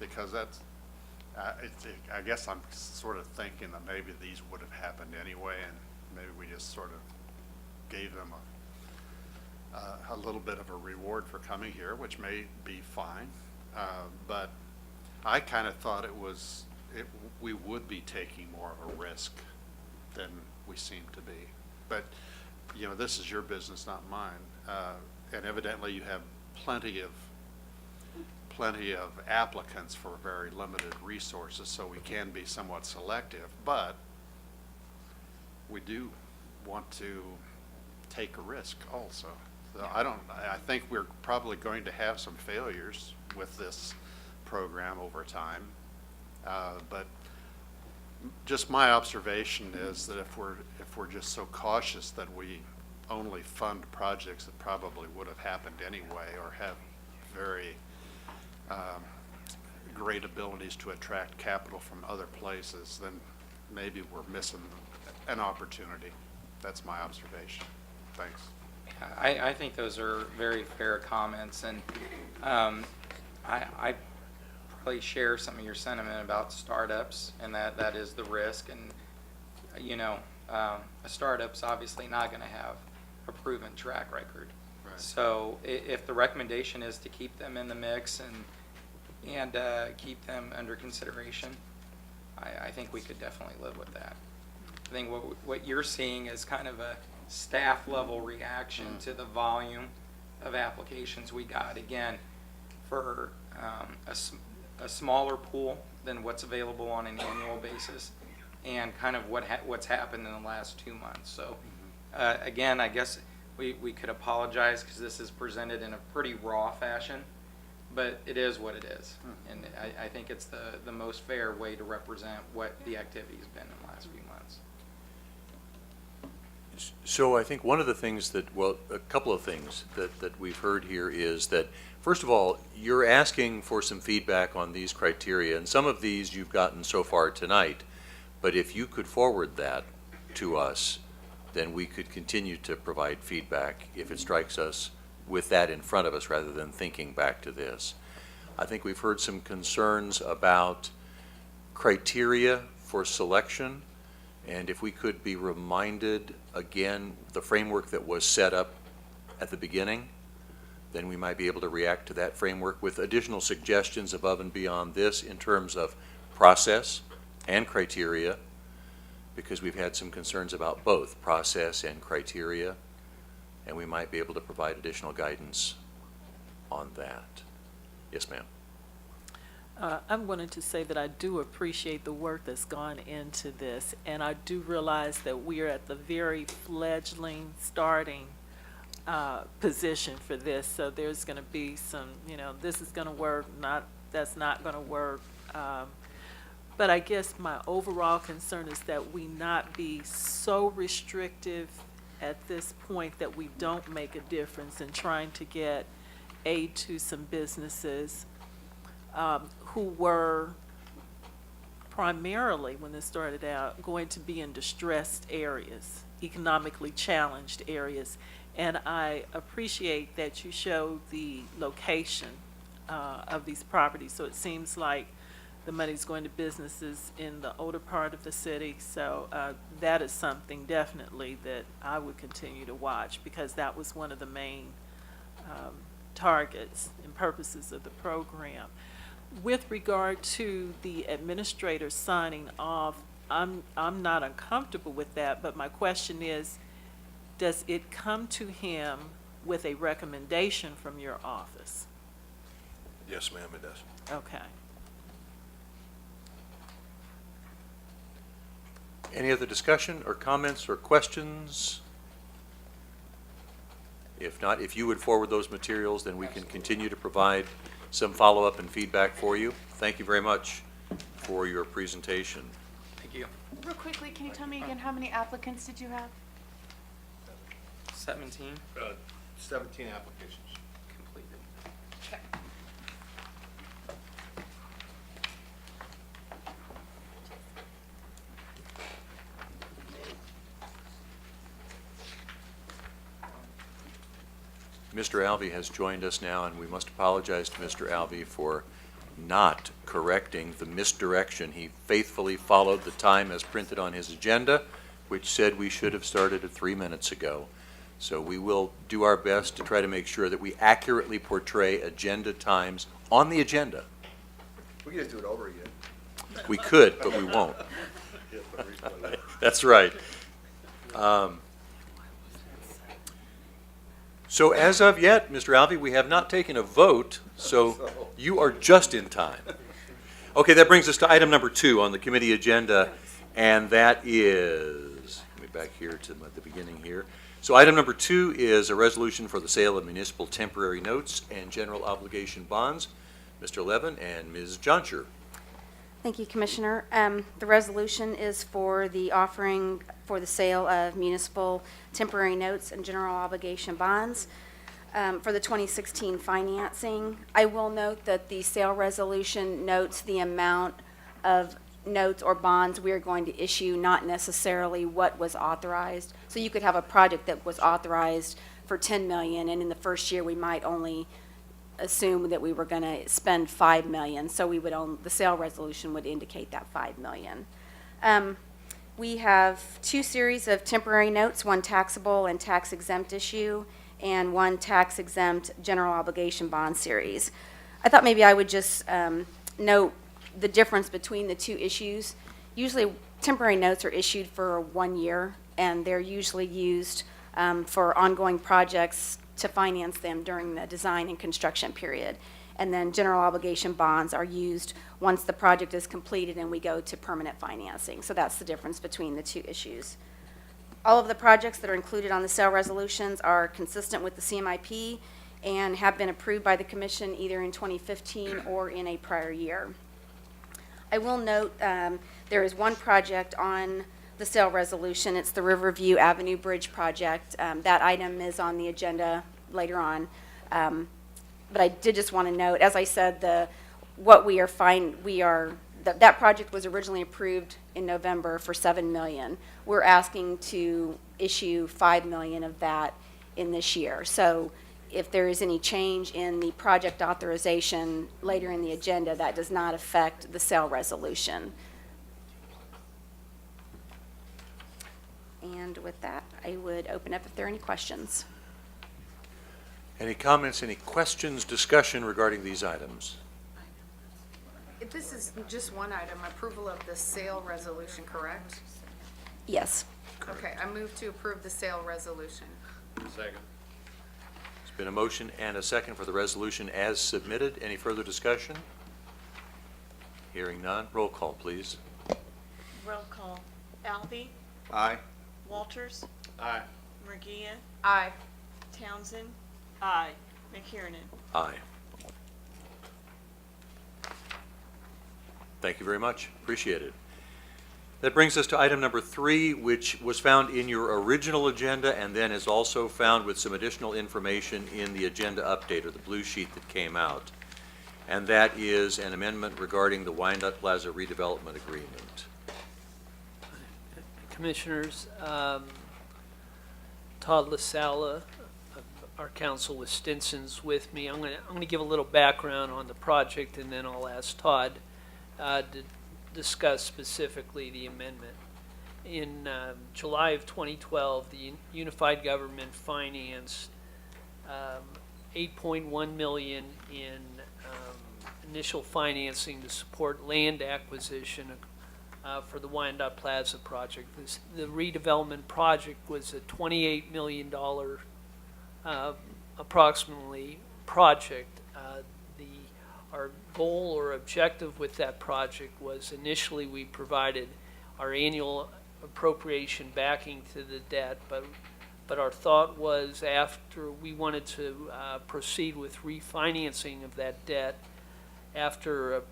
Because that's, I guess I'm sort of thinking that maybe these would have happened anyway, and maybe we just sort of gave them a little bit of a reward for coming here, which may be fine. But I kind of thought we would be taking more of a risk than we seem to be. But, you know, this is your business, not mine. And evidently you have plenty of applicants for very limited resources, so we can be somewhat selective, but we do want to take a risk also. So I think we're probably going to have some failures with this program over time, but just my observation is that if we're just so cautious that we only fund projects that probably would have happened anyway or have very great abilities to attract capital from other places, then maybe we're missing an opportunity. That's my observation. Thanks. I think those are very fair comments, and I probably share some of your sentiment about startups, and that is the risk. And you know, a startup's obviously not going to have a proven track record. Right. So if the recommendation is to keep them in the mix and keep them under consideration, I think we could definitely live with that. I think what you're seeing is kind of a staff level reaction to the volume of applications we got. Again, for a smaller pool than what's available on an annual basis, and kind of what's happened in the last 2 months. So, again, I guess we could apologize because this is presented in a pretty raw fashion, but it is what it is. And I think it's the most fair way to represent what the activity's been in the last few months. So I think one of the things that, well, a couple of things that we've heard here is that, first of all, you're asking for some feedback on these criteria, and some of these you've gotten so far tonight. But if you could forward that to us, then we could continue to provide feedback if it strikes us with that in front of us rather than thinking back to this. I think we've heard some concerns about criteria for selection, and if we could be reminded again the framework that was set up at the beginning, then we might be able to react to that framework with additional suggestions above and beyond this in terms of process and criteria, because we've had some concerns about both process and criteria, and we might be able to provide additional guidance on that. Yes, ma'am. I'm wanting to say that I do appreciate the work that's gone into this, and I do realize that we are at the very fledgling starting position for this. So there's going to be some, this is going to work, that's not going to work. But I guess my overall concern is that we not be so restrictive at this point that we don't make a difference in trying to get aid to some businesses who were primarily, when this started out, going to be in distressed areas, economically challenged areas. And I appreciate that you showed the location of these properties. So it seems like the money's going to businesses in the older part of the city. So that is something definitely that I would continue to watch, because that was one of the main targets and purposes of the program. With regard to the administrator signing off, I'm not uncomfortable with that, but my question is, does it come to him with a recommendation from your office? Yes, ma'am, it does. Okay. Any other discussion or comments or questions? If not, if you would forward those materials, then we can continue to provide some follow-up and feedback for you. Thank you very much for your presentation. Thank you. Real quickly, can you tell me again, how many applicants did you have? 17 17 applications. completed. Okay. Mr. Alvey has joined us now, and we must apologize to Mr. Alvey for not correcting the misdirection. He faithfully followed the time as printed on his agenda, which said we should have started at 3 minutes ago. So we will do our best to try to make sure that we accurately portray agenda times on the agenda. We can just do it over again. We could, but we won't. That's right. So as of yet, Mr. Alvey, we have not taken a vote, so you are just in time. Okay, that brings us to item number 2 on the committee agenda, and that is, let me back here to the beginning here. So item number 2 is a resolution for the sale of municipal temporary notes and general obligation bonds. Mr. Levin and Ms. Johnsher. Thank you, Commissioner. The resolution is for the offering for the sale of municipal temporary notes and general obligation bonds for the 2016 financing. I will note that the sale resolution notes the amount of notes or bonds we are going to issue, not necessarily what was authorized. So you could have a project that was authorized for $10 million, and in the first year we might only assume that we were going to spend $5 million. So we would the sale resolution would indicate that $5 million. We have 2 series of temporary notes, one taxable and tax exempt issue, and one tax exempt general obligation bond series. I thought maybe I would just note the difference between the 2 issues. Usually temporary notes are issued for 1 year, and they're usually used for ongoing projects to finance them during the design and construction period. And then general obligation bonds are used once the project is completed and we go to permanent financing. So that's the difference between the two issues. All of the projects that are included on the sale resolutions are consistent with the CMIP and have been approved by the commission either in 2015 or in a prior year. I will note there is one project on the sale resolution. It's the Riverview Avenue Bridge project. That item is on the agenda later on. But I did just want to note, as I said, that project was originally approved in November for $7 million. We're asking to issue $5 million of that in this year. So if there is any change in the project authorization later in the agenda, that does not affect the sale resolution. And with that, I would open up if there are any questions. Any comments, any questions, discussion regarding these items? This is just one item, approval of the sale resolution, correct? Yes. Okay, I move to approve the sale resolution. Second. There's been a motion and a second for the resolution as submitted. Any further discussion? Hearing none. Roll call, please. Roll call. Alvey, Aye. Walters, Aye. Murgia, Aye. Townsend, Aye. McKiernan. Aye. Thank you very much. Appreciate it. That brings us to item number 3, which was found in your original agenda and then is also found with some additional information in the agenda update, or the blue sheet that came out. And that is an amendment regarding the Wyandotte Plaza redevelopment agreement. Commissioners, Todd LaSala, our counsel with Stinson's with me. I'm going to give a little background on the project, and then I'll ask Todd to discuss specifically the amendment. In July of 2012, the Unified Government financed $8.1 million in initial financing to support land acquisition for the Wyandotte Plaza project. The redevelopment project was a $28 million approximately project. Our goal or objective with that project was initially we provided our annual appropriation backing to the debt, but our thought was after we wanted to proceed with refinancing of that debt after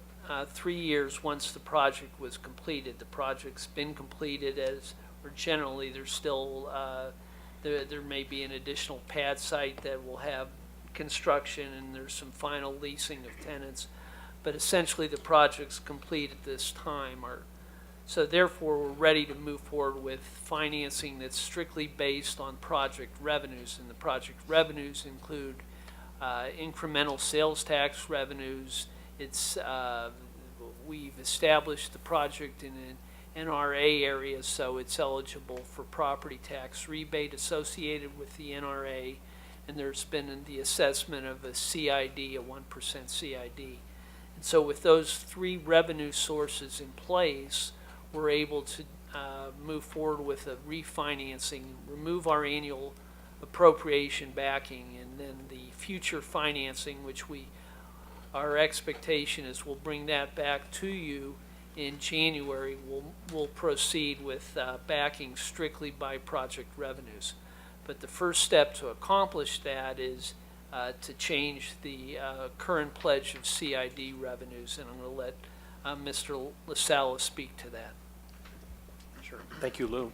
3 years once the project was completed. The project's been completed or generally there's still, there may be an additional pad site that will have construction and there's some final leasing of tenants, but essentially the project's complete at this time. So therefore we're ready to move forward with financing that's strictly based on project revenues, and the project revenues include incremental sales tax revenues. We've established the project in an NRA area, so it's eligible for property tax rebate associated with the NRA, and there's been the assessment of a CID, a 1% CID. And so with those 3 revenue sources in place, we're able to move forward with a refinancing, remove our annual appropriation backing, and then the future financing, which our expectation is we'll bring that back to you in January. We'll proceed with backing strictly by project revenues. But the first step to accomplish that is to change the current pledge of CID revenues, and I'm going to let Mr. LaSala speak to that. Sure. Thank you, Lou.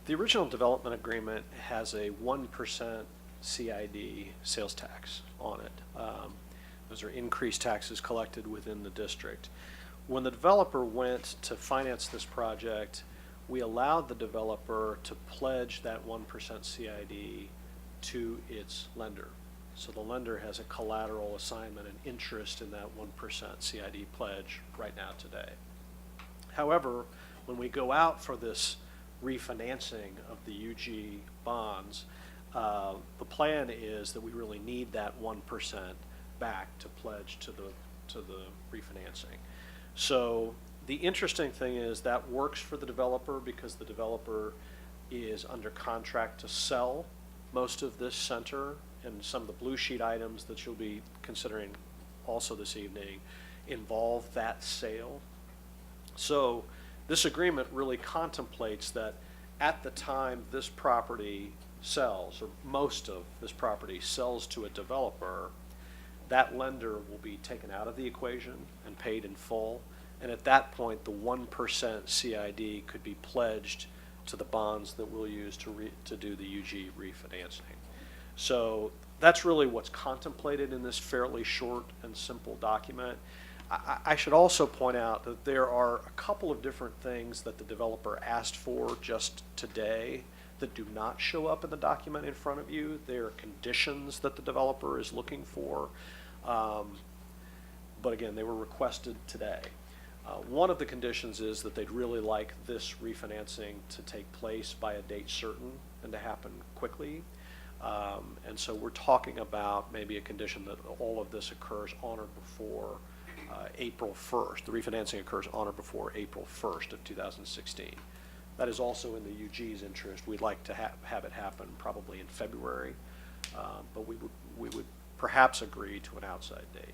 The original development agreement has a 1% CID sales tax on it. Those are increased taxes collected within the district. When the developer went to finance this project, we allowed the developer to pledge that 1% CID to its lender. So the lender has a collateral assignment and interest in that 1% CID pledge right now today. However, when we go out for this refinancing of the UG bonds, the plan is that we really need that 1% back to pledge to the refinancing. So the interesting thing is that works for the developer because the developer is under contract to sell most of this center and some of the blue sheet items that you'll be considering also this evening involve that sale. So this agreement really contemplates that at the time this property sells, or most of this property sells to a developer, that lender will be taken out of the equation and paid in full. And at that point, the 1% CID could be pledged to the bonds that we'll use to do the UG refinancing. So that's really what's contemplated in this fairly short and simple document. I should also point out that there are a couple of different things that the developer asked for just today that do not show up in the document in front of you. They are conditions that the developer is looking for. But again, they were requested today. One of the conditions is that they'd really like this refinancing to take place by a date certain and to happen quickly. And so we're talking about maybe a condition that all of this occurs on or before April 1st. The refinancing occurs on or before April 1st of 2016. That is also in the UG's interest. We'd like to have it happen probably in February, but we would perhaps agree to an outside date.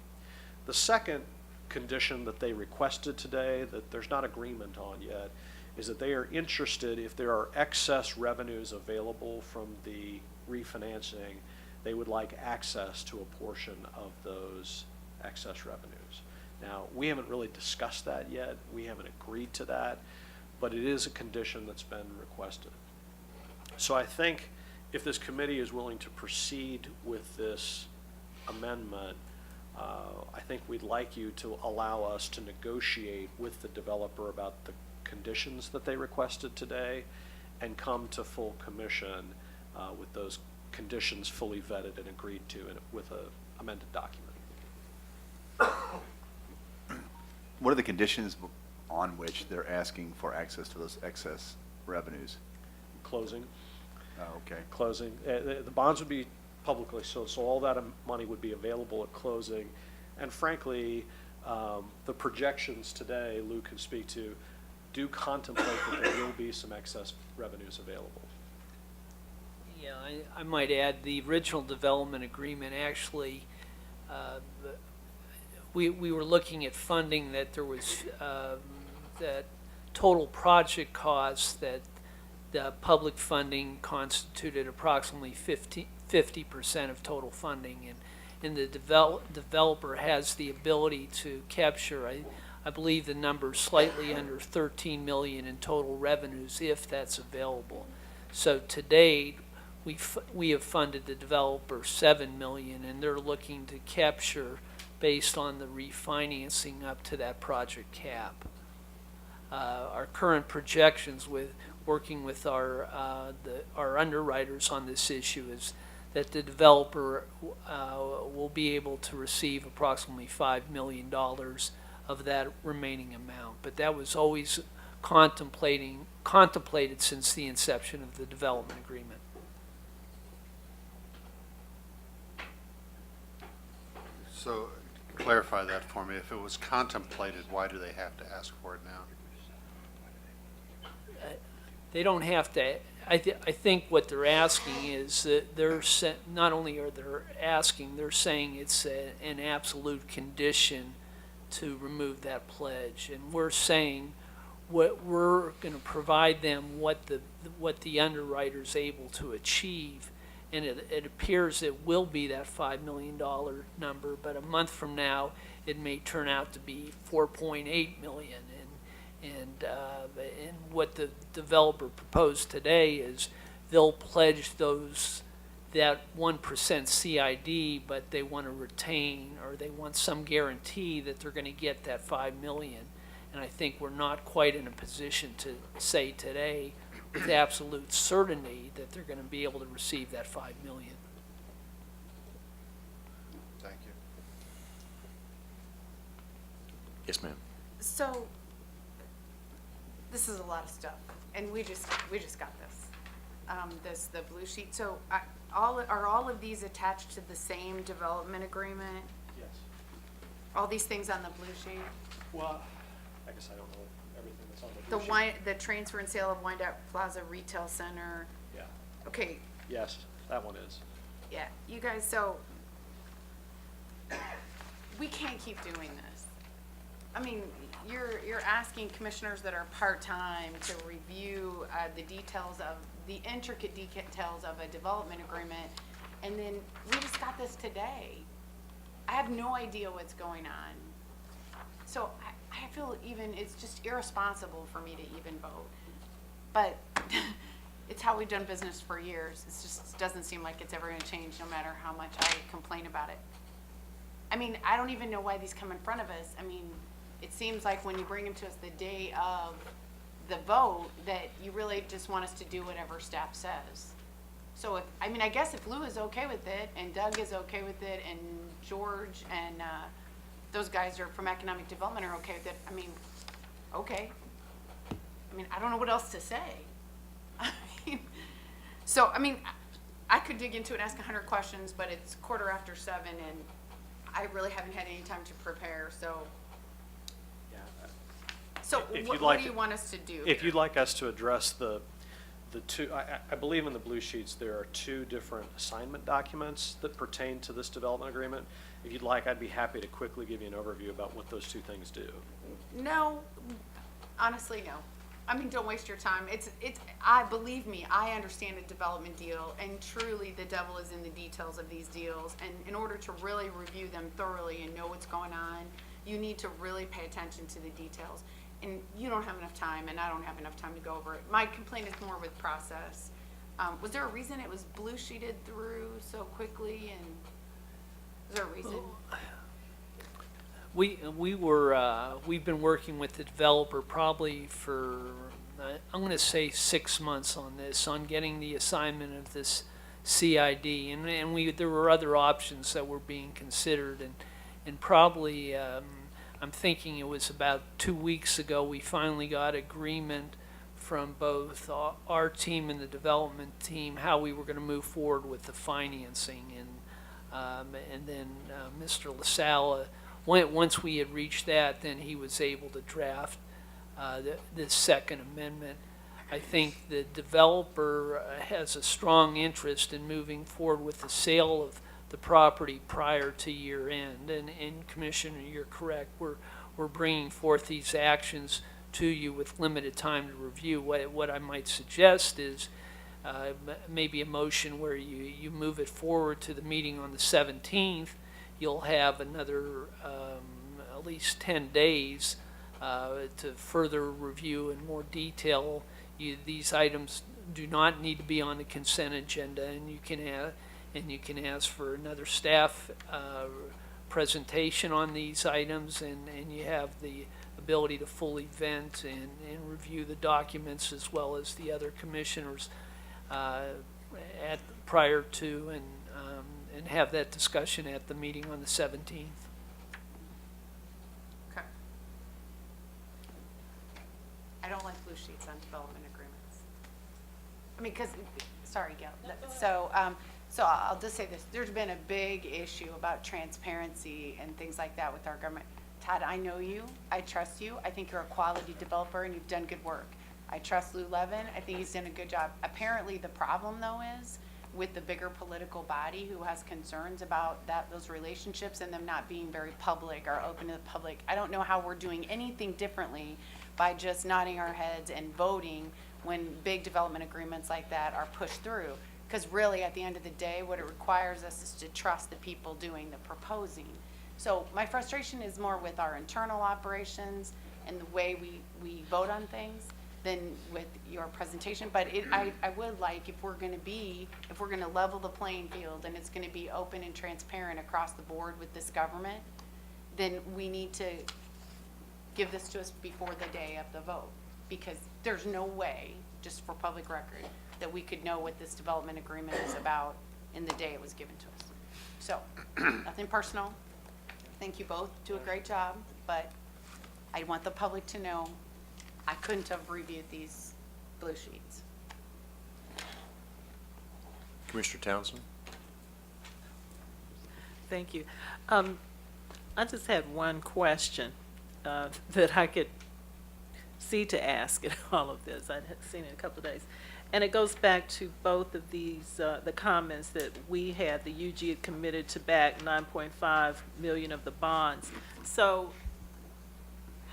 The second condition that they requested today that there's not agreement on yet is that they are interested, if there are excess revenues available from the refinancing, they would like access to a portion of those excess revenues. Now, we haven't really discussed that yet. We haven't agreed to that, but it is a condition that's been requested. So I think if this committee is willing to proceed with this amendment, I think we'd like you to allow us to negotiate with the developer about the conditions that they requested today and come to full commission with those conditions fully vetted and agreed to with an amended document. What are the conditions on which they're asking for access to those excess revenues? Closing. Oh, okay. Closing. The bonds would be publicly sold, so all that money would be available at closing. And frankly, the projections today, Lou can speak to, do contemplate that there will be some excess revenues available. Yeah, I might add, the original development agreement actually, we were looking at funding that there was, that total project costs, that the public funding constituted approximately 50% of total funding, and the developer has the ability to capture, I believe the number is slightly under 13 million in total revenues if that's available. So to date, we have funded the developer 7 million, and they're looking to capture based on the refinancing up to that project cap. Our current projections with working with our underwriters on this issue is that the developer will be able to receive approximately $5 million of that remaining amount. But that was always contemplated since the inception of the development agreement. So clarify that for me. If it was contemplated, why do they have to ask for it now? They don't have to. I think what they're asking is that not only are they asking, they're saying it's an absolute condition to remove that pledge, and we're saying what we're going to provide them what the underwriter's able to achieve, and it appears it will be that $5 million number, but a month from now it may turn out to be 4.8 million. And what the developer proposed today is they'll pledge that 1% CID, but they want to retain, or they want some guarantee that they're going to get that 5 million. And I think we're not quite in a position to say today with absolute certainty that they're going to be able to receive that 5 million. Thank you. Yes, ma'am. So, this is a lot of stuff, and we just got this, the blue sheet. So, are all of these attached to the same development agreement? Yes. All these things on the blue sheet? Well, I guess I don't know everything that's on the blue sheet. The transfer and sale of Wyandotte Plaza Retail Center. Yeah. Okay. Yes. That one is. Yeah, you guys, so we can't keep doing this. I mean, you're asking commissioners that are part-time to review the details of, the intricate details of a development agreement, and then we just got this today. I have no idea what's going on. So I feel even, it's just irresponsible for me to even vote. But it's how we've done business for years. It just doesn't seem like it's ever gonna change, no matter how much I complain about it. I mean, I don't even know why these come in front of us. I mean, it seems like when you bring them to us the day of the vote, that you really just want us to do whatever staff says. So if, I mean, I guess if Lou is okay with it, and Doug is okay with it, and George and those guys are from economic development are okay with it, I mean, okay. I mean, I don't know what else to say. I mean, so, I mean, I could dig into it and ask 100 questions, but it's 7:15, and I really haven't had any time to prepare, so. So what do you want us to do? If you'd like us to address the two, I believe in the blue sheets, there are two different assignment documents that pertain to this development agreement. If you'd like, I'd be happy to quickly give you an overview about what those two things do. No, honestly, no. I mean, don't waste your time. Believe me, I understand a development deal, and truly the devil is in the details of these deals. And in order to really review them thoroughly and know what's going on, you need to really pay attention to the details. And you don't have enough time, and I don't have enough time to go over it. My complaint is more with process. Was there a reason it was blue sheeted through so quickly, and is there a reason? We've been working with the developer probably for, I'm gonna say 6 months on this, on getting the assignment of this CID, and there were other options that were being considered, and probably, I'm thinking it was about 2 weeks ago, we finally got agreement from both our team and the development team how we were going to move forward with the financing, and then Mr. LaSalle, once we had reached that, then he was able to draft the second amendment. I think the developer has a strong interest in moving forward with the sale of the property prior to year end. And Commissioner, you're correct. We're bringing forth these actions to you with limited time to review. What I might suggest is maybe a motion where you move it forward to the meeting on the 17th. You'll have another at least 10 days to further review in more detail. These items do not need to be on the consent agenda, and you can ask for another staff presentation on these items, and you have the ability to fully vent and review the documents as well as the other commissioners prior to and have that discussion at the meeting on the 17th. Okay. I don't like blue sheets on development agreements. I mean, because, sorry, Gail. So I'll just say this. There's been a big issue about transparency and things like that with our government. Todd, I know you. I trust you. I think you're a quality developer and you've done good work. I trust Lou Levin. I think he's done a good job. Apparently the problem, though, is with the bigger political body who has concerns about those relationships and them not being very public or open to the public. I don't know how we're doing anything differently by just nodding our heads and voting when big development agreements like that are pushed through. Because really, at the end of the day, what it requires us is to trust the people doing the proposing. So my frustration is more with our internal operations and the way we vote on things than with your presentation. But I would like, if we're gonna level the playing field and it's gonna be open and transparent across the board with this government, then we need to give this to us before the day of the vote. Because there's no way, just for public record, that we could know what this development agreement is about in the day it was given to us. So, nothing personal. Thank you both. Do a great job, but I want the public to know I couldn't have reviewed these blue sheets. Commissioner Townsend? Thank you. I just had one question that I could see to ask in all of this. I'd seen it a couple of days. And it goes back to both of these, the comments that we had, the UG had committed to back 9.5 million of the bonds. So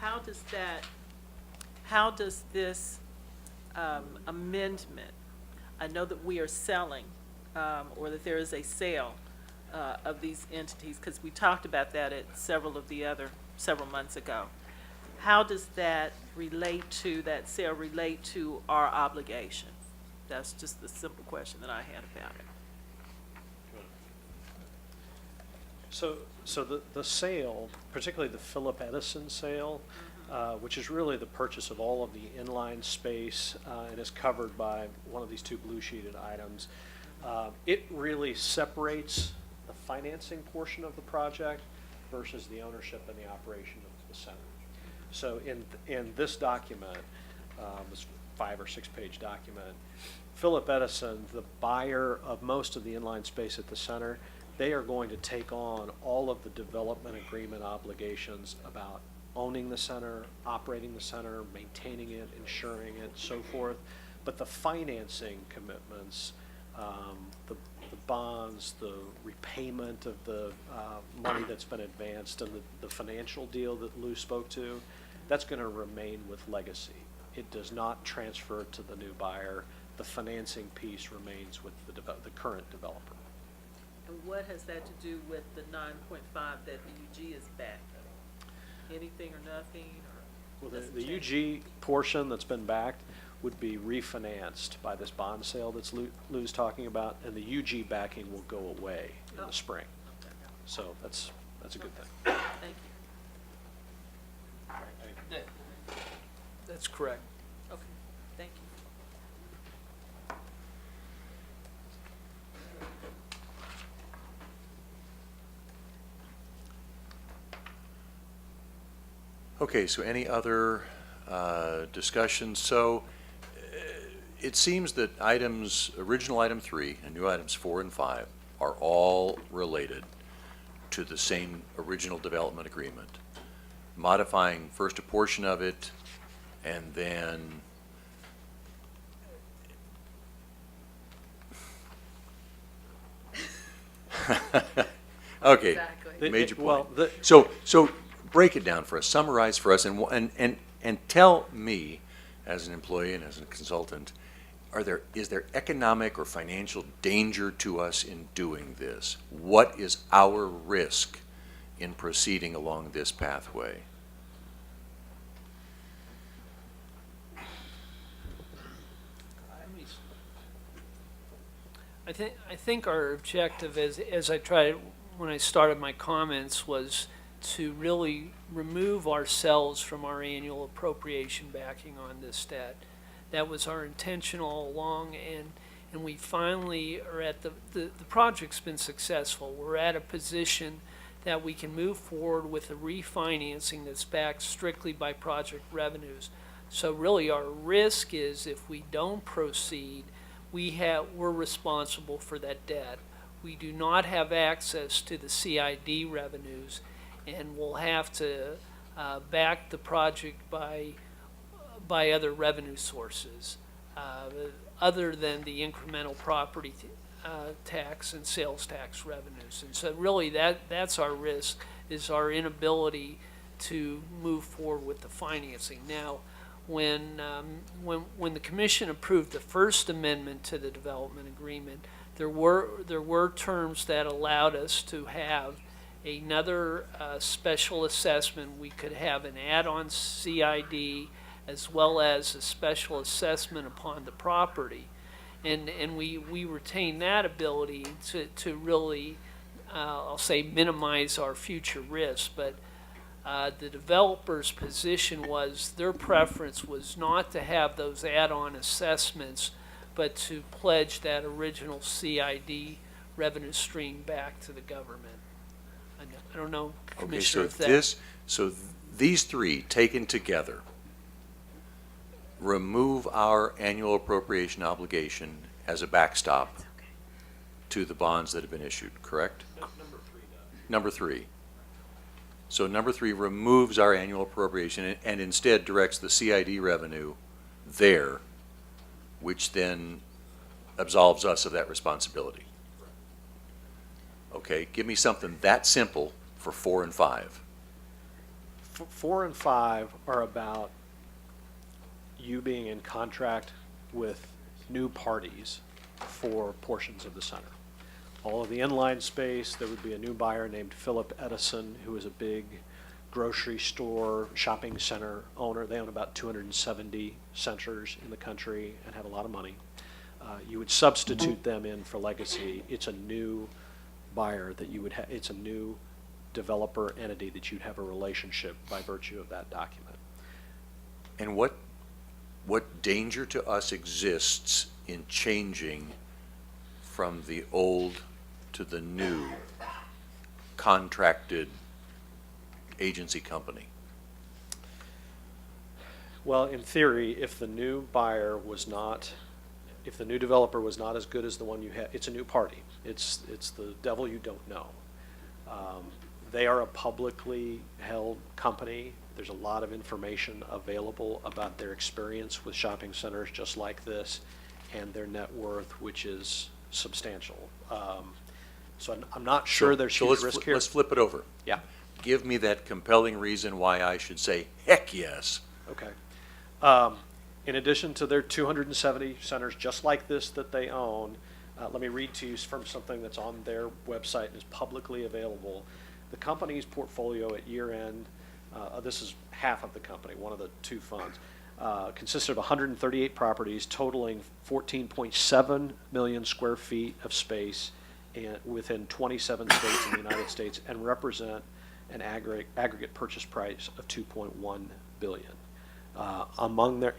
how does this amendment, I know that we are selling, or that there is a sale of these entities, because we talked about that at several months ago. How does that sale relate to our obligation? That's just the simple question that I had about it. So the sale, particularly the Philip Edison sale, which is really the purchase of all of the inline space and is covered by one of these two blue sheeted items, it really separates the financing portion of the project versus the ownership and the operation of the center. So in this document, this 5 or 6 page document, Philip Edison, the buyer of most of the inline space at the center, they are going to take on all of the development agreement obligations about owning the center, operating the center, maintaining it, insuring it, so forth. But the financing commitments, the bonds, the repayment of the money that's been advanced, and the financial deal that Lou spoke to, that's going to remain with Legacy. It does not transfer to the new buyer. The financing piece remains with the current developer. And what has that to do with the 9.5 that the UG is back? Anything or nothing? Or Well, the UG portion that's been backed would be refinanced by this bond sale that's Lou's talking about, and the UG backing will go away in the spring. So that's a good thing. Thank you. That's correct. Okay, thank you. Okay, so any other discussion? So it seems that original item 3 and new items 4 and 5 are all related to the same original development agreement, modifying first a portion of it and then okay, Exactly. major Well, point. So break it down for us, summarize for us, and tell me, as an employee and as a consultant, is there economic or financial danger to us in doing this? What is our risk in proceeding along this pathway? I think our objective, as I tried when I started my comments, was to really remove ourselves from our annual appropriation backing on this debt. That was our intention all along, and we finally are at the project's been successful. We're at a position that we can move forward with a refinancing that's backed strictly by project revenues. So really our risk is if we don't proceed, we're responsible for that debt. We do not have access to the CID revenues, and we'll have to back the project by other revenue sources, other than the incremental property tax and sales tax revenues. And so really that's our risk, is our inability to move forward with the financing. Now, when the commission approved the first amendment to the development agreement, there were terms that allowed us to have another special assessment. We could have an add-on CID as well as a special assessment upon the property, and we retain that ability to really I'll say minimize our future risks. But the developer's position was, their preference was not to have those add-on assessments, but to pledge that original CID revenue stream back to the government. I don't know, Commissioner, if that... So these three taken together remove our annual appropriation obligation as a backstop to the bonds that have been issued, correct? Number 3. So number 3 removes our annual appropriation and instead directs the CID revenue there which then absolves us of that responsibility. Okay, give me something that simple for 4 and 5. 4 and 5 are about you being in contract with new parties for portions of the center. All of the inline space, there would be a new buyer named Philip Edison, who is a big grocery store, shopping center owner. They own about 270 centers in the country and have a lot of money. You would substitute them in for Legacy. It's a new buyer that you would have, it's a new developer entity that you'd have a relationship by virtue of that document. And what danger to us exists in changing from the old to the new contracted agency company? Well, in theory, if the new buyer was not, if the new developer was not as good as the one you had, it's a new party. It's the devil you don't know. They are a publicly held company. There's a lot of information available about their experience with shopping centers just like this and their net worth, which is substantial. So I'm not sure there's huge risk here. Let's flip it over. Yeah. Give me that compelling reason why I should say, heck yes. Okay. In addition to their 270 centers just like this that they own, let me read to you from something that's on their website and is publicly available. The company's portfolio at year end, this is half of the company, one of the two funds, consisted of 138 properties totaling 14.7 million square feet of space and within 27 states in the United States, and represent an aggregate purchase price of $2.1 billion.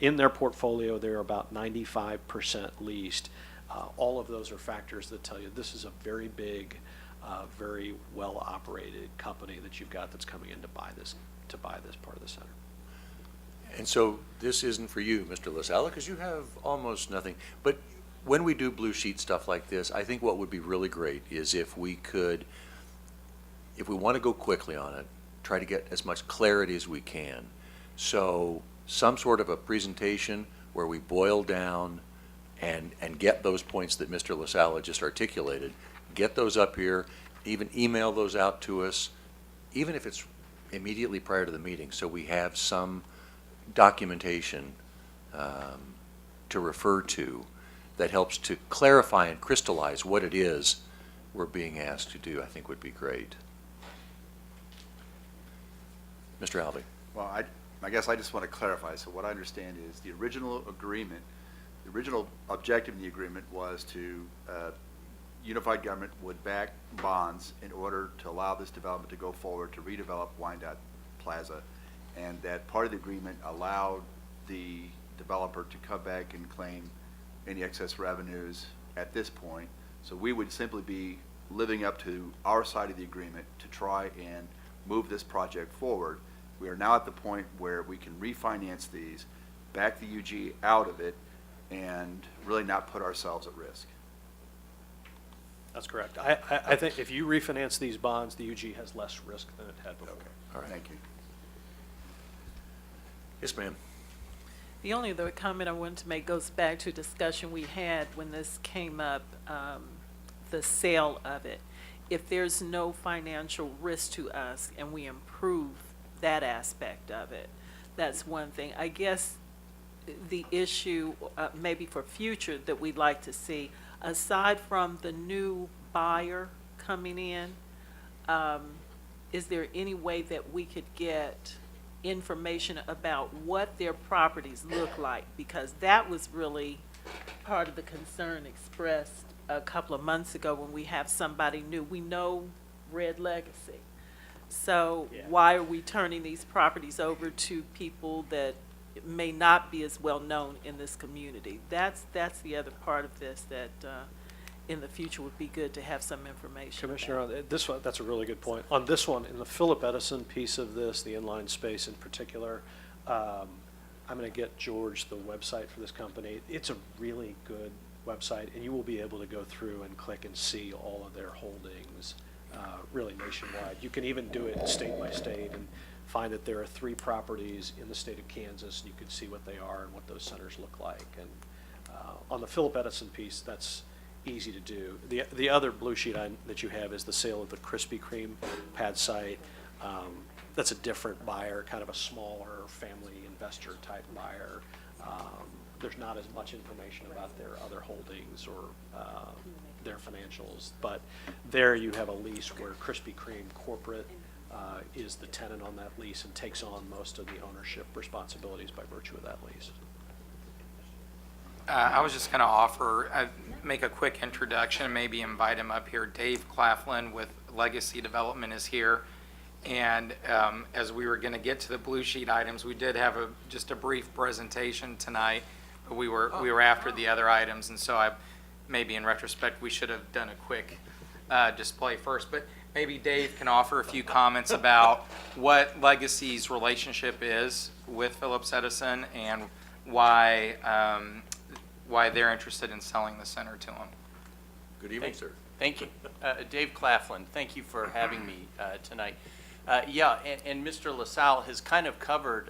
In their portfolio, they're about 95% leased. All of those are factors that tell you this is a very big, very well-operated company that you've got that's coming in to buy this part of the center. And so this isn't for you, Mr. LaSala, because you have almost nothing. But when we do blue sheet stuff like this, I think what would be really great is if we could, if we want to go quickly on it, try to get as much clarity as we can. So some sort of a presentation where we boil down and get those points that Mr. LaSala just articulated, get those up here, even email those out to us, even if it's immediately prior to the meeting, so we have some documentation to refer to that helps to clarify and crystallize what it is we're being asked to do, I think would be great. Mr. Alvey. Well, I guess I just want to clarify. So what I understand is the original agreement, the original objective of the agreement was to unified government would back bonds in order to allow this development to go forward to redevelop Wyandotte Plaza, and that part of the agreement allowed the developer to come back and claim any excess revenues at this point. So we would simply be living up to our side of the agreement to try and move this project forward. We are now at the point where we can refinance these, back the UG out of it, and really not put ourselves at risk. That's correct. I think if you refinance these bonds, the UG has less risk than it had before. Okay. All right. Thank you. Yes, ma'am. The only other comment I wanted to make goes back to a discussion we had when this came up, the sale of it. If there's no financial risk to us and we improve that aspect of it, that's one thing. I guess the issue maybe for future that we'd like to see, aside from the new buyer coming in, is there any way that we could get information about what their properties look like? Because that was really part of the concern expressed a couple of months ago when we have somebody new. We know Red Legacy. So why are we turning these properties over to people that may not be as well known in this community? That's the other part of this that in the future would be good to have some information Commissioner, about. on this one, that's a really good point. On this one, in the Philip Edison piece of this, the inline space in particular, I'm going to get George the website for this company. It's a really good website, and you will be able to go through and click and see all of their holdings really nationwide. You can even do it state by state and find that there are 3 properties in the state of Kansas, and you can see what they are and what those centers look like. And On the Philip Edison piece, that's easy to do. The other blue sheet that you have is the sale of the Krispy Kreme pad site. That's a different buyer, kind of a smaller family investor type buyer. There's not as much information about their other holdings or their financials, but there you have a lease where Krispy Kreme corporate is the tenant on that lease and takes on most of the ownership responsibilities by virtue of that lease. I was just going to offer, make a quick introduction, maybe invite him up here. Dave Claflin with Legacy Development is here. And as we were going to get to the blue sheet items, we did have just a brief presentation tonight, but we were after the other items, and so maybe in retrospect we should have done a quick display first. But maybe Dave can offer a few comments about what Legacy's relationship is with Phillips Edison and why they're interested in selling the center to him. Good evening, sir. Thank you. Dave Claflin, thank you for having me tonight. And Mr. LaSalle has kind of covered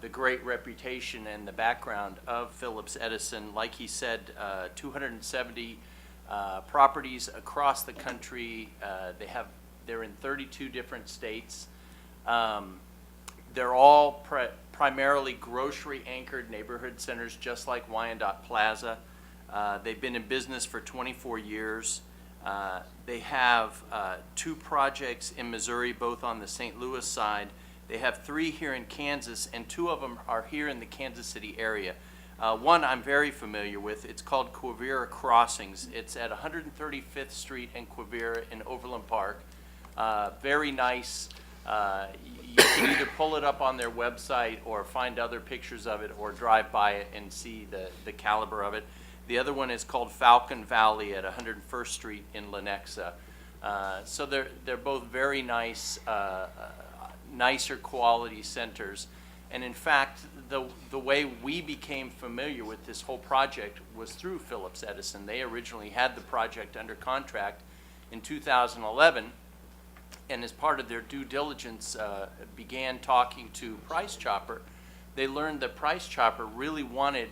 the great reputation and the background of Phillips Edison. Like he said, 270 properties across the country. They're in 32 different states. They're all primarily grocery-anchored neighborhood centers, just like Wyandotte Plaza. They've been in business for 24 years. They have 2 projects in Missouri, both on the St. Louis side. They have 3 here in Kansas, and 2 of them are here in the Kansas City area. One I'm very familiar with. It's called Quivira Crossings. It's at 135th Street and Quivira in Overland Park. Very nice. You can either pull it up on their website or find other pictures of it or drive by it and see the caliber of it. The other one is called Falcon Valley at 101st Street in Lenexa. So they're both very nice, nicer quality centers. And in fact, the way we became familiar with this whole project was through Phillips Edison. They originally had the project under contract in 2011. And as part of their due diligence, began talking to Price Chopper. They learned that Price Chopper really wanted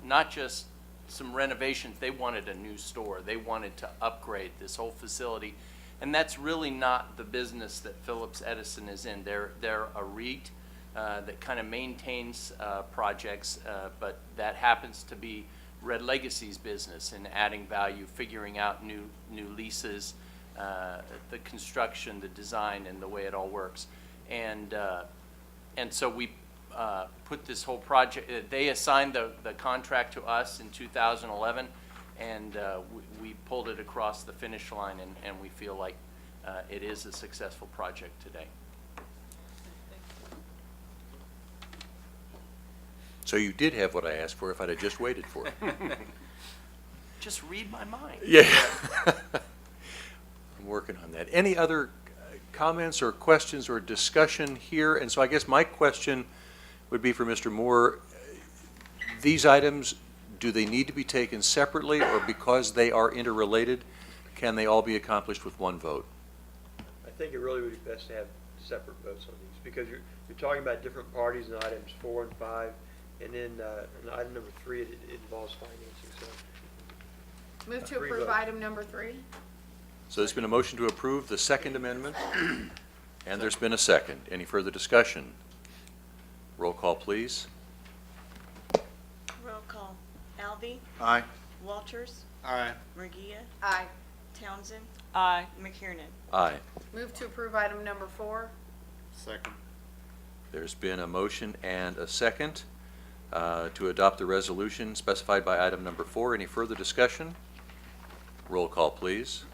not just some renovations, they wanted a new store. They wanted to upgrade this whole facility. And that's really not the business that Phillips Edison is in. They're a REIT that kind of maintains projects, but that happens to be Red Legacy's business in adding value, figuring out new leases, the construction, the design, and the way it all works. And so we put this whole project, they assigned the contract to us in 2011, and we pulled it across the finish line, and we feel like it is a successful project today. So you did have what I asked for if I'd have just waited for it. Just read my mind. Yeah. I'm working on that. Any other comments or questions or discussion here? And so I guess my question would be for Mr. Moore. These items, do they need to be taken separately, or because they are interrelated, can they all be accomplished with one vote? I think it really would be best to have separate votes on these, because you're talking about different parties in items 4 and 5, and then in item number 3, it involves financing. So Move to approve item number 3. So there's been a motion to approve the second amendment, and there's been a second. Any further discussion? Roll call, please. Roll call. Alvey. Aye. Walters. Aye. Murguia. Aye. Townsend. Aye. McKiernan. Aye. Move to approve item number 4. Second. There's been a motion and a second to adopt the resolution specified by item number 4. Any further discussion? Roll call, please.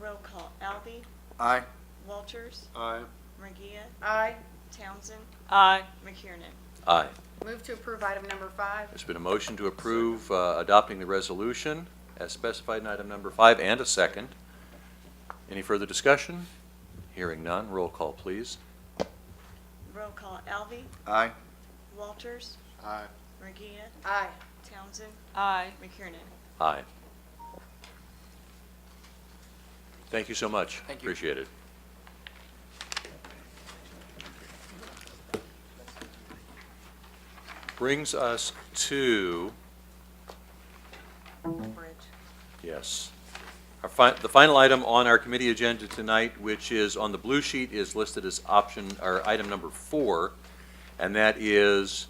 Roll call. Alvey. Aye. Walters. Aye. Murguia. Aye. Townsend. Aye. McKiernan. Aye. Move to approve item number 5. There's been a motion to approve adopting the resolution as specified in item number 5 and a second. Any further discussion? Hearing none. Roll call, please. Roll call. Alvey. Aye. Walters. Aye. Murguia. Aye. Townsend. Aye. McKiernan. Aye. Thank you so much. Thank you. Appreciate it. Brings us to Yes. The final item on our committee agenda tonight, which is on the blue sheet, is listed as item number 4, and that is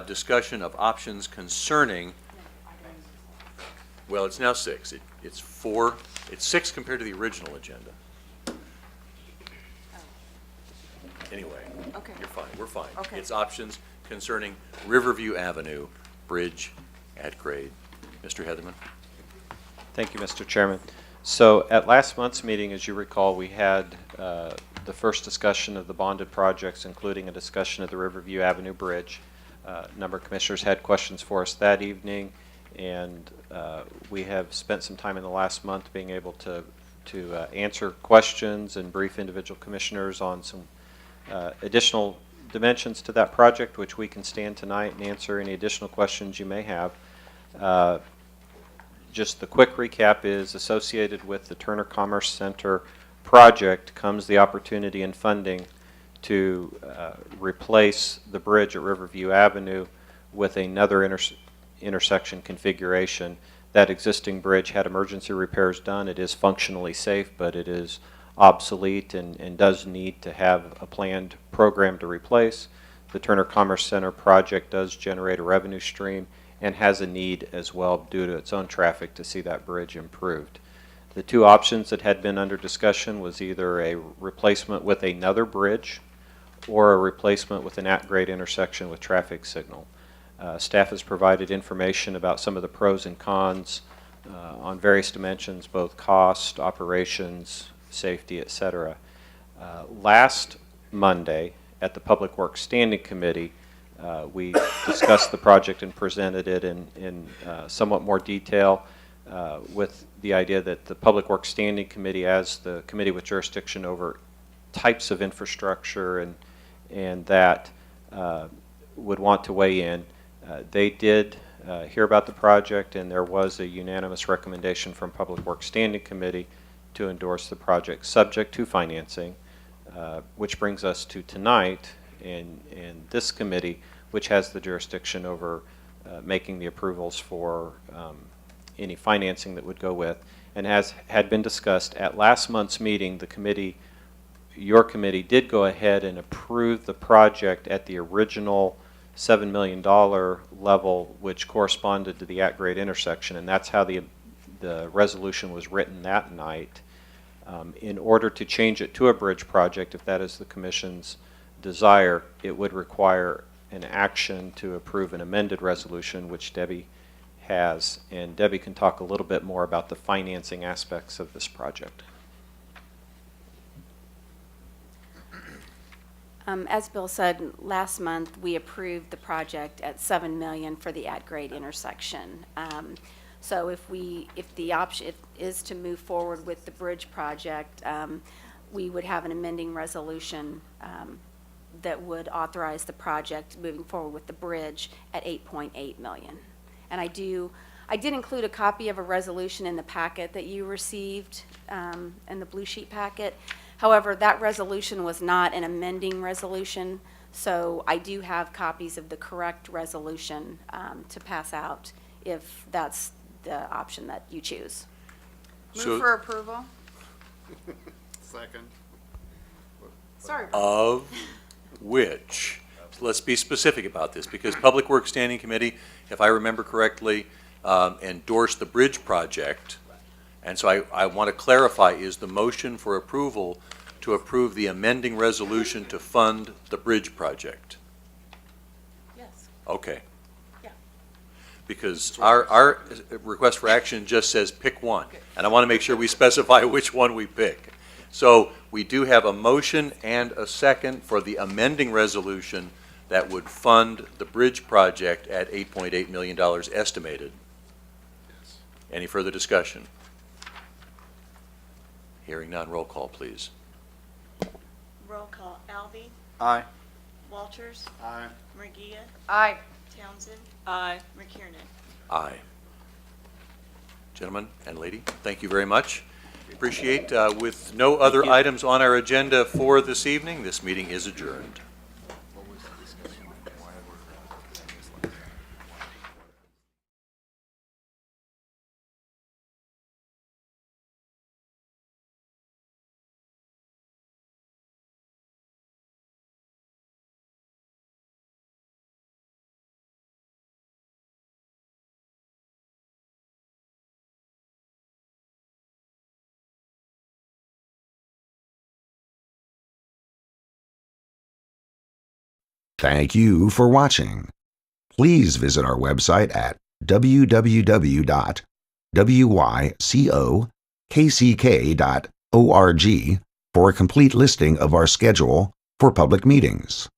discussion of options concerning, well, it's now 6. It's 4, it's 6 compared to the original agenda. Anyway, Okay. you're fine, we're fine. Okay. It's options concerning Riverview Avenue Bridge at grade. Mr. Heatherman? Thank you, Mr. Chairman. So at last month's meeting, as you recall, we had the first discussion of the bonded projects, including a discussion of the Riverview Avenue Bridge. A number of commissioners had questions for us that evening, and we have spent some time in the last month being able to answer questions and brief individual commissioners on some additional dimensions to that project, which we can stand tonight and answer any additional questions you may have. Just the quick recap is associated with the Turner Commerce Center project comes the opportunity and funding to replace the bridge at Riverview Avenue with another intersection configuration. That existing bridge had emergency repairs done. It is functionally safe, but it is obsolete and does need to have a planned program to replace. The Turner Commerce Center project does generate a revenue stream and has a need as well due to its own traffic to see that bridge improved. The two options that had been under discussion was either a replacement with another bridge or a replacement with an at-grade intersection with traffic signal. Staff has provided information about some of the pros and cons on various dimensions, both cost, operations, safety, etc. Last Monday at the Public Works Standing Committee, we discussed the project and presented it in somewhat more detail with the idea that the Public Works Standing Committee, as the committee with jurisdiction over types of infrastructure and that would want to weigh in. They did hear about the project, and there was a unanimous recommendation from Public Works Standing Committee to endorse the project subject to financing, which brings us to tonight in this committee, which has the jurisdiction over making the approvals for any financing that would go with. And as had been discussed at last month's meeting, the committee, your committee, did go ahead and approve the project at the original $7 million level, which corresponded to the at-grade intersection, and that's how the resolution was written that night. In order to change it to a bridge project, if that is the Commission's desire, it would require an action to approve an amended resolution, which Debbie has, and Debbie can talk a little bit more about the financing aspects of this project. As Bill said, last month we approved the project at $7 million for the at-grade intersection. So if the option is to move forward with the bridge project, we would have an amending resolution that would authorize the project moving forward with the bridge at $8.8 million. And I did include a copy of a resolution in the packet that you received, in the blue sheet packet. However, that resolution was not an amending resolution, so I do have copies of the correct resolution to pass out if that's the option that you choose. Move for approval. Second. Sorry. Of which, let's be specific about this, because Public Works Standing Committee, if I remember correctly, endorsed the bridge project. And so I want to clarify, is the motion for approval to approve the amending resolution to fund the bridge project? Yes. Okay. Yeah. Because our request for action just says pick one. And I want to make sure we specify which one we pick. So we do have a motion and a second for the amending resolution that would fund the bridge project at $8.8 million estimated. Yes. Any further discussion? Hearing none, roll call, please. Roll call. Alvey. Aye. Walters. Aye. Murguia. Aye. Townsend. Aye. McKiernan. Aye. Gentlemen and lady, thank you very much. Appreciate, with no other items on our agenda for this evening, this meeting is adjourned. Thank you for watching. Please visit our website at www.wycokck.org for a complete listing of our schedule for public meetings.